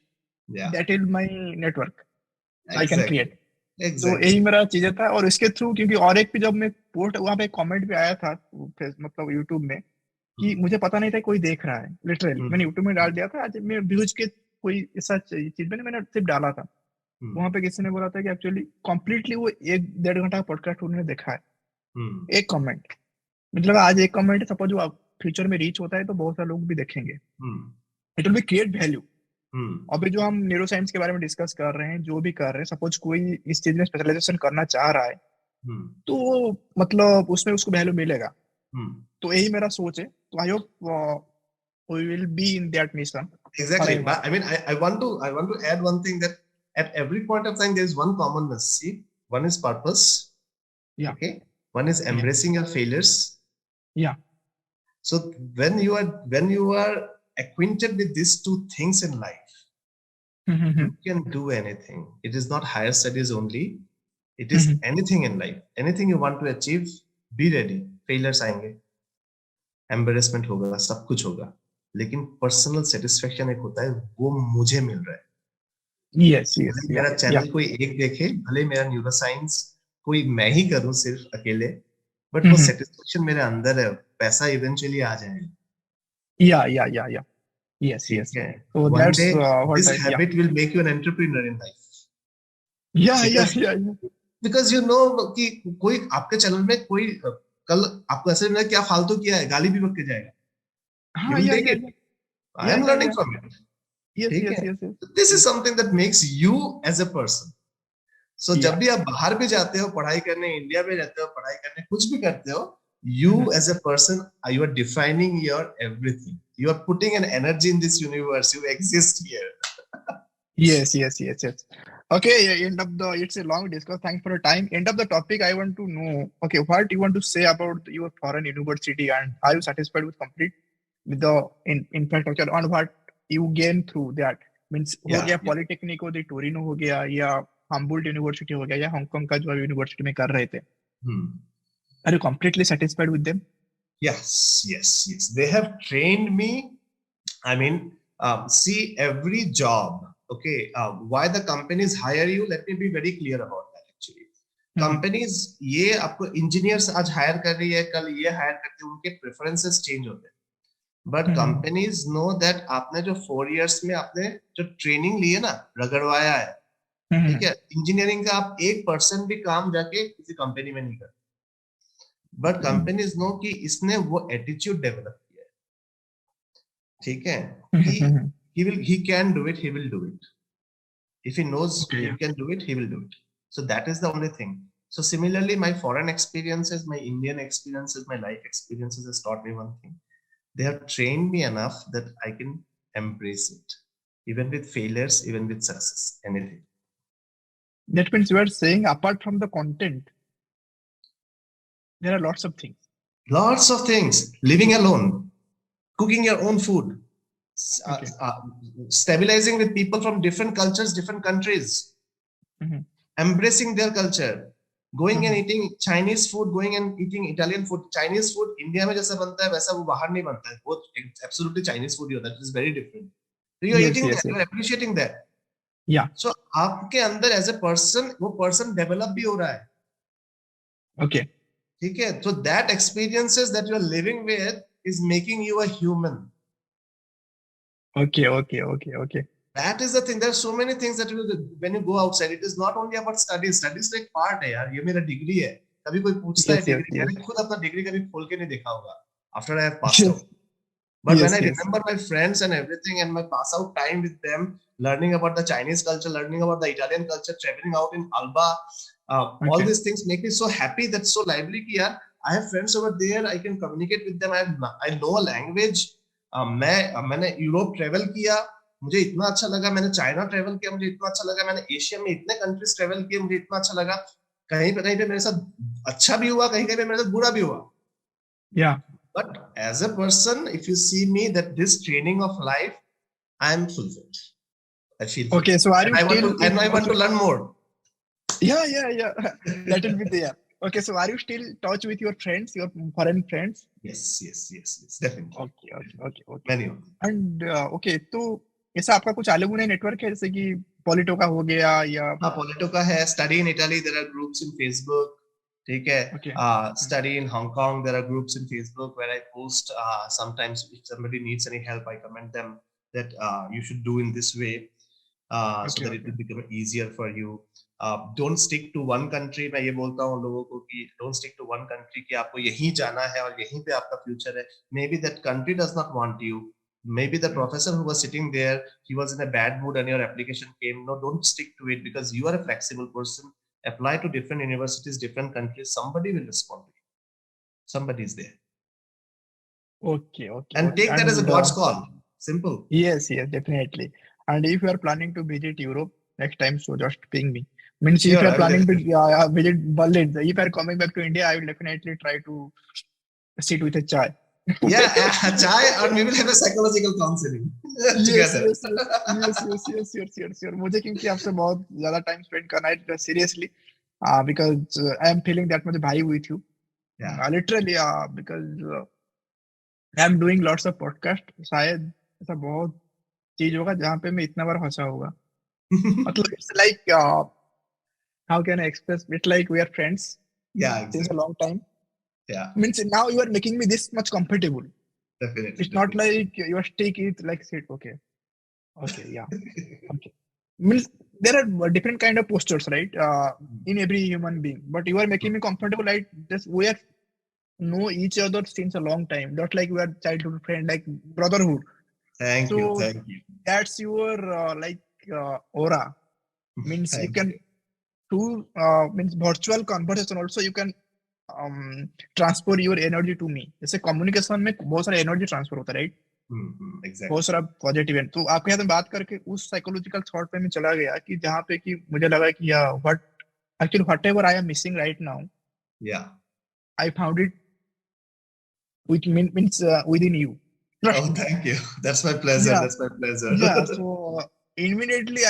that is my network. I can create. तो यही मेरा चीजें था. और इसके थ्रू, क्योंकि और एक भी जब मैं पोस्ट, वहां पे कमेंट भी आया था मतलब यूट्यूब में, कि मुझे पता नहीं था कोई देख रहा है. लिटरली मैंने यूट्यूब में डाल दिया था, आज मैं व्यूज के कोई ऐसा चीज मैंने सिर्फ डाला था. वहां पे किसी ने बोला था कि एक्चुअली कंप्लीटली वो 1-1.5 घंटा पॉडकास्ट उन्होंने देखा है. एक कमेंट, मतलब आज एक कमेंट, सपोज वो फ्यूचर में रीच होता है तो बहुत सारे लोग भी देखेंगे. It will be create value. अभी जो हम न्यूरोसाइंस के बारे में डिस्कस कर रहे हैं, जो भी कर रहे हैं, सपोज कोई इस चीज में स्पेशलाइजेशन करना चाह रहा है, तो मतलब उसमें उसको वैल्यू मिलेगा. तो यही मेरा सोच है. तो I hope we will be in that mission. Exactly. But I mean, I want to add one thing, that at every point of time there is one commonness. See, one is purpose. Yeah. Okay. One is embracing your failures. Yeah. So when you are acquainted with these two things in life, you can do anything. It is not higher studies only. It is anything in life, anything you want to achieve, be ready. Failures आएंगे, embarrassment होगा, सब कुछ होगा, लेकिन personal satisfaction एक होता है, वो मुझे मिल रहा है। Yes, yes, भले मेरा चैनल कोई एक देखे, भले मेरा न्यूरोसाइंस कोई मैं ही करूं सिर्फ अकेले, बट वो satisfaction मेरे अंदर है, पैसा eventually आ जाएगा। Yeah. Yes. So One that's day, what this habit will make you an entrepreneur in life. Yeah. Because you know कि कोई आपके चैनल में कोई कल आपको ऐसे मिला क्या फालतू किया है, गाली भी बक के जाएगा. You will take it. I am learning from it. Yes. This is something that makes you as a person. So जब भी आप बाहर भी जाते हो पढ़ाई करने, इंडिया में रहते हो पढ़ाई करने, कुछ भी करते हो, you as a person, you are defining your everything. You are putting an energy in this universe. You exist here. Yes. Okay, it's a long discussion. Thanks for your time. End of the topic, I want to know, okay, what you want to say about your foreign university, and are you satisfied with the infrastructure and what you gain through that? Means हो गया Politecnico di Torino हो गया या Humboldt University हो गया या Hong Kong का जो यूनिवर्सिटी में कर रहे थे. Are you completely satisfied with them? Yes. They have trained me. I mean, see every job. Okay, why the companies hire you? Let me be very clear about that. Actually, companies ये आपको engineers आज hire कर रही है, कल ये hire करते हैं, उनके preferences change होते हैं. But companies know that आपने जो 4 years में आपने जो training ली है ना, रगड़वाया है, ठीक है? Engineering का आप 1% भी काम जाके किसी कंपनी में नहीं करते. But companies know कि इसने वो attitude develop किया है, ठीक है? He can do it. He will do it. If he knows he can do it, he will do it. So that is the only thing. So similarly, my foreign experiences, my Indian experiences, my life experiences has taught me one thing. They have trained me enough that I can embrace it, even with failures, even with success, anything. That means you are saying apart from the content, there are lots of things. Lots of things. Living alone, cooking your own food. Stabilizing with people from different cultures, different countries, embracing their culture, going and eating Chinese food, going and eating Italian food. Chinese food India में जैसा बनता है वैसा वो बाहर नहीं बनता है, वो absolutely Chinese food ही होता है. It is very different. So you are eating that, you are appreciating that. Yeah. So आपके अंदर as a person वो person develop भी हो रहा है. Okay. ठीक है. So that experiences that you are living with is making you a human. Okay. That is the thing. There are so many things that when you go outside, it is not only about studies. Studies like part है यार. ये मेरा degree है. कभी कोई पूछता है degree, मैंने खुद अपना degree कभी खोल के नहीं देखा होगा. After I have passed out. But when I remember my friends and everything and my pass out time with them, learning about the Chinese culture, learning about the Italian culture, traveling out in Alba, all these things make me so happy. That's so lively कि यार, I have friends over there. I can communicate with them. I know a language. मैंने Europe travel किया, मुझे इतना अच्छा लगा. मैंने China travel किया, मुझे इतना अच्छा लगा. मैंने एशिया में इतने कंट्रीज ट्रेवल किए, मुझे इतना अच्छा लगा. कहीं पे मेरे साथ अच्छा भी हुआ, कहीं पे मेरे साथ बुरा भी हुआ. But as a person, if you see me, that this training of life, I am fulfilled. I feel fulfilled. Okay, so are you I want to learn more. Yeah. Let it be there. Okay, so are you still in touch with your friends, your foreign friends? Yes, definitely. Okay. Many of them. And okay, तो ऐसा आपका कुछ alumni network है जैसे कि Polito का हो गया या? हाँ, Polito का है. Study in Italy, there are groups in Facebook. ठीक है. Study in Hong Kong, there are groups in Facebook where I post. Sometimes if somebody needs any help, I comment them that you should do in this way, so that it will become easier for you. Don't stick to one country. मैं ये बोलता हूँ लोगों को कि don't stick to one country कि आपको यहीं जाना है और यहीं पे आपका future है. Maybe that country does not want you. Maybe the professor who was sitting there, he was in a bad mood and your application came. No, don't stick to it because you are a flexible person. Apply to different universities, different countries. Somebody will respond to you. Somebody is there. Okay. And take that as a God's call. Simple. Yes, definitely. And if you are planning to visit Europe next time, so just ping me. Means if you are planning to visit Berlin, if you are coming back to India, I will definitely try to sit with a chai. Yeah, chai, or we will have a psychological counseling together. Yes. मुझे क्योंकि आपसे बहुत ज़्यादा time spend करना है seriously. because I am feeling that much vibe with you. Yeah. Literally, because I am doing lots of podcast. शायद ऐसा बहुत चीज होगा जहाँ पे मैं इतना बार हंसा होगा. मतलब it's like how can I express it? Like we are friends. Yeah, Since a exactly. long time. Yeah. Means now you are making me this much comfortable. Definitely. It's not like you are taking it like sit. Okay. Yeah. Okay. Means there are different kind of postures, right? In every human being. But you are making me comfortable. Like this, we are know each other since a long time. Not like we are childhood friend, like brotherhood. Thank you. That's your aura. Means you can do means virtual conversation also you can transfer your energy to me. जैसे communication में बहुत सारा energy transfer होता है, right? Exactly. बहुत सारा positive है. तो आपके साथ बात करके उस psychological thought पे मैं चला गया कि जहाँ पे कि मुझे लगा कि whatever I am missing right now, yeah, I found it within you. Oh, thank you. That's my pleasure. Yeah. That's my pleasure. Yeah. So immediately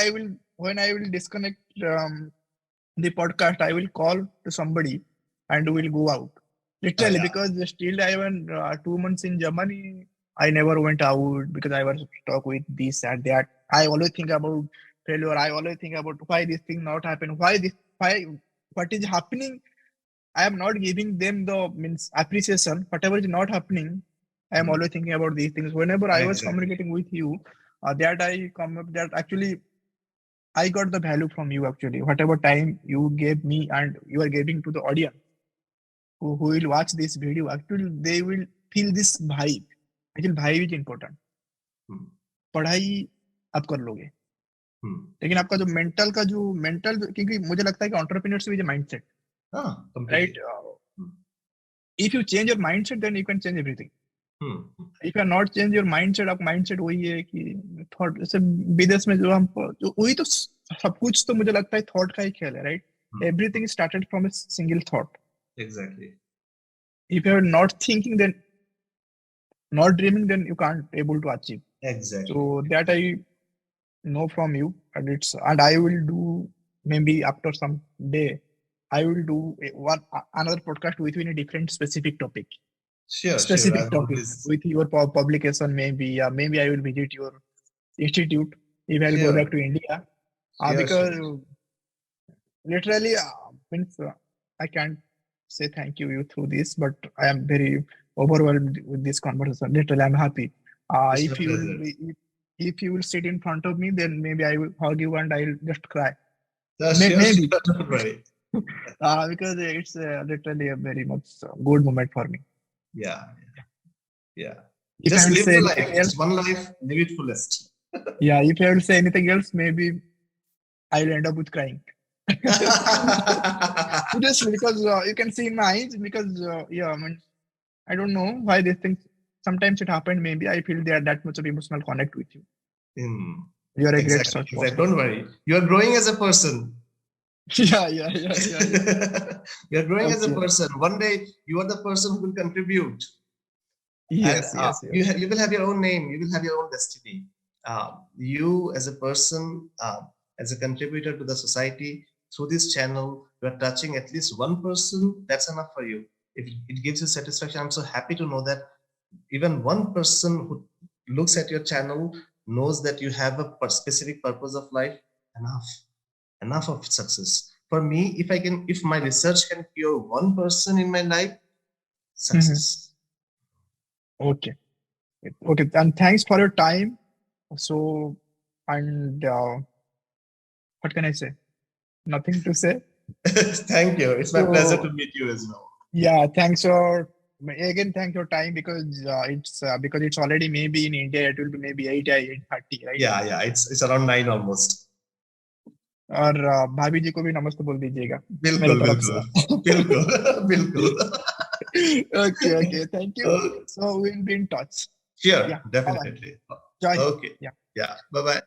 when I will disconnect the podcast, I will call to somebody and we'll go out. Literally, because still I went 2 months in Germany. I never went out because I was stuck with this and that. I always think about failure. I always think about why this thing not happen. What is happening? I am not giving them the appreciation. Whatever is not happening, I am always thinking about these things. Whenever I was communicating with you, that actually I got the value from you actually. Whatever time you gave me and you are giving to the audience who will watch this video, actually they will feel this vibe. Actually vibe is important. पढ़ाई आप कर लोगे, लेकिन आपका जो mental क्योंकि मुझे लगता है कि entrepreneurship is a mindset, right? If you change your mindset then you can change everything. If you not change your mindset, आप माइंडसेट वही है कि थॉट. जैसे विदेश में जो वही तो सब कुछ तो मुझे लगता है थॉट का ही खेल है, right? Everything started from a single thought. Exactly. If you are not thinking, then not dreaming, then you can't able to achieve. Exactly. So that I know from you, and I will do maybe after some day. I will do another podcast with you in a different specific topic. Specific topic with your publication. Maybe I will visit your institute if I will go back to India. Because literally means I can't say thank you through this, but I am very overwhelmed with this conversation. Literally, I'm happy. If you will sit in front of me, then maybe I will hug you and I'll just cry. Maybe. Don't worry. Because it's literally a very much good moment for me. Yeah. If just live the life. Else, it's one life, live it fullest. Yeah, if I will say anything else, maybe I'll end up with crying. Seriously, because you can see in my eyes, because I don't know why these things, sometimes it happened. Maybe I feel they are that much of emotional connect with you. You are a great such person. Don't worry, you are growing as a person. Yeah. You are growing as a person. One day you are the person who will contribute. Yes. You will have your own name. You will have your own destiny. You as a person, as a contributor to the society, through this channel, you are touching at least one person. That's enough for you. If it gives you satisfaction, I'm so happy to know that even one person who looks at your channel knows that you have a specific purpose of life. Enough of success. For me, if my research can cure one person in my life, success. Okay. And thanks for your time. So, and what can I say? Nothing to say. Thank you. It's my pleasure to meet you as well. Yeah, thanks for your time, because it's already maybe in India it will be maybe 8:30, right? Yeah. It's around 9 almost. और भाभी जी को भी नमस्ते बोल दीजिएगा. बिल्कुल. Okay. Thank you. So we'll be in touch. Sure, definitely. Bye-bye. Okay. Yeah. Bye-bye.